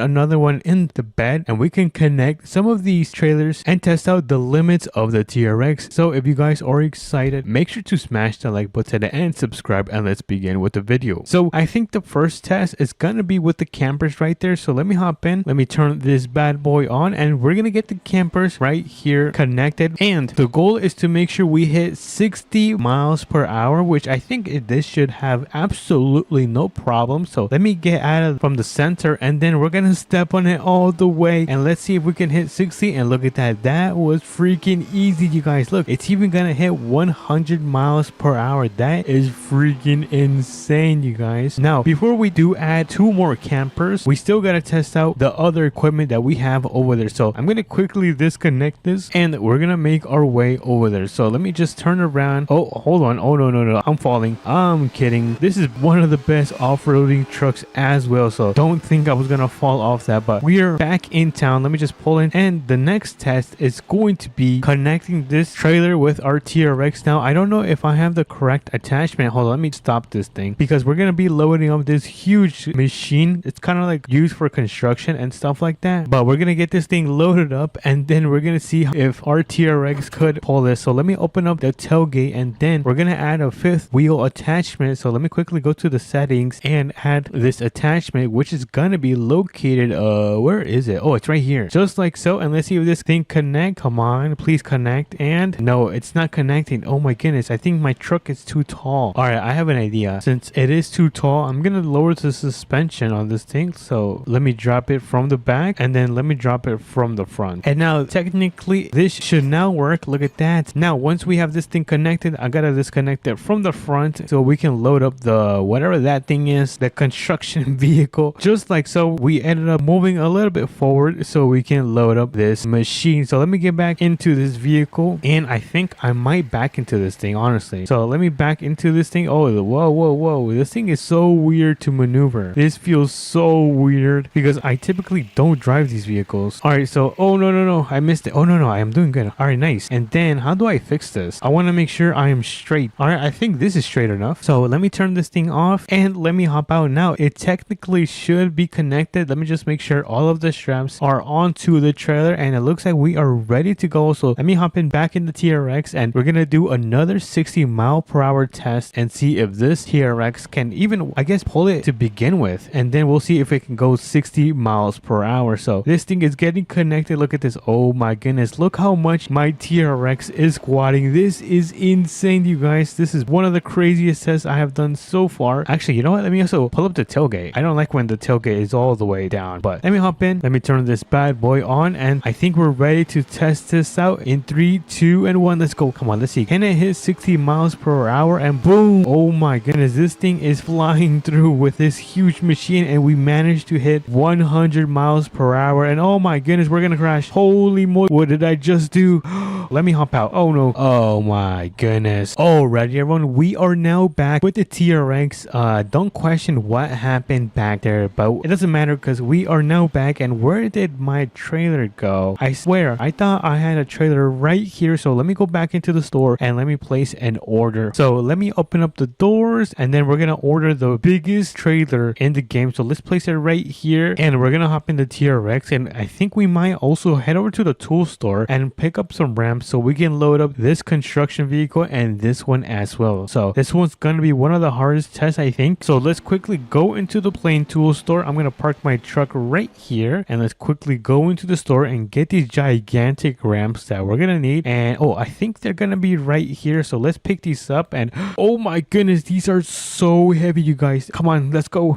another one in the bed, and we can connect some of these trailers and test out the limits of the TRX. So if you guys are excited, make sure to smash the like button and subscribe, and let's begin with the video. So I think the first test is gonna be with the campers right there. So let me hop in, let me turn this bad boy on, and we're gonna get the campers right here connected. And the goal is to make sure we hit 60 miles per hour, which I think this should have absolutely no problem. So let me get out of from the center, and then we're gonna step on it all the way, and let's see if we can hit 60. And look at that, that was freaking easy, you guys. Look, it's even gonna hit 100 miles per hour. That is freaking insane, you guys. Now before we do add 2 more campers, we still gotta test out the other equipment that we have over there. So I'm gonna quickly disconnect this and we're gonna make our way over there. So let me just turn around. Oh, hold on. Oh no, I'm falling. I'm kidding. This is one of the best off-roading trucks as well, so don't think I was gonna fall off that. But we are back in town. Let me just pull in, and the next test is going to be connecting this trailer with our TRX. Now I don't know if I have the correct attachment. Hold on, let me stop this thing because we're gonna be loading up this huge machine. It's kind of like used for construction and stuff like that, but we're gonna get this thing loaded up and then we're gonna see if our TRX could pull this. So let me open up the tailgate, and then we're gonna add a 5th wheel attachment. So let me quickly go to the settings and add this attachment, which is gonna be located where is it? Oh, it's right here, just like so. And let's see if this thing connect. Come on, please connect. And no, it's not connecting. Oh my goodness, I think my truck is too tall. All right, I have an idea. Since it is too tall, I'm gonna lower the suspension on this thing. So let me drop it from the back, and then let me drop it from the front. And now technically this should now work. Look at that. Now once we have this thing connected, I gotta disconnect it from the front so we can load up the whatever that thing is, the construction vehicle, just like so. We ended up moving a little bit forward so we can load up this machine. So let me get back into this vehicle, and I think I might back into this thing, honestly. So let me back into this thing. Oh, whoa, this thing is so weird to maneuver. This feels so weird because I typically don't drive these vehicles. All right, so oh no, I missed it. Oh no, I am doing good. All right, nice. And then how do I fix this? I want to make sure I am straight. All right, I think this is straight enough. So let me turn this thing off and let me hop out. Now it technically should be connected. Let me just make sure all of the straps are onto the trailer, and it looks like we are ready to go. So let me hop in back in the TRX, and we're gonna do another 60 mile per hour test and see if this TRX can even, I guess, pull it to begin with, and then we'll see if it can go 60 miles per hour. So this thing is getting connected. Look at this. Oh my goodness, look how much my TRX is squatting. This is insane, you guys. This is one of the craziest tests I have done so far. Actually, you know what, let me also pull up the tailgate. I don't like when the tailgate is all the way down, but let me hop in, let me turn this bad boy on, and I think we're ready to test this out in 3, 2, and 1. Let's go. Come on, let's see, can it hit 60 miles per hour? And boom. Oh my goodness, this thing is flying through with this huge machine, and we managed to hit 100 miles per hour. And oh my goodness, we're gonna crash. Holy moly, what did I just do? Let me hop out. Oh no. Oh my goodness. Alrighty, everyone, we are now back with the TRX. Don't question what happened back there, but it doesn't matter because we are now back. And where did my trailer go? I swear I thought I had a trailer right here. So let me go back into the store and let me place an order. So let me open up the doors, and then we're gonna order the biggest trailer in the game. So let's place it right here, and we're gonna hop in the TRX, and I think we might also head over to the tool store and pick up some ramps so we can load up this construction vehicle and this one as well. So this one's gonna be one of the hardest tests, I think. So So let's quickly go into the plane tool store. I'm gonna park my truck right here, and let's quickly go into the store and get these gigantic ramps that we're gonna need. And oh, I think they're gonna be right here, so let's pick these up. And oh my goodness, these are so heavy, you guys. Come on, let's go.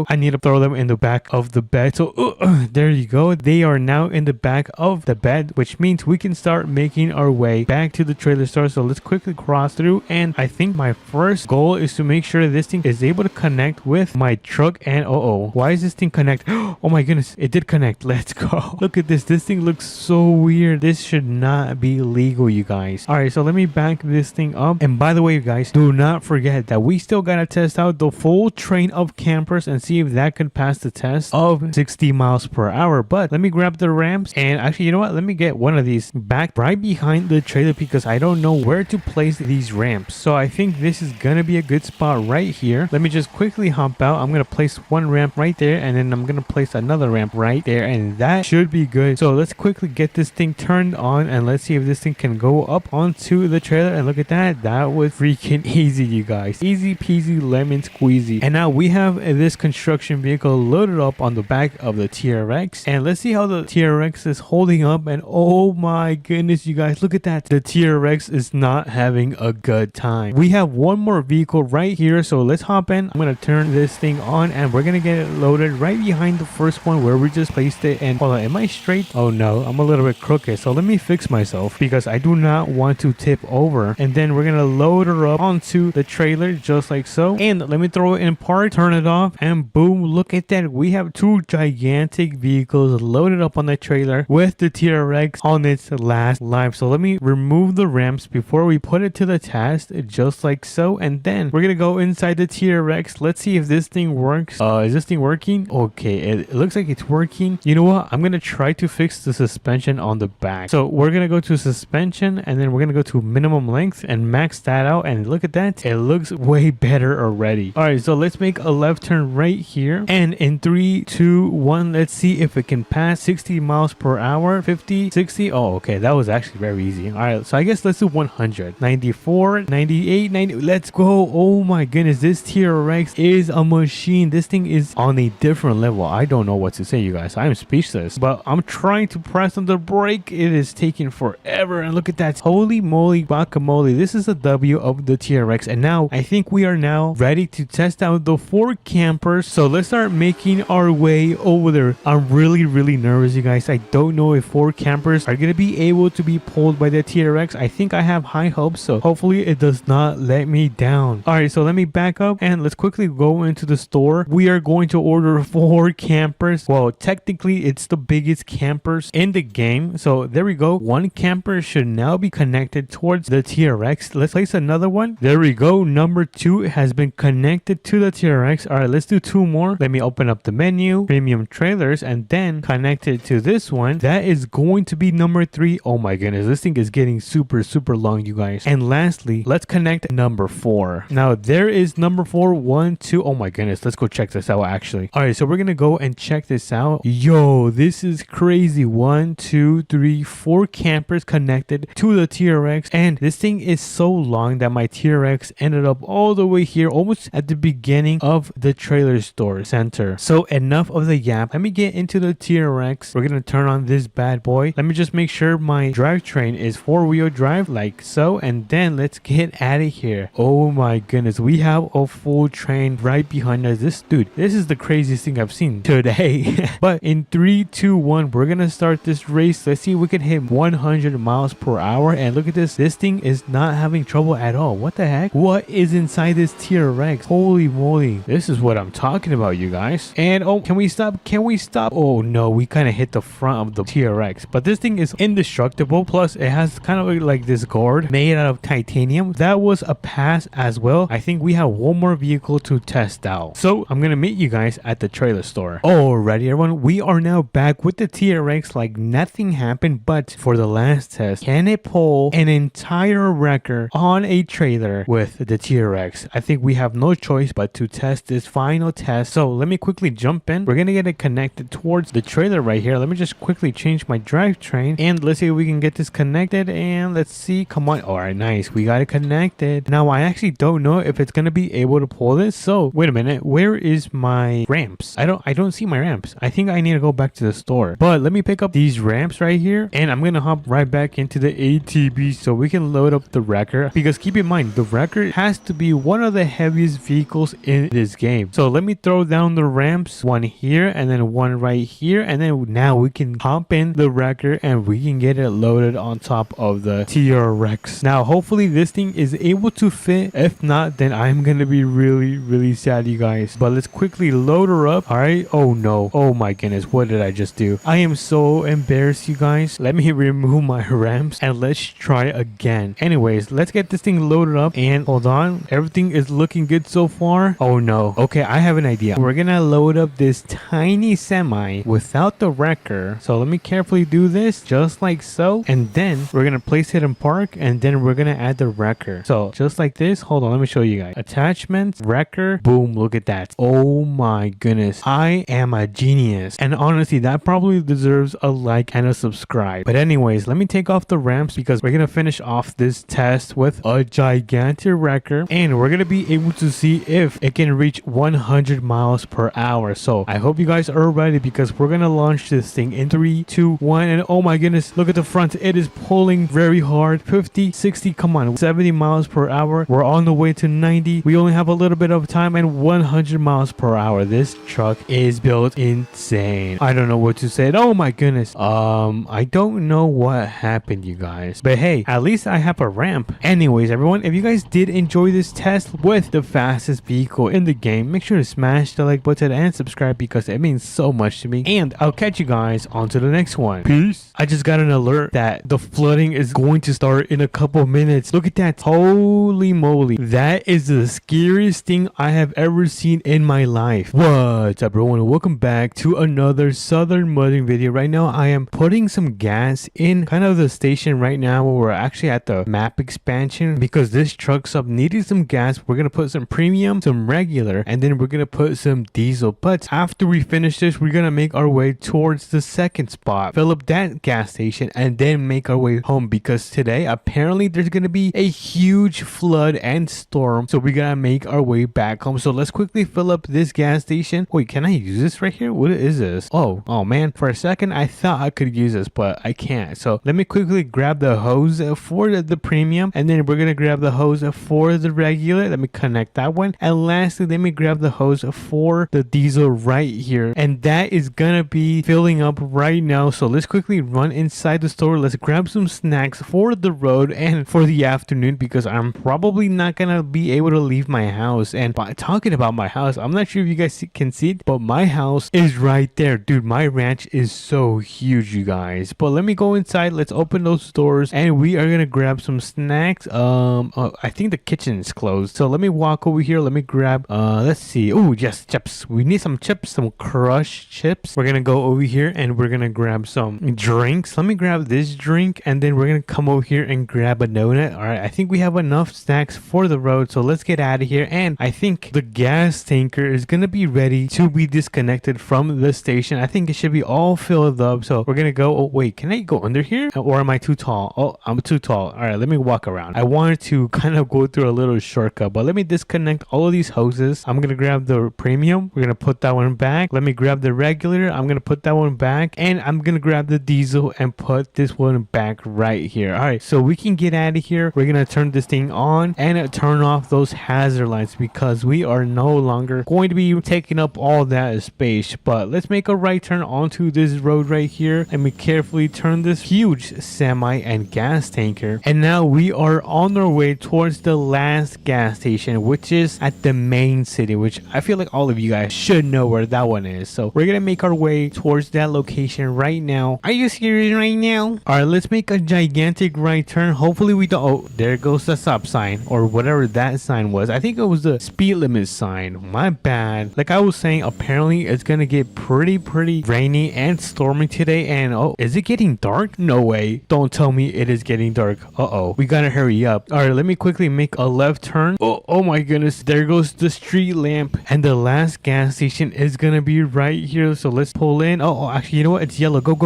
I need to throw them in the back of the bed. So there you go. They are now in the back of the bed, which means we can start making our way back to the trailer store. So let's quickly cross through, and I think my first goal is to make sure this thing is able to connect with my truck. And why is this thing connect? Oh my goodness, it did connect. Let's go. Look at this. This thing looks so weird. This should not be legal, you guys. All right, so let me back this thing up. And by the way, you guys, do not forget that we still gotta test out the full train of campers and see if that could pass the test of 60 miles per hour. But let me grab the ramps, and actually, you know what, let me get one of these back right behind the trailer because I don't know where to place these ramps. So I think this is gonna be a good spot right here. Let me just quickly hop out. I'm gonna place one ramp right there, and then I'm gonna place another ramp right there, and that should be good. So let's quickly get this thing turned on, and let's see if this thing can go up onto the trailer. And look at that. That was freaking easy, you guys. Easy peasy lemon squeezy. And now we have this construction vehicle loaded up on the back of the TRX, and let's see how the TRX is holding up. And oh my goodness, you guys, look at that. The TRX is not having a good time. We have one more vehicle right here, so let's hop in. I'm gonna turn this thing on, and we're gonna get it loaded right behind the first one where we just placed it. And hold on, am I straight? Oh no, I'm a little bit crooked, so let me fix myself because I do not want to tip over. And then we're gonna load her up onto the trailer just like so. And let me throw it in park, turn it off, and boom, look at that. We have two gigantic vehicles loaded up on the trailer with the TRX on its last life. So let me remove the ramps before we put it to the test, just like so. And then we're gonna go inside the TRX. Let's see if this thing works. Is this thing working? Okay, it looks like it's working. You know what, I'm gonna try to fix the suspension on the back. So we're gonna go to suspension, and then we're gonna go to minimum length and max that out. And look at that, it looks way better already. All right, so let's make a left turn right here, and in 3 2 1, let's see if it can pass 60 miles per hour. 50, 60. Oh, okay, that was actually very easy. All right, so I guess let's do 100, 94, 98, 90. Let's go. Oh my goodness, this TRX is a machine. This thing is on a different level. I don't know what to say, you guys. I'm speechless, but I'm trying to press on the brake. It is taking forever, and look at that. Holy moly guacamole, this is a W of the TRX. And now I think we are now ready to test out the 4 campers. So let's start making our way over there. I'm really nervous, you guys. I don't know if 4 campers are gonna be able to be pulled by the TRX. I think I have high hopes, so hopefully it does not let me down. All right, so let me back up and let's quickly go into the store. We are going to order 4 campers. Well, technically it's the biggest campers in the game. So there we go. 1 camper should now be connected towards the TRX. Let's place another one. There we go. Number 2 has been connected to the TRX. All right, let's do 2 more. Let me open up the menu, premium trailers, and then connect it to this one. That is going to be number 3. Oh my goodness, this thing is getting super long, you guys. And lastly, let's connect number 4. Now there is number 4. 1 2. Oh my goodness, let's go check this out actually. All right, so we're gonna go and check this out. Yo, this is crazy. 1 2 3 4 campers connected to the TRX, and this thing is so long that my TRX ended up all the way here, almost at the beginning of the trailer store center. So enough of the yap. Let me get into the TRX. We're gonna turn on this bad boy. Let me just make sure my drivetrain is 4-wheel drive like so, and then let's get out of here. Oh my goodness, we have a full train right behind us. This is the craziest thing I've seen today. But in 3 2 1, we're gonna start this race. Let's see if we can hit 100 miles per hour. And look at this, this thing is not having trouble at all. What the heck? What is inside this TRX? Holy moly, this is what I'm talking about, you guys. And oh, can we stop? Can we stop? Oh no, we kind of hit the front of the TRX, but this thing is indestructible. Plus it has kind of like this guard made out of titanium. That was a pass as well. I think we have one more vehicle to test out, so I'm gonna meet you guys at the trailer store. Alrighty everyone, we are now back with the TRX like nothing happened. But for the last test, can it pull an entire wrecker on a trailer with the TRX? I think we have no choice but to test this final test. So let me quickly jump in. We're gonna get it connected towards the trailer right here. Let me just quickly change my drivetrain, and let's see if we can get this connected. And let's see, come on. All right, nice, we got it connected. Now I actually don't know if it's gonna be able to pull this. So wait a minute, where is my ramps? I don't see my ramps. I think I need to go back to the store. But let me pick up these ramps right here, and I'm gonna hop right back into the ATV so we can load up the wrecker, because keep in mind the wrecker has to be one of the heaviest vehicles in this game. So let me throw down the ramps, one here and then one right here, and then now we can hop in the wrecker and we can get it loaded on top of the TRX. Now hopefully this thing is able to fit. If not, then I'm gonna be really sad, you guys. But let's quickly load her up. All right. Oh no, oh my goodness, what did I just do? I am so embarrassed, you guys. Let me remove my ramps and let's try again. Anyways, let's get this thing loaded up, and hold on, everything is looking good so far. Oh no. Okay, I have an idea. We're gonna load up this tiny semi without the wrecker. So let me carefully do this just like so, and then we're gonna place it in park, and then we're gonna add the wrecker. So just like this. Hold on, let me show you guys. Attachments, wrecker, boom, look at that. Oh my goodness, I am a genius. And honestly, that probably deserves a like and a subscribe. But anyways, let me take off the ramps because we're gonna finish off this test with a gigantic wrecker, and we're gonna be able to see if it can reach 100 miles per hour. So I hope you guys are ready, because we're gonna launch this thing in 3, 2, 1, and oh my goodness, look at the front. It is pulling very hard. 50, 60, come on, 70 miles per hour. We're on the way to 90. We only have a little bit of time, and 100 miles per hour. This truck is built insane. I don't know what to say. Oh my goodness. I don't know what happened, you guys, but hey, at least I have a ramp. Anyways, everyone, if you guys did enjoy this test with the fastest vehicle in the game, make sure to smash the like button and subscribe, because it means so much to me. And I'll catch you guys on to the next one. Peace. I just got an alert that the flooding is going to start in a couple minutes. Look at that. Holy moly, that is the scariest thing I have ever seen in my life. What's up, everyone? Welcome back to another Southern Mudding video. Right now I am putting some gas in kind of the station right now, where we're actually at the map expansion, because this truck sub needed some gas. We're gonna put some premium, some regular, and then we're gonna put some diesel. But after we finish this, we're gonna make our way towards the second spot, fill up that gas station, and then make our way home, because today apparently there's gonna be a huge flood and storm, so we gotta make our way back home. So let's quickly fill up this gas station. Wait, can I use this right here? What is this? Oh man, for a second I thought I could use this, but I can't. So let me quickly grab the hose for the premium, and then we're gonna grab the hose for the regular. Let me connect that one, and lastly let me grab the hose for the diesel right here, and that is gonna be filling up right now. So let's quickly run inside the store. Let's grab some snacks for the road and for the afternoon, because I'm probably not gonna be able to leave my house. And by talking about my house, I'm not sure if you guys can see it, but my house is right there. Dude, my ranch is so huge, you guys. But let me go inside. Let's open those doors, and we are gonna grab some snacks. I think the kitchen is closed, so let me walk over here. Let me grab let's see. Oh yes, chips. We need some chips, some crushed chips. We're gonna go over here and we're gonna grab some drinks. Let me grab this drink, and then we're gonna come over here and grab a donut. All right, I think we have enough snacks for the road, so let's get out of here. And I think the gas tanker is gonna be ready to be disconnected from the station. I think it should be all filled up, so we're gonna go. Oh wait, can I go under here, or am I too tall? Oh, I'm too tall. All right, let me walk around. I wanted to kind of go through a little shortcut, but let me disconnect all of these hoses. I'm gonna grab the premium. We're gonna put that one back. Let me grab the regular. I'm gonna put that one back, and I'm gonna grab the diesel and put this one back right here. All right, so we can get out of here. We're gonna turn this thing on and turn off those hazard lights, because we are no longer going to be taking up all that space. But let's make a right turn onto this road right here, and we carefully turn this huge semi and gas tanker, and now we are on our way towards the last gas station, which is at the main city, which I feel like all of you guys should know where that one is. So we're gonna make our way towards that location right now. Are you serious right now? All right, let's make a gigantic right turn. Hopefully we don't. Oh, there goes the stop sign, or whatever that sign was. I think it was the speed limit sign. My bad. Like I was saying, apparently it's gonna get pretty rainy and stormy today. And oh, is it getting dark? No way. Don't tell me it is getting dark. Uh-oh, we gotta hurry up. All right, let me quickly make a left turn. Oh my goodness, there goes the street lamp, and the last gas station is gonna be right here. So let's pull in. Oh, actually, you know what, it's yellow. Go.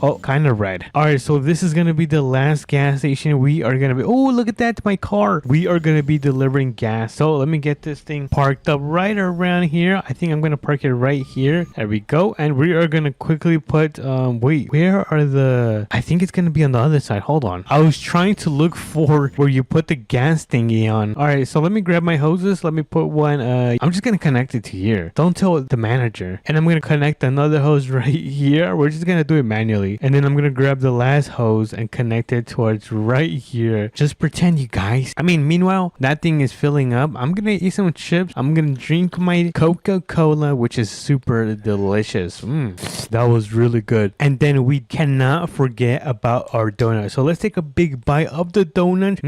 Oh, kind of red. All right, so this is gonna be the last gas station. We are gonna be, oh, look at that, my car. We are gonna be delivering gas. So So let me get this thing parked up right around here. I think I'm gonna park it right here. There we go. And we are gonna quickly put wait, where are the, I think it's gonna be on the other side. Hold on, I was trying to look for where you put the gas thingy on. All right, so let me grab my hoses. Let me put one, I'm just gonna connect it to here. Don't tell the manager. And I'm gonna connect another hose right here. We're just gonna do it manually. And then I'm gonna grab the last hose and connect it towards right here. Just pretend, you guys. I mean, meanwhile, that thing is filling up. I'm gonna eat some chips. I'm gonna drink my Coca-Cola, which is super delicious. That was really good. And then we cannot forget about our donut. So let's take a big bite of the donut.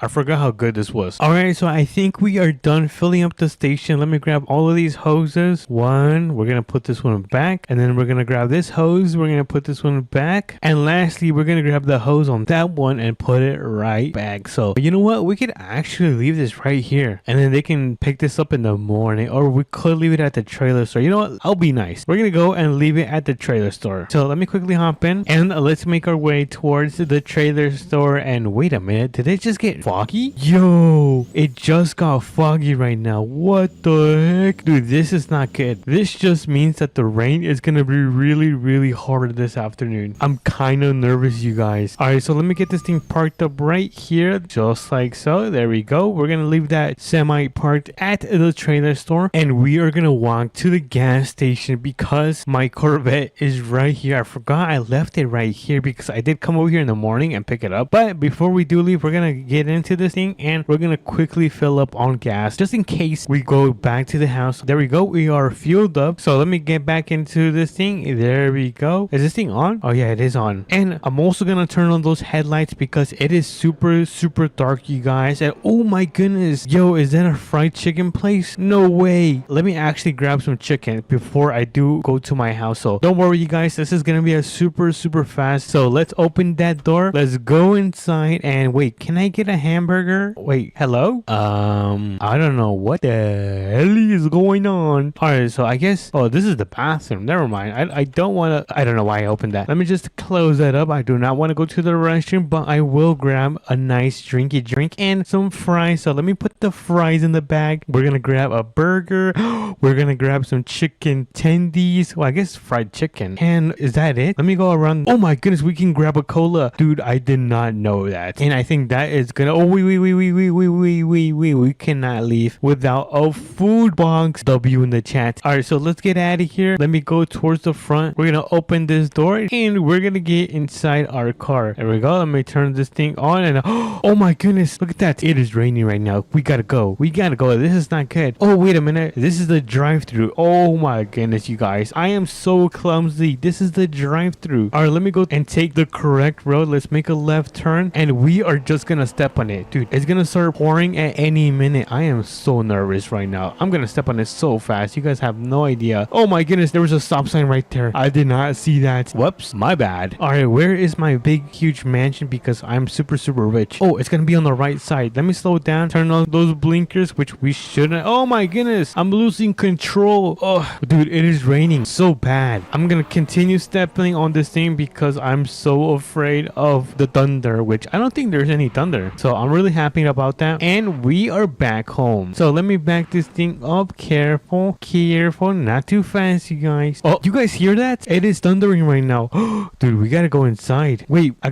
I forgot how good this was. All right, so I think we are done filling up the station. Let me grab all of these hoses. One, we're gonna put this one back, and then we're gonna grab this hose. We're gonna put this one back, and lastly, we're gonna grab the hose on that one and put it right back. So you know what? We could actually leave this right here, and then they can pick this up in the morning, or we could leave it at the trailer store. You know what? I'll be nice. We're gonna go and leave it at the trailer store. So let me quickly hop in and let's make our way towards the trailer store. And wait a minute, did it just get foggy? Yo, it just got foggy right now. What the heck? Dude, this is not good. This just means that the rain is gonna be really hard this afternoon. I'm kind of nervous, you guys. All right, so let me get this thing parked up right here, just like so. There we go. We're gonna leave that semi parked at the trailer store, and we are gonna walk to the gas station because my Corvette is right here. I forgot I left it right here because I did come over here in the morning and pick it up. But before we do leave, we're gonna get into this thing and we're gonna quickly fill up on gas just in case we go back to the house. There we go. We are fueled up. So let me get back into this thing. There we go. Is this thing on? Oh yeah, it is on. And I'm also gonna turn on those headlights because it is super dark, you guys. And oh my goodness, yo, is that a fried chicken place? No way. Let me actually grab some chicken before I do go to my house. So don't worry, you guys, this is gonna be a super fast. So let's open that door. Let's go inside. And wait, can I get a hamburger? Wait, hello? I don't know what the hell is going on. All right, so I guess, oh, this is the bathroom. Never mind. I don't want to, I don't know why I opened that. Let me just close that up. I do not want to go to the restroom, but I will grab a nice drinky drink and some fries. So let me put the fries in the bag. We're gonna grab a burger. We're gonna grab some chicken tendies. Well, I guess fried chicken. And is that it? Let me go around. Oh my goodness, we can grab a cola. Dude, I did not know that. And I think that is gonna, oh, wait. We cannot leave without a food box. W in the chat. All right, so let's get out of here. Let me go towards the front. We're gonna open this door and we're gonna get inside our car. There we go. Let me turn this thing on and oh my goodness, look at that. It is raining right now. We gotta go. This is not good. Oh, wait a minute. This is the drive-through. Oh my goodness, you guys. I am so clumsy. This is the drive-through. All right, let me go and take the correct road. Let's make a left turn and we are just gonna step on it. Dude, it's gonna start pouring at any minute. I am so nervous right now. I'm gonna step on it so fast. You guys have no idea. Oh my goodness, there was a stop sign right there. I did not see that. Whoops, my bad. All right, where is my big huge mansion? Because I'm super rich. Oh, it's gonna be on the right side. Let me slow down, turn on those blinkers, which we shouldn't. Oh my goodness, I'm losing control. Oh dude, it is raining so bad. I'm gonna continue stepping on this thing because I'm so afraid of the thunder, which I don't think there's any thunder. So I'm really happy about that. And we are back home. So let me back this thing up. Careful, not too fast, you guys. Oh, you guys hear that? It is thundering right now. Dude, we gotta go inside. Wait, I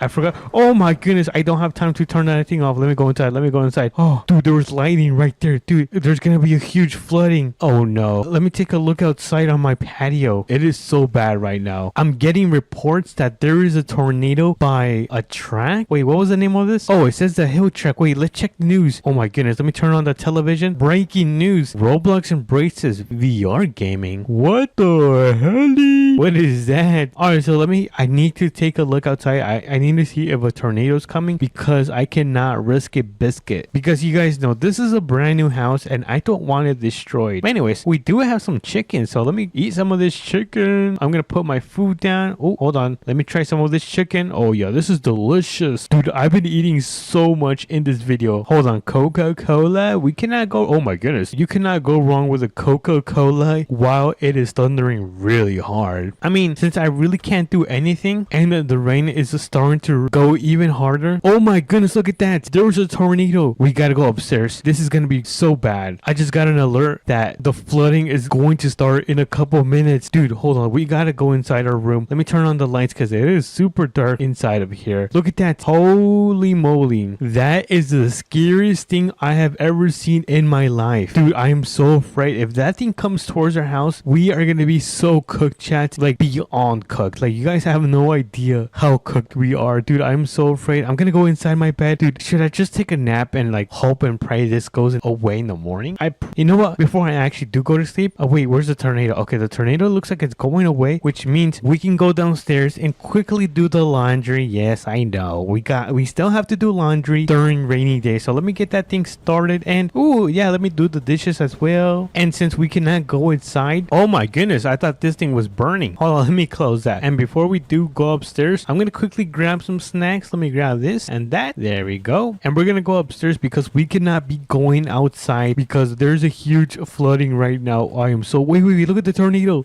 forgot. Oh my goodness, I don't have time to turn that thing off. Let me go inside. Oh, dude, there was lightning right there. Dude, there's gonna be a huge flooding. Oh no. Let me take a look outside on my patio. It is so bad right now. I'm getting reports that there is a tornado by a track. Wait, what was the name of this? Oh, it says the hill track. Wait, let's check the news. Oh my goodness, let me turn on the television. Breaking news. Roblox embraces VR gaming. What the hell? What is that? Alright, so I need to take a look outside. I need to see if a tornado is coming because I cannot risk a biscuit. Because you guys know, this is a brand new house and I don't want it destroyed. But anyways, we do have some chicken. So let me eat some of this chicken. I'm going to put my food down. Oh, hold on. Let me try some of this chicken. Oh yeah, this is delicious. Dude, I've been eating so much in this video. Hold on. Coca-Cola. We cannot go. Oh my goodness. You cannot go wrong with a Coca-Cola while it is thundering really hard. I mean, since I really can't do anything and the rain is starting to go even harder. Oh my goodness, look at that. There was a tornado. We gotta go upstairs. This is gonna be so bad. I just got an alert that the flooding is going to start in a couple minutes. Dude, hold on. We gotta go inside our room. Let me turn on the lights because it is super dark inside of here. Look at that. Holy moly. That is the scariest thing I have ever seen in my life. Dude, I am so afraid. If that thing comes towards our house, we are gonna be so cooked, chat. Like, beyond cooked. Like, you guys have no idea how cooked we are. Dude, I'm so afraid. I'm gonna go inside my bed. Dude, should I just take a nap and like hope and pray this goes away in the morning? You know what? Before I actually do go to sleep. Oh wait, where's the tornado? Okay, the tornado looks like it's going away, which means we can go downstairs and quickly do the laundry. Yes, I know. We still have to do laundry during rainy days. So let me get that thing started. And ooh, yeah, let me do the dishes as well. And since we cannot go inside, oh my goodness, I thought this thing was burning. Hold on, let me close that. And before we do go upstairs, I'm gonna quickly grab some snacks. Let me grab this and that. There we go. And we're gonna go upstairs because we cannot be going outside because there's a huge flooding right now. I am so wait, look at the tornado.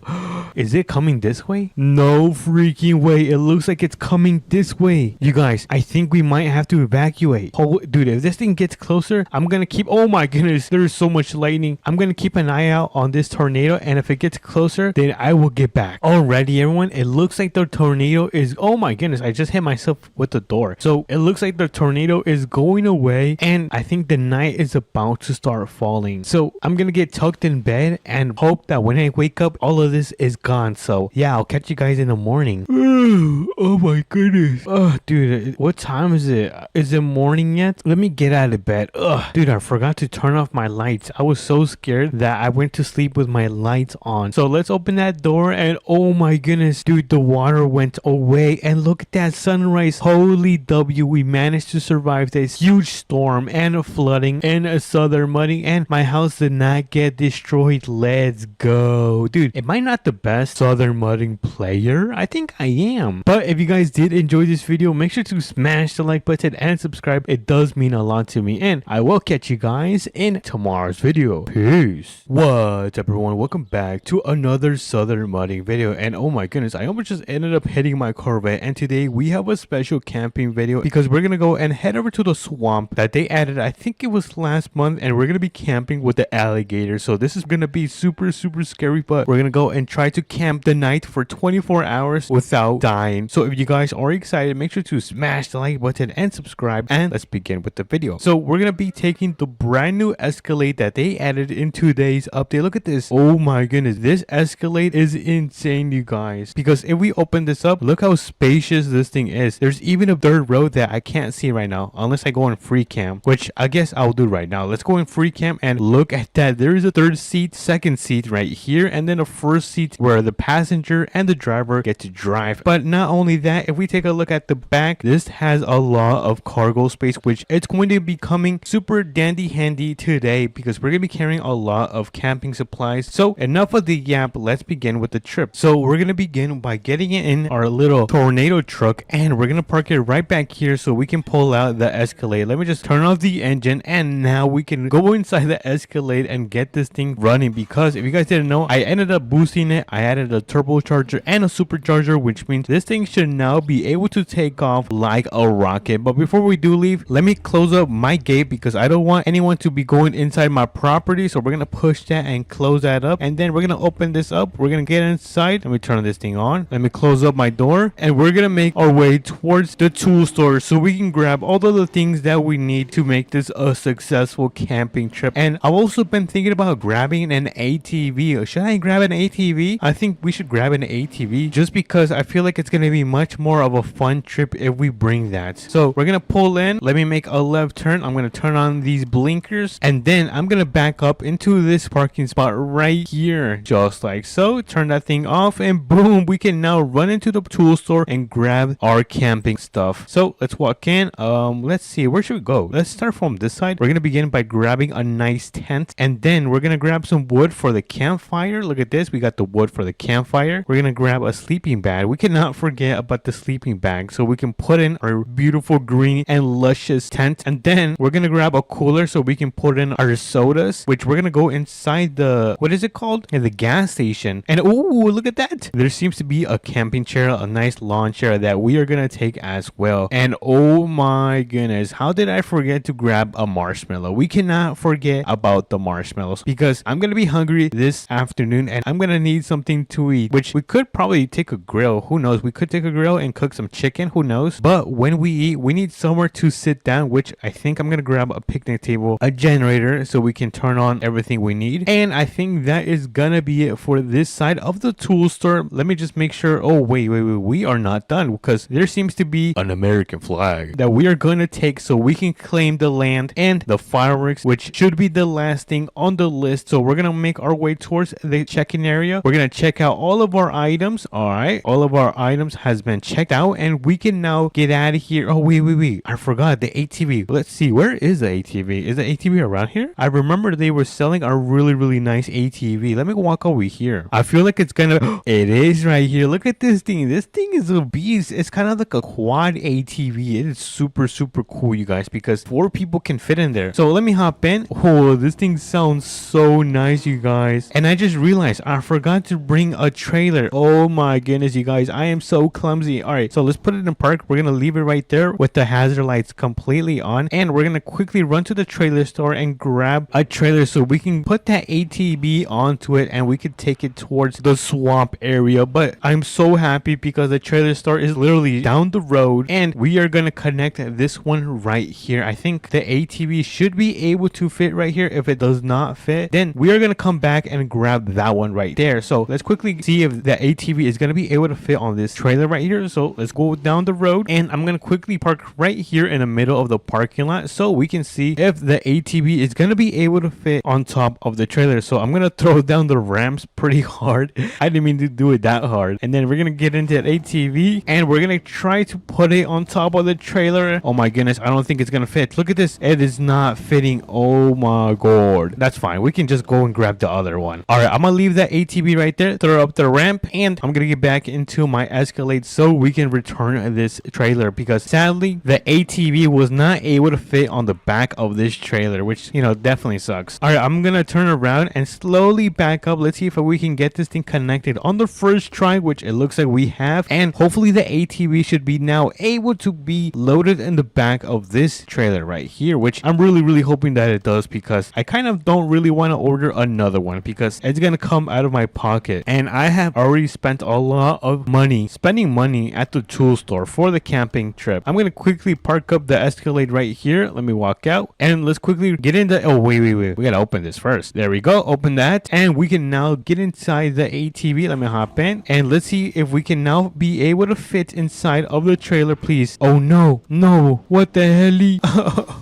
Is it coming this way? No freaking way. It looks like it's coming this way. You guys, I think we might have to evacuate. Oh, dude, if this thing gets closer, I'm gonna keep, oh my goodness, there's so much lightning. I'm gonna keep an eye out on this tornado, and if it gets closer, then I will get back. Alrighty, everyone, it looks like the tornado is, oh my goodness, I just hit myself with the door. So it looks like the tornado is going away, and I think the night is about to start falling. So I'm gonna get tucked in bed and hope that when I wake up, all of this is gone. So yeah, I'll catch you guys in the morning. Oh my goodness. Oh, dude, what time is it? Is it morning yet? Let me get out of bed. Dude, I forgot to turn off my lights. I was so scared that I went to sleep with my lights on. So let's open that door, and oh my goodness, dude, the water went away, and look at that sunrise. Holy W, we managed to survive this huge storm and flooding and a southern mudding, and my house did not get destroyed. Let's go. Dude, am I not the best southern mudding player? I think I am. But if you guys did enjoy this video, make sure to smash the like button and subscribe. It does mean a lot to me, and I will catch you guys in tomorrow's video. Peace. What's up, everyone? Welcome back to another southern mudding video, and oh my goodness, I almost just ended up hitting my Corvette, and today we have a special camping video because we're gonna go and head over to the swamp that they added, I think it was last month, and we're gonna be camping with the alligator. So this is gonna be super scary, but we're gonna go and try to camp the night for 24 hours without dying. So if you guys are excited, make sure to smash the like button and subscribe, and let's begin with the video. So we're gonna be taking the brand new Escalade that they added in today's update. Look at this. Oh my goodness, this Escalade is insane, you guys, because if we open this up, look how spacious this thing is. There's even a third row that I can't see right now unless I go in free cam, which I guess I'll do right now. Let's go in free cam and look at that. There is a third seat, second seat right here, and then a first seat where the passenger and the driver get to drive. But not only that, if we take a look at the back, this has a lot of cargo space, which it's going to be coming super dandy handy today because we're gonna be carrying a lot of camping supplies. So enough of the yap, let's begin with the trip. So we're gonna begin by getting it in our little tornado truck, and we're gonna park it right back here so we can pull out the Escalade. Let me just turn off the engine, and now we can go inside the Escalade and get this thing running, because if you guys didn't know, I ended up boosting it. I added a turbocharger and a supercharger, which means this thing should now be able to take off like a rocket. But before we do leave, let me close up my gate because I don't want anyone to be going inside my property. So we're gonna push that and close that up, and then we're gonna open this up. We're gonna get inside. Let me turn this thing on. Let me close up my door, and we're gonna make our way towards the tool store so we can grab all of the things that we need to make this a successful camping trip. And I've also been thinking about grabbing an ATV. Should I grab an ATV? I think we should grab an ATV just because I feel like it's gonna be much more of a fun trip if we bring that. So we're gonna pull in. Let me make a left turn. I'm gonna turn on these blinkers, and then I'm gonna back up into this parking spot right here, just like so. Turn that thing off, and boom, we can now run into the tool store and grab our camping stuff. So let's walk in. Let's see, where should we go? Let's start from this side. We're gonna begin by grabbing a nice tent, and then we're gonna grab some wood for the campfire. Look at this, we got the wood for the campfire. We're gonna grab a sleeping bag. We cannot forget about the sleeping bag so we can put in our beautiful green and luscious tent. And then we're gonna grab a cooler so we can put in our sodas, which we're gonna go inside the, what is it called? Yeah, the gas station. And oh, look at that, there seems to be a camping chair, a nice lawn chair that we are gonna take as well. And oh my goodness, how did I forget to grab a a marshmallow. We cannot forget about the marshmallows because I'm gonna be hungry this afternoon and I'm gonna need something to eat, which we could probably take a grill. Who knows? We could take a grill and cook some chicken. Who knows? But when we eat, we need somewhere to sit down, which I think I'm gonna grab a picnic table, a generator, so we can turn on everything we need. And I think that is gonna be it for this side of the tool store. Let me just make sure. Oh, wait. We are not done because there seems to be an American flag that we are gonna take so we can claim the land and the fireworks, which should be the last thing on the list. So we're gonna make our way towards the check-in area. We're gonna check out all of our items. All right, all of our items has been checked out and we can now get out of here. Oh, wait. I forgot the ATV. Let's see, where is the ATV? Is the ATV around here? I remember they were selling a really nice ATV. Let me walk over here. I feel like it's gonna it is right here. Look at this thing. This thing is a beast. It's kind of like a quad ATV. It is super cool, you guys, because 4 people can fit in there. So let me hop in. Oh, this thing sounds so nice, you guys. And I just realized I forgot to bring a trailer. Oh my goodness, you guys, I am so clumsy. All right, so let's put it in park. We're gonna leave it right there with the hazard lights completely on, and we're gonna quickly run to the trailer store and grab a trailer so we can put that ATV onto it and we can take it towards the swamp area. But I'm so happy because the trailer store is literally down the road and we are gonna connect this one right here. I think the ATV should be able to fit right here. If it does not fit, then we are gonna come back and grab that one right there. So let's quickly see if the ATV is gonna be able to fit on this trailer right here. So let's go down the road and I'm gonna quickly park right here in the middle of the parking lot so we can see if the ATV is gonna be able to fit on top of the trailer. So I'm gonna throw down the ramps pretty hard. I didn't mean to do it that hard. And then we're gonna get into that ATV and we're gonna try to put it on top of the trailer. Oh my goodness, I don't think it's gonna fit. Look at this, it is not fitting. Oh my god. That's fine, we can just go and grab the other one. All right, I'm gonna leave that ATV right there, throw up the ramp, and I'm gonna get back into my Escalade so we can return this trailer, because sadly the ATV was not able to fit on the back of this trailer, which, you know, definitely sucks. All right, I'm gonna turn around and slowly back up. Let's see if we can get this thing connected on the first try, which it looks like we have, and hopefully the ATV should be now able to be loaded in the back of this trailer right here, which I'm really hoping that it does, because I kind of don't really want to order another one because it's gonna come out of my pocket, and I have already spent a lot of money spending money at the tool store for the camping trip. I'm gonna quickly park up the Escalade right here. Let me walk out and let's quickly get into wait, we gotta open this first. There we go, open that, and we can now get inside the ATV. Let me hop in and let's see if we can now be able to fit inside of the trailer, please. Oh no, what the hell?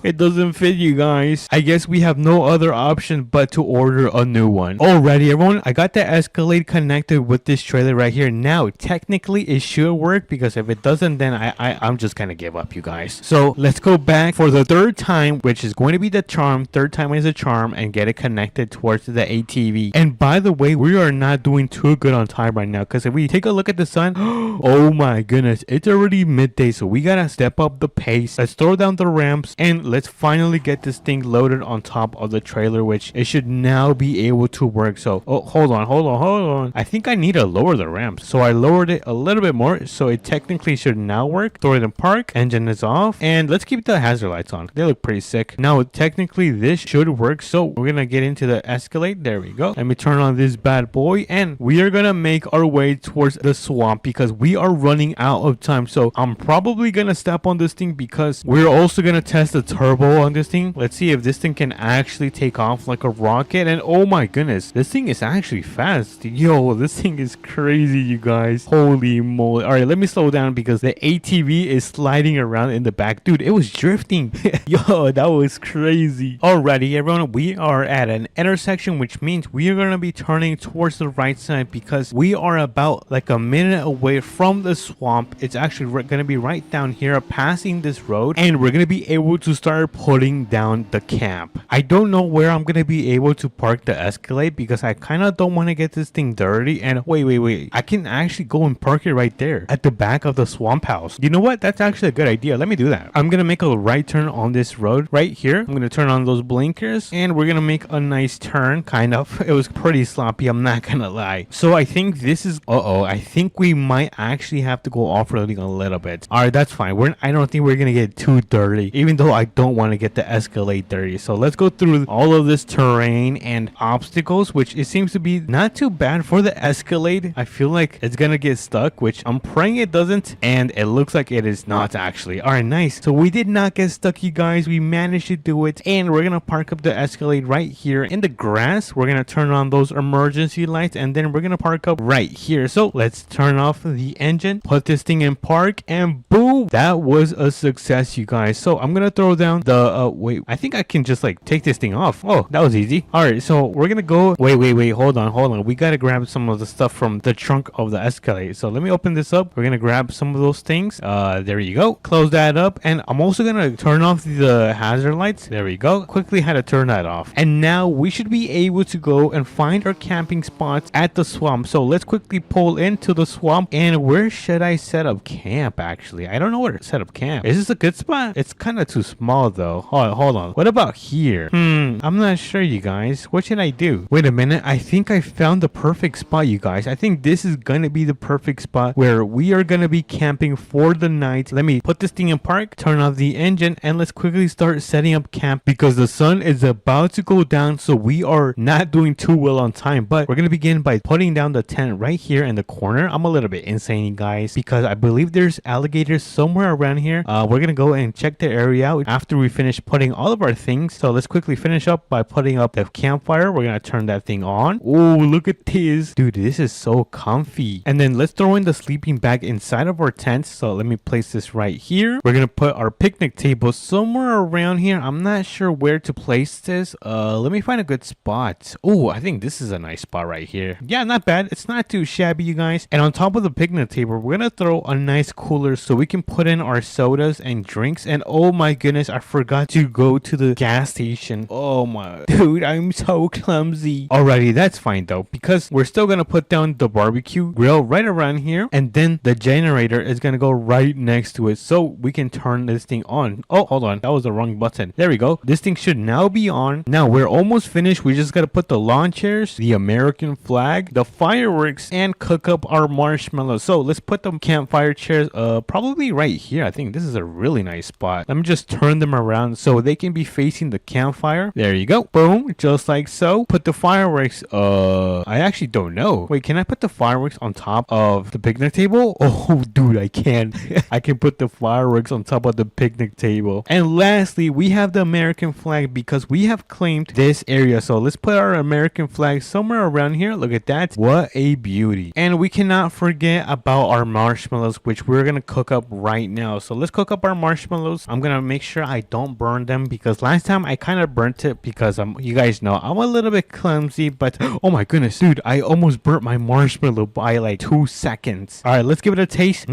It doesn't fit, you guys. I guess we have no other option but to order a new one. Alrighty everyone, I got the Escalade connected with this trailer right here. Now technically it should work, because if it doesn't, then I'm just gonna give up, you guys. So let's go back for the third time, which is going to be the charm. Third time is a charm, and get it connected towards the ATV. And by the way, we are not doing too good on time right now, because if we take a look at the sun, oh my goodness, it's already midday, so we gotta step up the pace. Let's throw down the ramps and let's finally get this thing loaded on top of the trailer, which it should now be able to work. So hold on, I think I need to lower the ramps, so I lowered it a little bit more, so it technically should now work. Throw it in park, engine is off, and let's keep the hazard lights on. They look pretty sick. Now technically this should work, so we're gonna get into the Escalade. There we go. Let me turn on this bad boy and we are gonna make our way towards the swamp because we are running out of time. So I'm probably gonna step on this thing because we're also gonna test the turbo on this thing. Let's see if this thing can actually take off like a rocket. And oh my goodness, this thing is actually fast. Yo, this thing is crazy, you guys. Holy moly. All right, let me slow down because the ATV is sliding around in the back. Dude, it was drifting. Yo, that was crazy. Alrighty everyone, we are at an intersection, which means we are gonna be turning towards the right side because we are about like a minute away from the swamp. It's actually gonna be right down here passing this road, and we're gonna be able to start putting down the camp. I don't know where I'm gonna be able to park the Escalade because I kind of don't want to get this thing dirty. And wait, I can actually go and park it right there at the back of the swamp house. You know what, that's actually a good idea. Let me do that. I'm gonna make a right turn on this road right here. I'm gonna turn on those blinkers and we're gonna make a nice turn. Kind of, it was pretty sloppy, I'm not gonna lie. So I think this is I think we might actually have to go off-roading a little bit. All right, that's fine. I don't think we're gonna get too dirty, even though I don't want to to get the Escalade dirty. So let's go through all of this terrain and obstacles, which it seems to be not too bad for the Escalade. I feel like it's gonna get stuck, which I'm praying it doesn't, and it looks like it is not actually. All right, nice. So we did not get stuck, you guys. We managed to do it, and we're gonna park up the Escalade right here in the grass. We're gonna turn on those emergency lights, and then we're gonna park up right here. So let's turn off the engine, put this thing in park, and boom, that was a success, you guys. So I'm gonna throw down the wait, I think I can just like take this thing off. Oh, that was easy. All right, so we're gonna go wait, hold on. We gotta grab some of the stuff from the trunk of the Escalade. So let me open this up. We're gonna grab some of those things. There you go. Close that up, and I'm also gonna turn off the hazard lights. There we go. Quickly had to turn that off, and now we should be able to go and find our camping spots at the swamp. So let's quickly pull into the swamp. And where should I set up camp? Actually, I don't know where to set up camp. Is this a good spot? It's kind of too small though. Hold on. What about here? I'm not sure, you guys. What should I do? Wait a minute. I think I found the perfect spot, you guys. I think this is gonna be the perfect spot where we are gonna be camping for the night. Let me put this thing in park, turn off the engine, and let's quickly start setting up camp because the sun is about to go down, so we are not doing too well on time. But we're gonna begin by putting down the tent right here in the corner. I'm a little bit insane, guys, because I believe there's alligators somewhere around here. We're gonna go and check the area out after we finish putting all of our things. So let's quickly finish up by putting up the campfire. We're gonna turn that thing on. Oh, look at this, dude. This is so comfy. And then let's throw in the sleeping bag inside of our tent. So let me place this right here. We're gonna put our picnic table somewhere around here. I'm not sure where to place this. Let me find a good spot. Oh, I think this is a nice spot right here. Yeah, not bad. It's not too shabby, you guys. And on top of the picnic table, we're gonna throw a nice cooler so we can put in our sodas and drinks. And oh my goodness, I forgot to go to the gas station. Oh my dude, I'm so clumsy. Alrighty, that's fine though, because we're still gonna put down the barbecue grill right around here, and then the generator is gonna go right next to it so we can turn this thing on. Oh, hold on, that was the wrong button. There we go. This thing should now be on. Now we're almost finished. We just gotta put the lawn chairs, the American flag, the fireworks, and cook up our marshmallows. So let's put the campfire chairs probably right here. I think this is a really nice spot. Let me just turn them around so they can be facing the campfire. There you go. Boom, just like so. Put the fireworks I actually don't know. Wait, can I put the fireworks on top of the picnic table? Oh dude, I can. I can put the fireworks on top of the picnic table. And lastly, we have the American flag because we have claimed this area. So let's put our American flag somewhere around here. Look at that. What a beauty. And we cannot forget about our marshmallows, which we're gonna cook up right now. So let's cook up our marshmallows. I'm gonna make sure I don't burn them because last time I kind of burnt it because you guys know I'm a little bit clumsy, but oh my goodness, dude, I almost burnt my marshmallow by like 2 seconds. All right, let's give it a taste.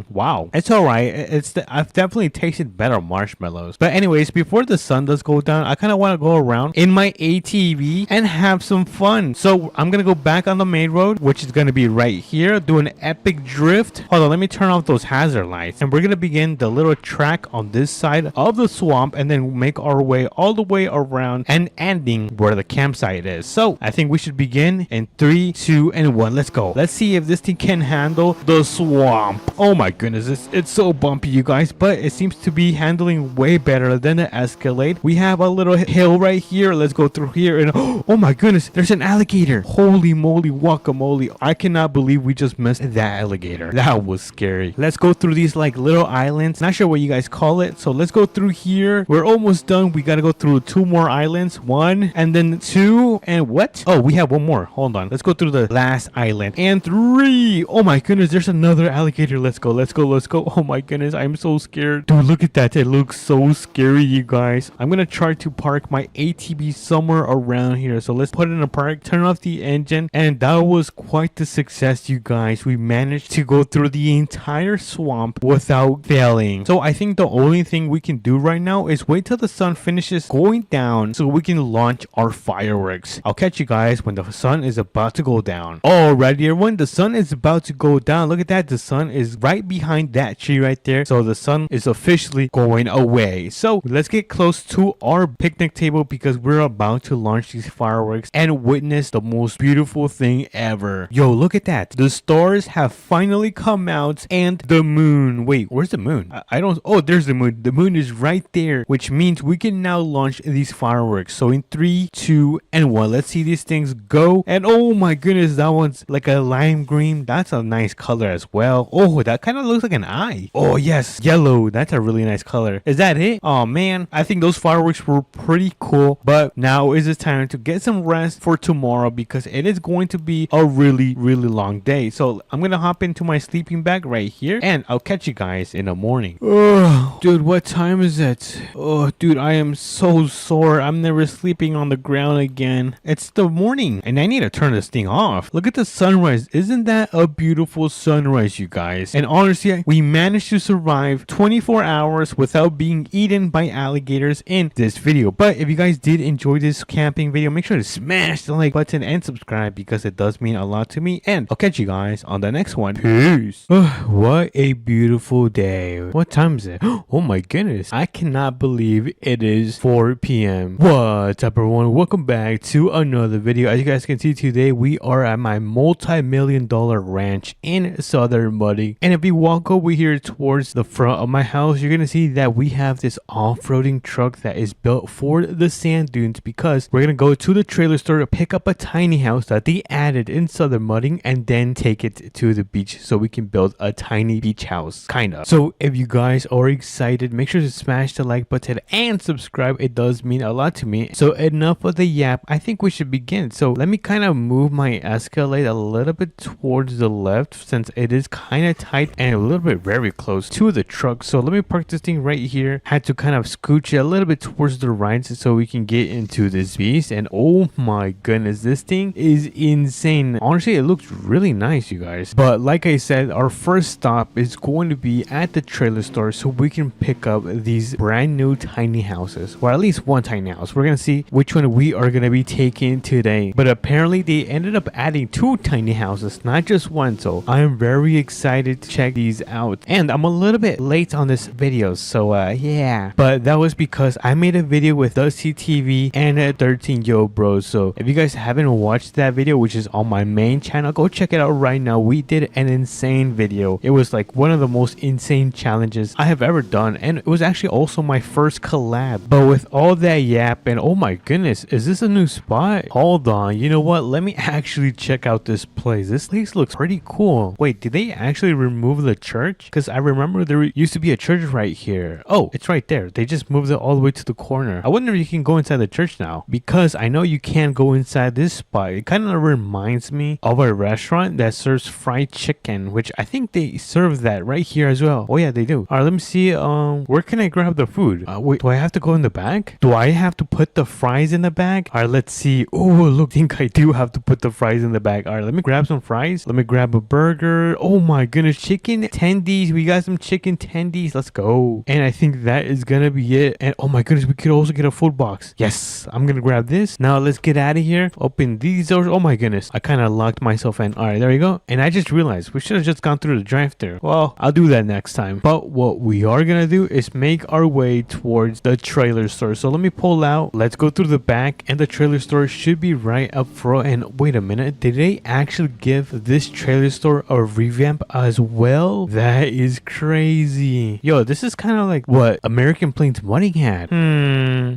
Wow, it's all right. I've definitely tasted better marshmallows. But anyways, before the sun does go down, I kind of want to go around in my ATV and have some fun. So I'm gonna go back on the main road, which is gonna be right here, do an epic drift. Hold on, let me turn off those hazard lights, and we're gonna begin the little track on this side of the swamp, and then make our way all the way around and ending where the campsite is. So I think we should begin in 3, 2, and 1. Let's go. Let's see if this thing can handle the swamp. Oh my goodness, it's so bumpy, you guys, but it seems to be handling way better than the Escalade. We have a little hill right here. Let's go through here, and oh my goodness, there's an alligator. Holy moly guacamole. I cannot believe we just missed that alligator. That was scary. Let's go through these like little islands. Not sure what you guys call it. So let's go through here. We're almost done. We gotta go through 2 more islands. 1 and then 2, and what? Oh, we have 1 more. Hold on. Let's go through the last island. And 3. Oh my goodness, there's another alligator. Let's go. Oh my goodness, I'm so scared. Dude, look at that. It looks so scary, you guys. I'm gonna try to park my ATV somewhere around here. So let's put it in a park, turn off the engine, and that was quite the success, you guys. We managed to go through the entire swamp without failing. So I think the only thing we can do right now is wait till the sun finishes going down so we can launch our fireworks. I'll catch you guys when the sun is about to go down. Alrighty, everyone, the sun is about to go down. Look at that. The sun is right behind that tree right there. So the sun is officially going away. So let's get close to our picnic table because we're about to launch these fireworks and witness the most beautiful thing ever. Yo, look at that. The stars have finally come out, and the moon. Wait, where's the moon? I don't. Oh, there's the moon. The moon is right there. here, which means we can now launch these fireworks. So in 3, 2, and 1, let's see these things go. And oh my goodness, that one's like a lime green. That's a nice color as well. Oh, that kind of looks like an eye. Oh yes, yellow. That's a really nice color. Is that it? Oh man, I think those fireworks were pretty cool. But now is the time to get some rest for tomorrow, because it is going to be a really long day. So I'm gonna hop into my sleeping bag right here, and I'll catch you guys in the morning. Oh, dude, what time is it? Oh, dude, I am so sore. I'm never sleeping on the ground again. It's the morning, and I need to turn this thing off. Look at the sunrise. Isn't that a beautiful sunrise, you guys? And honestly, we managed to survive 24 hours without being eaten by alligators in this video. But if you guys did enjoy this camping video, make sure to smash the like button and subscribe, because it does mean a lot to me. And I'll catch you guys on the next one. Peace. What a beautiful day. What time is it? Oh my goodness, I cannot believe it is 4 p.m. What's up, everyone? Welcome back to another video. As you guys can see, today we are at my multi-million-dollar ranch in southern Muddy. And if you walk over here towards the front of my house, you're gonna see that we have this off-roading truck that is built for the sand dunes, because we're gonna go to the trailer store to pick up a tiny house that they added in southern Mudding, and then take it to the beach so we can build a tiny beach house, kinda. So if you guys are excited, make sure to smash the like button and subscribe. It does mean a lot to me. So enough of the yap, I think we should begin. So let me kind of move my Escalade a little bit towards the left, since it is kind of tight and a little bit very close to the truck. So let me park this thing right here. Had to kind of scooch it a little bit towards the right so we can get into this beast. And oh my goodness, this thing is insane. Honestly, it looks really nice, you guys. But like I said, our first stop is going to be at the trailer store so we can pick up these brand new tiny houses, or at least one tiny house. We're gonna see which one we are gonna be taking today. But apparently they ended up adding 2 tiny houses, not just one. So I am very excited to check these out. And I'm a little bit late on this video, so yeah. But that was because I made a video with Dusty TV and 13 Yo Bros. So if you guys haven't watched that video, which is on my main channel, go check it out right now. We did an insane video. It was like one of the most insane challenges I have ever done, and it was actually also my first collab. But with all that yap, and oh my goodness, is this a new spot? Hold on, you know what, let me actually check out this place. This place looks pretty cool. Wait, did they actually remove the church? Because I remember there used to be a church right here. Oh, it's right there. They just moved it all the way to the corner. I wonder if you can go inside the church now, because I know you can't go inside this spot. It kind of reminds me of a restaurant that serves fried chicken, which I think they serve that right here as well. Oh yeah, they do. All right, let me see. Where can I grab the food? Wait, do I have to go in the bag? Do I have to put the fries in the bag? All right, let's see. Oh, look, I think I do have to put the fries in the bag. All right, let me grab some fries. Let me grab a burger. Oh my goodness, chicken tendies. We got some chicken tendies. Let's go. And I think that is gonna be it. And oh my goodness, we could also get a food box. Yes, I'm gonna grab this. Now let's get out of here. Open these doors. Oh my goodness, I kind of locked myself in. All right, there you go. And I just realized we should have just gone through the drive-thru. Well, I'll do that next time. But what we are gonna do is make our way towards the trailer store. So let me pull out. Let's go through the back, and the trailer store should be right up front. And wait a minute, did they actually give this trailer store a revamp as well? That is crazy. Yo, this is kind of like what American Plains Mudding had.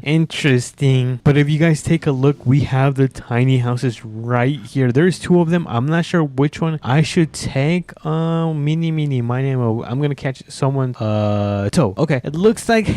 Interesting. But if you guys take a look, we have the tiny houses right here. There's 2 of them. I'm not sure which one I should take. Mini, my name. I'm gonna catch someone. Toe. Okay, it looks like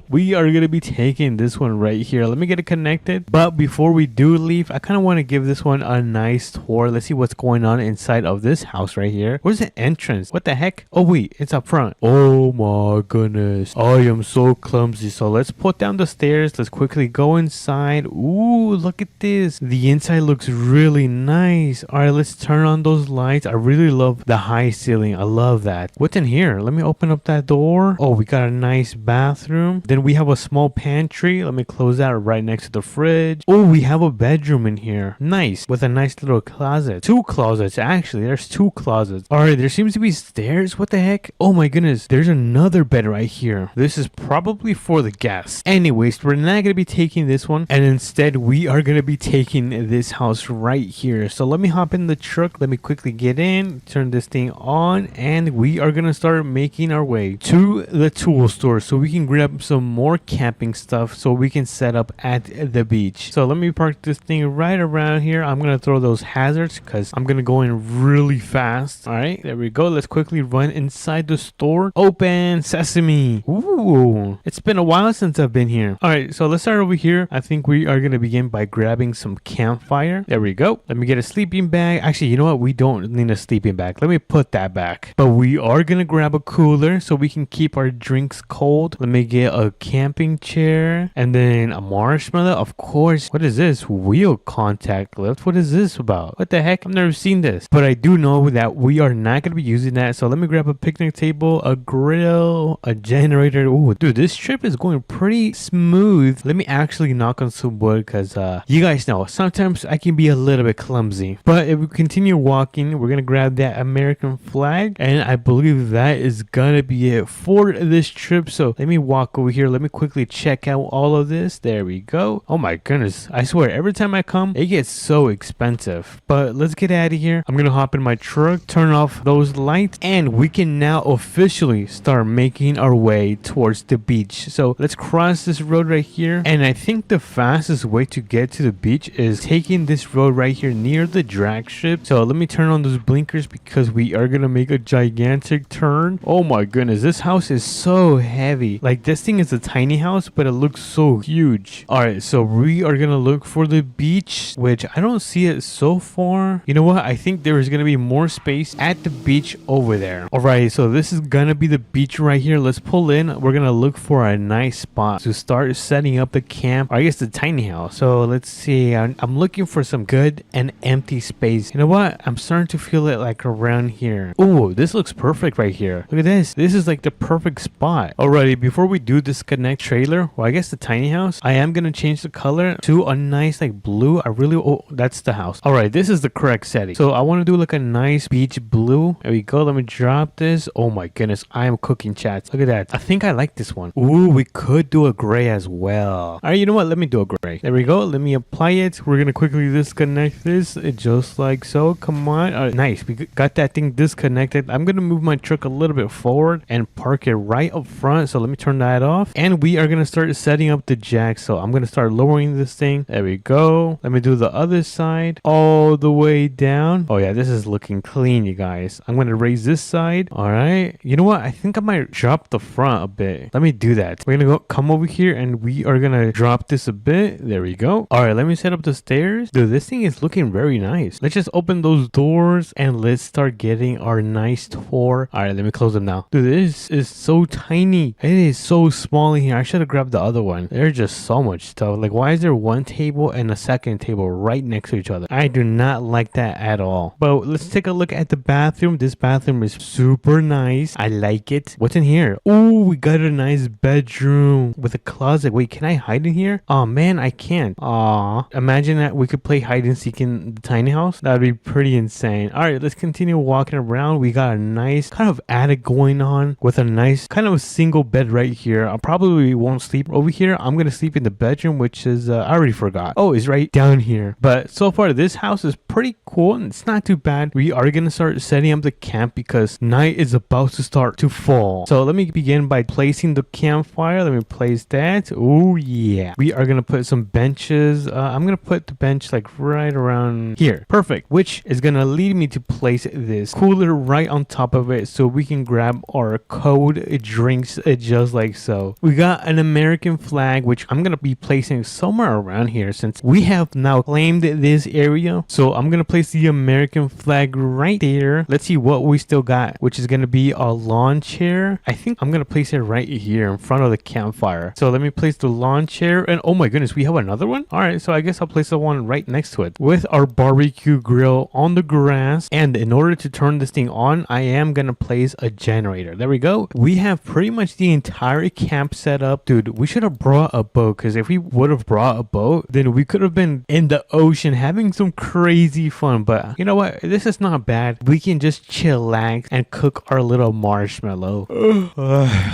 we are gonna be taking this one right here. Let me get it connected. But before we do leave, I kind of want to give this one a nice tour. Let's see what's going on inside of this house right here. Where's the entrance? What the heck? Oh wait, it's up front. Oh my goodness, I am so clumsy. So let's put down the stairs. Let's quickly go inside. Ooh, look at this. The inside looks really nice. All right, let's turn on those lights. I really love the high ceiling. I love that. What's in here? Let me open up that door. Oh, we got a nice bathroom. Then we have a small pantry. Let me close that right next to the fridge. Oh, we have a bedroom in here. Nice. With a nice little closet. 2 closets, actually. There's 2 closets. All right, there seems to be stairs. What the heck? Oh my goodness. There's another bed right here. This is probably for the guests. Anyways, we're not going to be taking this one, and instead we are going to be taking this house right here. So let me hop in the truck. Let me quickly get in, turn this thing on, and we are going to start making our way to the tool store so we can grab some more camping stuff so we can set up at the beach. So let me park this thing right around here. I'm going to throw those hazards because I'm going to go in really fast. All right, there we go. Let's quickly run inside the store. Open sesame. Ooh, it's been a while since I've been here. All right, so let's start over here. I think we are going to begin by grabbing some campfire. There we go. Let me get a sleeping bag. Actually, you know what? We don't need a sleeping bag. Let me put that back. But we are going to grab a cooler so we can keep our drinks cold. Let me get a camping chair and then a marshmallow. Of course. What is this? Wheel contact lift. What is this about? What the heck? I've never seen this. But I do know that we are not going to be using that. So let me grab a picnic table, a grill, a generator. Ooh, dude, this trip is going pretty smooth. Let me actually knock on some wood because you guys know sometimes I can be a little bit clumsy. But if we continue walking, we're going to grab that American flag. And I believe that is going to be it for this trip. So let me walk over here. Let me quickly check out all of this. There we go. Oh my goodness. I swear, every time I come, it gets so expensive. But let's get out of here. I'm going to hop in my truck, turn off those lights, and we can now officially start making our way towards the beach. So let's cross this road right here. And I think the fastest way to get to the beach is taking this road right here near the drag strip. So let me turn on those blinkers because we are going to make a gigantic turn. Oh my goodness, this house is so heavy. Like, this thing is a tiny house, but it looks so huge. All right, so we are going to look for the beach, which I don't see it so far. You know what? I think there is going to be more space at the beach over there. All right, so this is going to be the beach right here. Let's pull in. We're going to look for a nice spot to start setting up the camp, or I guess the tiny house. So let's see. I'm looking for some good and empty space. You know what? I'm starting to feel it like around here. Oh, this looks perfect right here. Look at this. This is like the perfect spot. Alrighty, before we do disconnect trailer, well, I guess the tiny house, I am going to change the color to a nice like blue. Oh, that's the house. Alright, this is the correct setting. So I want to do like a nice beach blue. There we go. Let me drop this. Oh my goodness. I am cooking, chats. Look at that. I think I like this one. Ooh, we could do a gray as well. Alright, you know what? Let me do a gray. There we go. Let me apply it. We're going to quickly disconnect this just like so. Come on. Alright, nice. We got that thing disconnected. I'm going to move my truck a little bit forward and park it right up front. So let me turn that off. And we are going to start setting up the jack. So I'm going to start lowering this thing. There we go. Let me do the other side all the way down. Oh yeah, this is looking clean, you guys. I'm going to raise this side. All right. You know what? I think I might drop the front a bit. Let me do that. We're going to come over here and we are going to drop this a bit. There we go. All right, let me set up the stairs. Dude, this thing is looking very nice. Let's just open those doors and let's start getting our nice tour. All right, let me close them now. Dude, this is so tiny. It is so small in here. I should have grabbed the other one. There's just so much stuff. Like, why is there one table and a second table right next to each other? I do not like that at all. But let's take a look at the bathroom. This bathroom is super nice. I like it. What's in here? Oh, we got a nice bedroom with a closet. Wait, can I hide in here? Oh man, I can't. Aw. Imagine that we could play hide and seek in the tiny house. That would be pretty insane. All right, let's continue walking around. We got a nice kind of attic going on with a nice kind of single bed right here. I probably won't sleep over here. I'm going to sleep in the bedroom, which is, I already forgot. Oh, it's right down here. But so far, this house is pretty cool and it's not too bad. We are going to start setting up the camp because night is about to start to fall. So let me begin by placing the campfire. Let me place that. Oh yeah. We are going to put some benches. I'm going to put the bench like right around here. Perfect. Which is going to lead me to place this cooler right on top of it so we can grab our cold drinks just like so. We got an American flag, which I'm going to be placing somewhere around here since we have now claimed this area. So I'm going to place the American flag right there. Let's see what we still got, which is going to be a lawn chair. I think I'm going to place it right here in front of the campfire. So let me place the lawn chair and oh my goodness, we have another one. All right, so I guess I'll place the one right next to it with our barbecue grill on the grass. And in order to turn this thing on, I am going to place a generator. There we go. We have pretty much the entire camp set up. Dude, we should have brought a boat because if we would have brought a boat, then we could have been in the ocean having some crazy fun. But you know what? This is not bad. We can just chillax and cook our little marshmallow.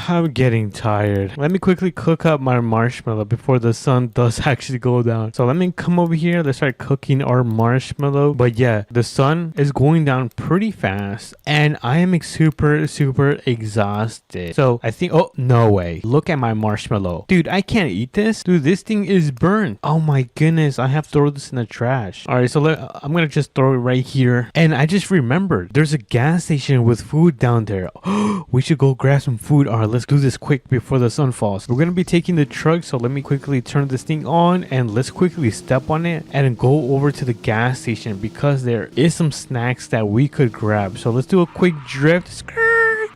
I'm getting tired. Let me quickly cook up my marshmallow before the sun does actually go down. So let me come over here. Let's start cooking our marshmallow. But yeah, the sun is going down pretty fast and I am super exhausted. So I think, oh, no way. Look at my marshmallow. Dude, I can't eat this. Dude, this thing is burnt. Oh my goodness. I have to throw this in the trash. All right, so I'm going to just throw it right here. And I just remembered there's a gas station with food down there. We should go grab some food. All right, let's do this quick before the sun falls. We're going to be taking the truck. So let me quickly turn this thing on and let's quickly step on it and go over to the gas station because there is some snacks that we could grab. So let's do a quick drift.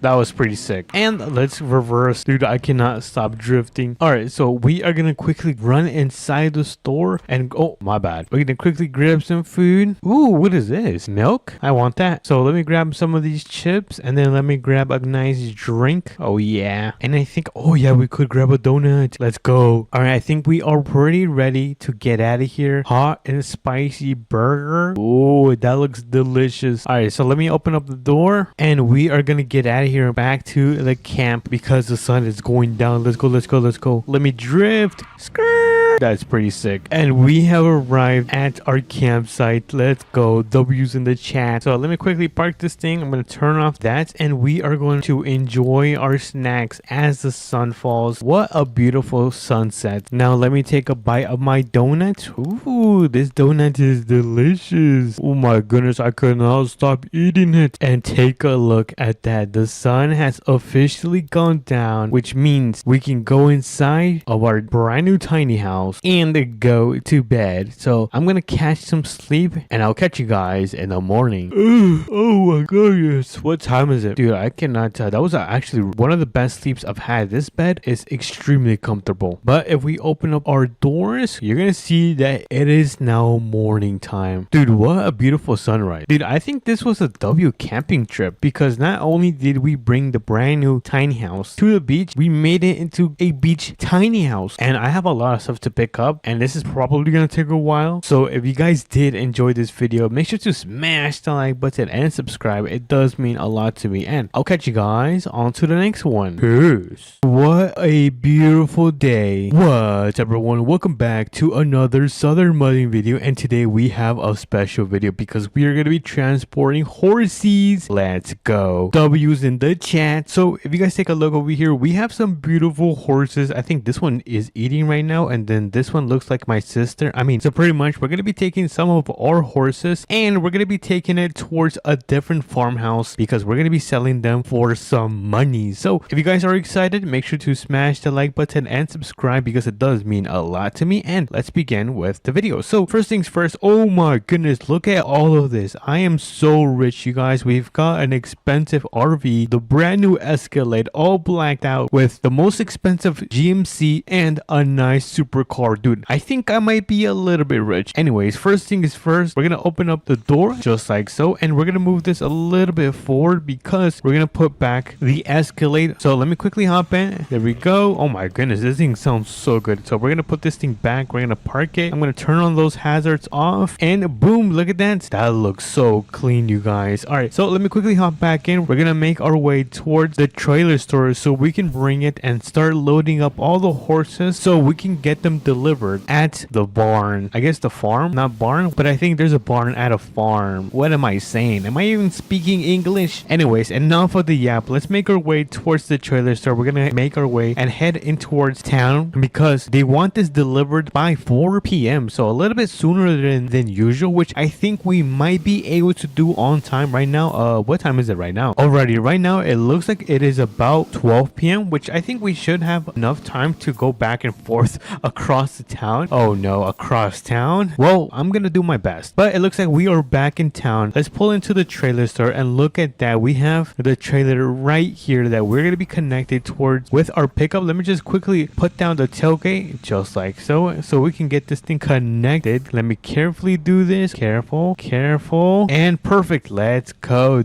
That was pretty sick. And let's reverse. Dude, I cannot stop drifting. All right, so we are gonna quickly run inside the store and oh, my bad. We're gonna quickly grab some food. Ooh, what is this? Milk? I want that. So let me grab some of these chips and then let me grab a nice drink. Oh yeah. And I think, oh yeah, we could grab a donut. Let's go. All right, I think we are pretty ready to get out of here. Hot and spicy burger. Oh, that looks delicious. All right, so let me open up the door and we are gonna get out of here back to the camp because the sun is going down. Let's go. Let me drift. Skirt. That's pretty sick. And we have arrived at our campsite. Let's go. W's in the chat. So let me quickly park this thing. I'm going to turn off that and we are going to enjoy our snacks as the sun falls. What a beautiful sunset. Now let me take a bite of my donut. Ooh, this donut is delicious. Oh my goodness, I could not stop eating it. And take a look at that. The sun has officially gone down, which means we can go inside of our brand new tiny house and go to bed. So I'm gonna catch some sleep and I'll catch you guys in the morning. Oh my goodness, what time is it? Dude, I cannot tell. That was actually one of the best sleeps I've had. This bed is extremely comfortable. But if we open up our doors, you're gonna see that it is now morning time. Dude, what a beautiful sunrise. Dude, I think this was a W camping trip because not only did we bring the brand new tiny house to the beach, we made it into a beach tiny house. And I have a lot of stuff to pick up and this is probably gonna take a while. So if you guys did enjoy this video, make sure to smash the like button and subscribe. It does mean a lot to me and I'll catch you guys on to the next one. Peace. What a beautiful day. What's up everyone, welcome back to another southern mudding video and today we have a special video because we are going to be transporting horses. Let's go. W's in the chat. So if you guys take a look over here, we have some beautiful horses. I think this one is eating right now and then this one looks like my sister. So pretty much we're going to be taking some of our horses and we're going to be taking it towards a different farmhouse because we're going to be selling them for some money. So if you guys are excited, make sure to smash the like button and subscribe because it does mean a lot to me. And let's begin with the video. So first things first, oh my goodness, look at all of this. I am so rich, you guys. We've got an expensive RV, the brand new Escalade, all blacked out with the most expensive GMC and a nice supercar. Dude, I think I might be a little bit rich. Anyways, first thing is first, we're gonna open up the door just like so and we're gonna move this a little bit forward because we're gonna put back the Escalade. So let me quickly hop in. There we go. Oh my goodness, this thing sounds so good. So we're gonna put this thing back, we're gonna park it, I'm gonna turn on those hazards off and boom, look at that. That looks so clean, you guys. All right, so let me quickly hop back in. We're gonna make our way towards the trailer store so we can bring it and start loading up all the horses so we can get them delivered at the barn. I guess the farm, not barn, but I think there's a barn at a farm. What am I saying? Am I even speaking English? Anyways, enough of the yap. Let's make our way towards the trailer store. We're gonna make our way and head in towards town because they want this delivered by 4 p.m. So a little bit sooner than usual, which I think we might be able to do on time right now. What time is it right now? Alrighty, right now it looks like it is about 12 p.m. which I think we should have enough time to go back and forth across the town. Oh no, across town? Well, I'm gonna do my best. But it looks like we are back in town. Let's pull into the trailer store and look at that. We have the trailer right here that we're gonna be connected towards with our pickup. Let me just quickly put down the tailgate just like so we can get this thing connected. Let me carefully do this. Careful and perfect. Let's go.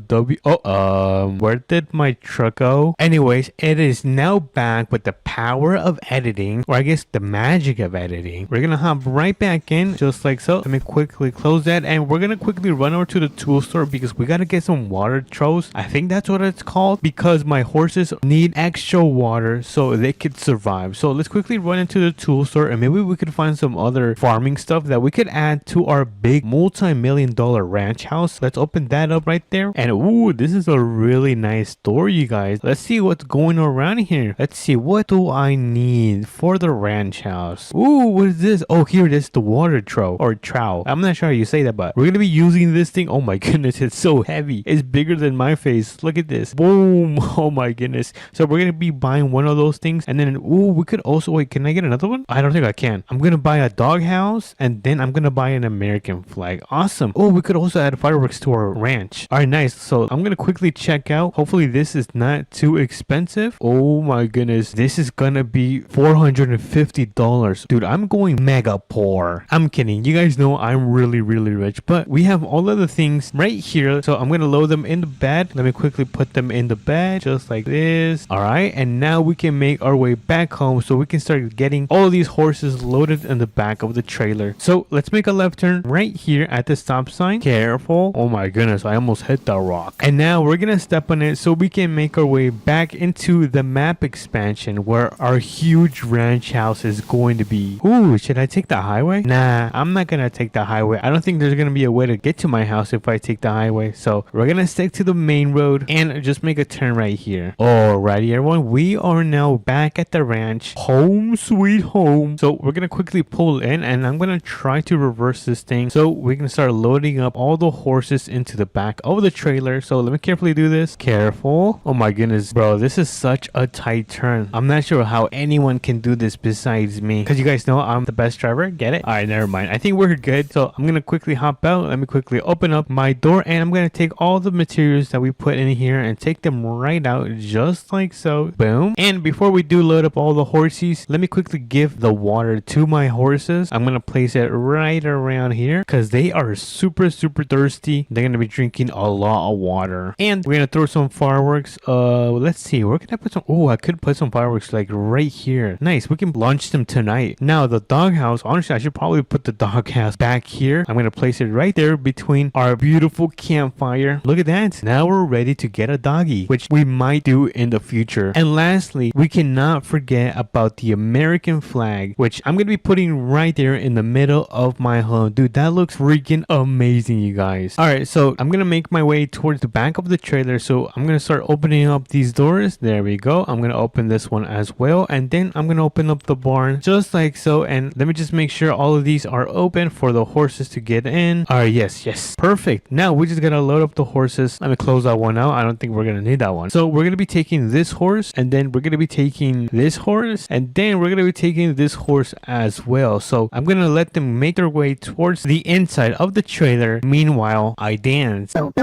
Where did my truck go? Anyways, it is now back with the power of editing, or I guess the magic magic of editing. We're gonna hop right back in just like so. Let me quickly close that, and we're gonna quickly run over to the tool store because we gotta get some water troughs. I think that's what it's called, because my horses need extra water so they could survive. So let's quickly run into the tool store, and maybe we could find some other farming stuff that we could add to our big multi-million-dollar ranch house. Let's open that up right there. And ooh, this is a really nice store, you guys. Let's see what's going around here. Let's see, what do I need for the ranch house? Ooh, what is this? Oh, here it is, the water trough or trough. I'm not sure how you say that, but we're gonna be using this thing. Oh my goodness, it's so heavy. It's bigger than my face. Look at this. Boom. Oh my goodness. So we're gonna be buying one of those things, and then ooh, we could also wait. Can I get another one? I don't think I can. I'm gonna buy a dog house, and then I'm gonna buy an American flag. Awesome. Oh, we could also add fireworks to our ranch. All right, nice. So I'm gonna quickly check out. Hopefully this is not too expensive. Oh my goodness, this is gonna be $450. Dude, I'm going mega poor. I'm kidding. You guys know I'm really rich, but we have all of the things right here. So I'm gonna load them in the bed. Let me quickly put them in the bed just like this. All right, and now we can make our way back home so we can start getting all of these horses loaded in the back of the trailer. So let's make a left turn right here at the stop sign. Careful. Oh my goodness, I almost hit the rock. And now we're gonna step on it so we can make our way back into the map expansion where our huge ranch house is going to be. Ooh, should I take the highway? Nah, I'm not gonna take the highway. I don't think there's gonna be a way to get to my house if I take the highway. So we're gonna stick to the main road and just make a turn right here. Alrighty, everyone, we are now back at the ranch. Home sweet home. So we're gonna quickly pull in, and I'm gonna try to reverse this thing so we can start loading up all the horses into the back of the trailer. So let me carefully do this. Careful. Oh my goodness, bro, this is such a tight turn. I'm not sure how anyone can do this besides me, because you guys know I'm the best driver. Get it? All right, never mind. I think we're good. So I'm gonna quickly hop out. Let me quickly open up my door, and I'm gonna take all the materials that we put in here and take them right out just like so. Boom. And before we do load up all the horses, let me quickly give the water to my horses. I'm gonna place it right around here because they are super thirsty. They're gonna be drinking a lot of water. And we're gonna throw some fireworks. Let's see, where can I put some? Oh, I could put some fireworks like right here. Nice, we can launch them tonight. Now the doghouse, honestly, I should probably put the doghouse back here. I'm gonna place it right there between our beautiful campfire. Look at that. Now we're ready to get a doggy, which we might do in the future. And lastly, we cannot forget about the American flag, which I'm gonna be putting right there in the middle of my home. Dude, that looks freaking amazing, you guys. All right, so I'm gonna make my way towards the back of the trailer. So I'm gonna start opening up these doors. There we go. I'm gonna open this one as well, and then I'm gonna open up the barn just like so. And let me just make sure all of these are open for the horses to get in. All right, yes, perfect. Now we just gotta load up the horses. Let me close that one out. I don't think we're gonna need that one. So we're gonna be taking this horse, and then we're gonna be taking this horse, and then we're gonna be taking this horse as well. So I'm gonna let them make their way towards the inside of the trailer. Meanwhile, I dance. Alright,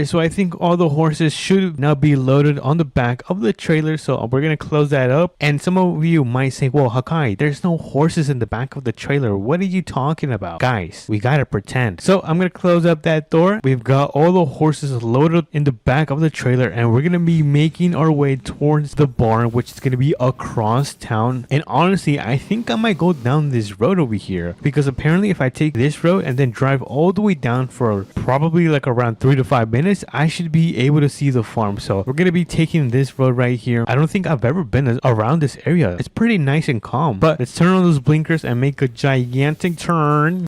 so I think all the horses should now be loaded on the back of the trailer. So we're gonna close that up. And some of you might say, well, Hakai, there's no horses in the back of the trailer. What are you talking about? Guys, we gotta pretend. So I'm gonna close up that door. We've got all the horses loaded in the back of the trailer, and we're gonna be making our way towards the barn, which is gonna be across town. And honestly, I think I might go down this road over here, because apparently if I take this road and then drive all the way down for probably like around 3 to 5 minutes, I should be able to see the farm. So we're gonna be taking this road right here. I don't think I've ever been around this area. It's pretty nice and calm, but let's turn on those blinkers and make a gigantic turn.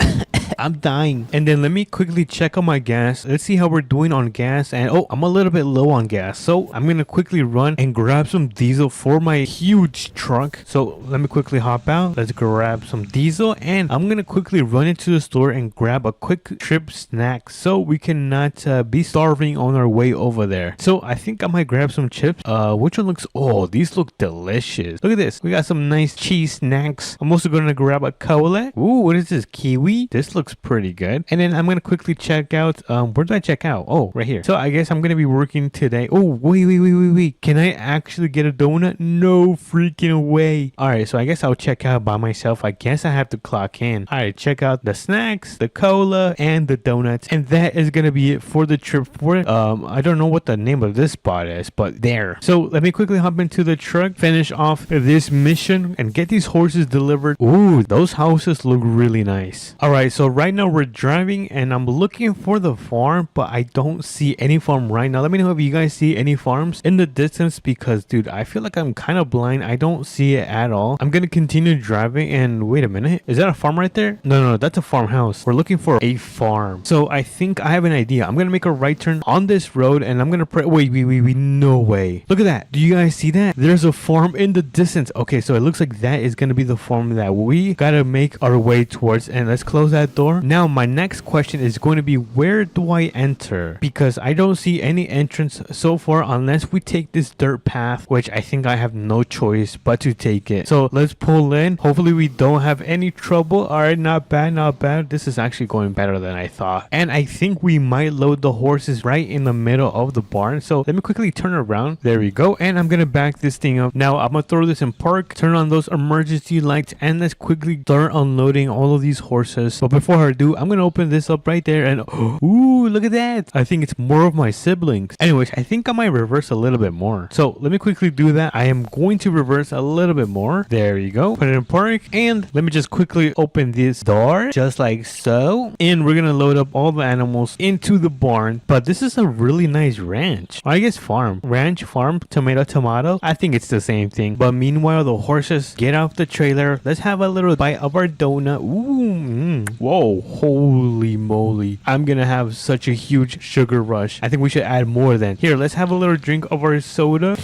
I'm dying. And then let me quickly check on my gas. Let's see how we're doing on gas. And oh, I'm a little bit low on gas, so I'm gonna quickly run and grab some diesel for my huge truck. So let me quickly hop out. Let's grab some diesel, and I'm gonna quickly run into the store and grab a quick trip snack so we cannot be starving on our way over there. So I think I might grab some chips. Which one looks? Oh, these look delicious. Look at this. We got some nice cheese snacks. I'm also gonna grab a cola. Ooh, what is this? Kiwi? This looks looks pretty good. And then I'm gonna quickly check out. Where did I check out? Oh, right here. So I guess I'm gonna be working today. Oh, wait. Can I actually get a donut? No freaking way. All right, so I guess I'll check out by myself. I guess I have to clock in. All right, check out the snacks, the cola, and the donuts, and that is gonna be it for the trip. For I don't know what the name of this spot is, but there. So let me quickly hop into the truck, finish off this mission, and get these horses delivered. Ooh, those houses look really nice. All right, so right now we're driving, and I'm looking for the farm, but I don't see any farm right now. Let me know if you guys see any farms in the distance, because dude, I feel like I'm kind of blind. I don't see it at all. I'm gonna continue driving, and wait a minute, is that a farm right there? No, that's a farmhouse. We're looking for a farm. So I think I have an idea. I'm gonna make a right turn on this road, and I'm gonna wait, no way. Look at that. Do you guys see that? There's a farm in the distance. Okay, so it looks like that is gonna be the farm that we gotta make our way towards, and let's close that door. Now my next question is going to be, where do I enter? Because I don't see any entrance so far unless we take this dirt path, which I think I have no choice but to take it. So let's pull in. Hopefully we don't have any trouble. All right, not bad. This is actually going better than I thought, and I think we might load the horses right in the middle of the barn. So let me quickly turn around. There we go, and I'm gonna back this thing up. Now I'm gonna throw this in park, turn on those emergency lights, and let's quickly start unloading all of these horses. But before I do, I'm gonna open this up right there, and ooh, look at that. I think it's more of my siblings. Anyways, I think I might reverse a little bit more. So let me quickly do that. I am going to reverse a little bit more. There you go. Put it in park, and let me just quickly open this door just like so, and we're gonna load up all the animals into the barn. But this is a really nice ranch, or I guess farm. Ranch, farm, tomato. I think it's the same thing. But meanwhile, the horses get off the trailer. Let's have a little bite of our donut. Ooh, whoa, holy moly. I'm gonna have such a huge sugar rush. I think we should add more then. Here, let's have a little drink of our soda.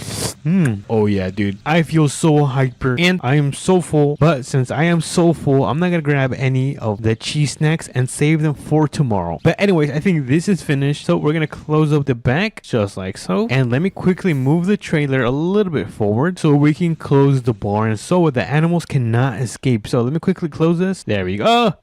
Oh yeah, dude. I feel so hyper, and I am so full. But since I am so full, I'm not gonna grab any of the cheese snacks and save them for tomorrow. But anyways, I think this is finished. So we're gonna close up the back just like so. And let me quickly move the trailer a little bit forward so we can close the barn so the animals cannot escape. So let me quickly close this. There we go.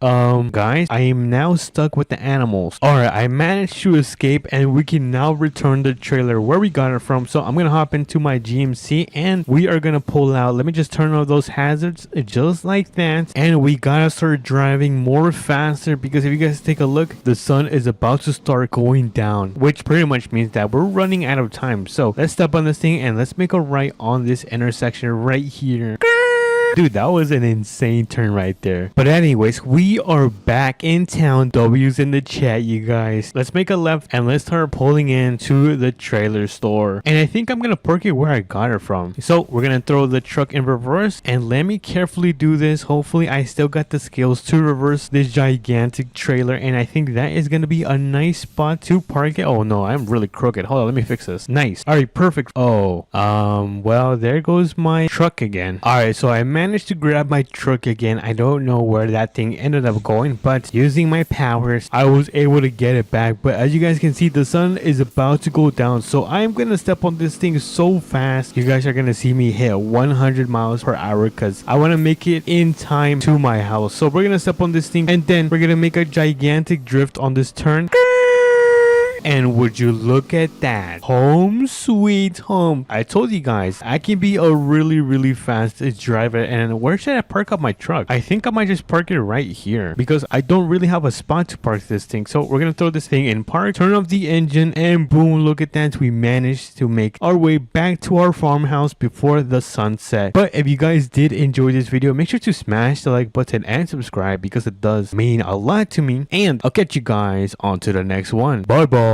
Guys, I am now stuck with the animals. Alright, I managed to escape, and we can now return the trailer where we got it from. So I'm gonna hop into my GMC, and we are gonna pull out. Let me just turn off those hazards just like that, and we gotta start driving more faster, because if you guys take a look, the sun is about to start going down, which pretty much means that we're running out of time. So let's step on this thing, and let's make a right on this intersection right here. Dude, that was an insane turn right there. But anyways, we are back in town. W's in the chat, you guys. Let's make a left, and let's start pulling into the trailer store. And I think I'm gonna park it where I got it from. So we're gonna throw the truck in reverse, and let me carefully do this. Hopefully I still got the skills to reverse this gigantic trailer, and I think that is gonna be a nice spot to park it. Oh no, I'm really crooked. Hold on, let me fix this. Nice. All right, perfect. Oh, well, there goes my truck again. All right, so I managed to grab my truck again. I don't know where that thing ended up going, but using my powers, I was able to get it back. But as you guys can see, the sun is about to go down, so I'm gonna step on this thing so fast. You guys are gonna see me hit 100 miles per hour, because I want to make it in time to my house. So we're gonna step on this thing, and then we're gonna make a gigantic drift on this turn. And would you look at that? Home sweet home. I told you guys, I can be a really fast driver. And where should I park up my truck? I think I might just park it right here, because I don't really have a spot to park this thing. So we're gonna throw this thing in park, turn off the engine, and boom, look at that. We managed to make our way back to our farmhouse before the sunset. But if you guys did enjoy this video, make sure to smash the like button and subscribe, because it does mean a lot to me. And I'll catch you guys on to the next one. Bye bye.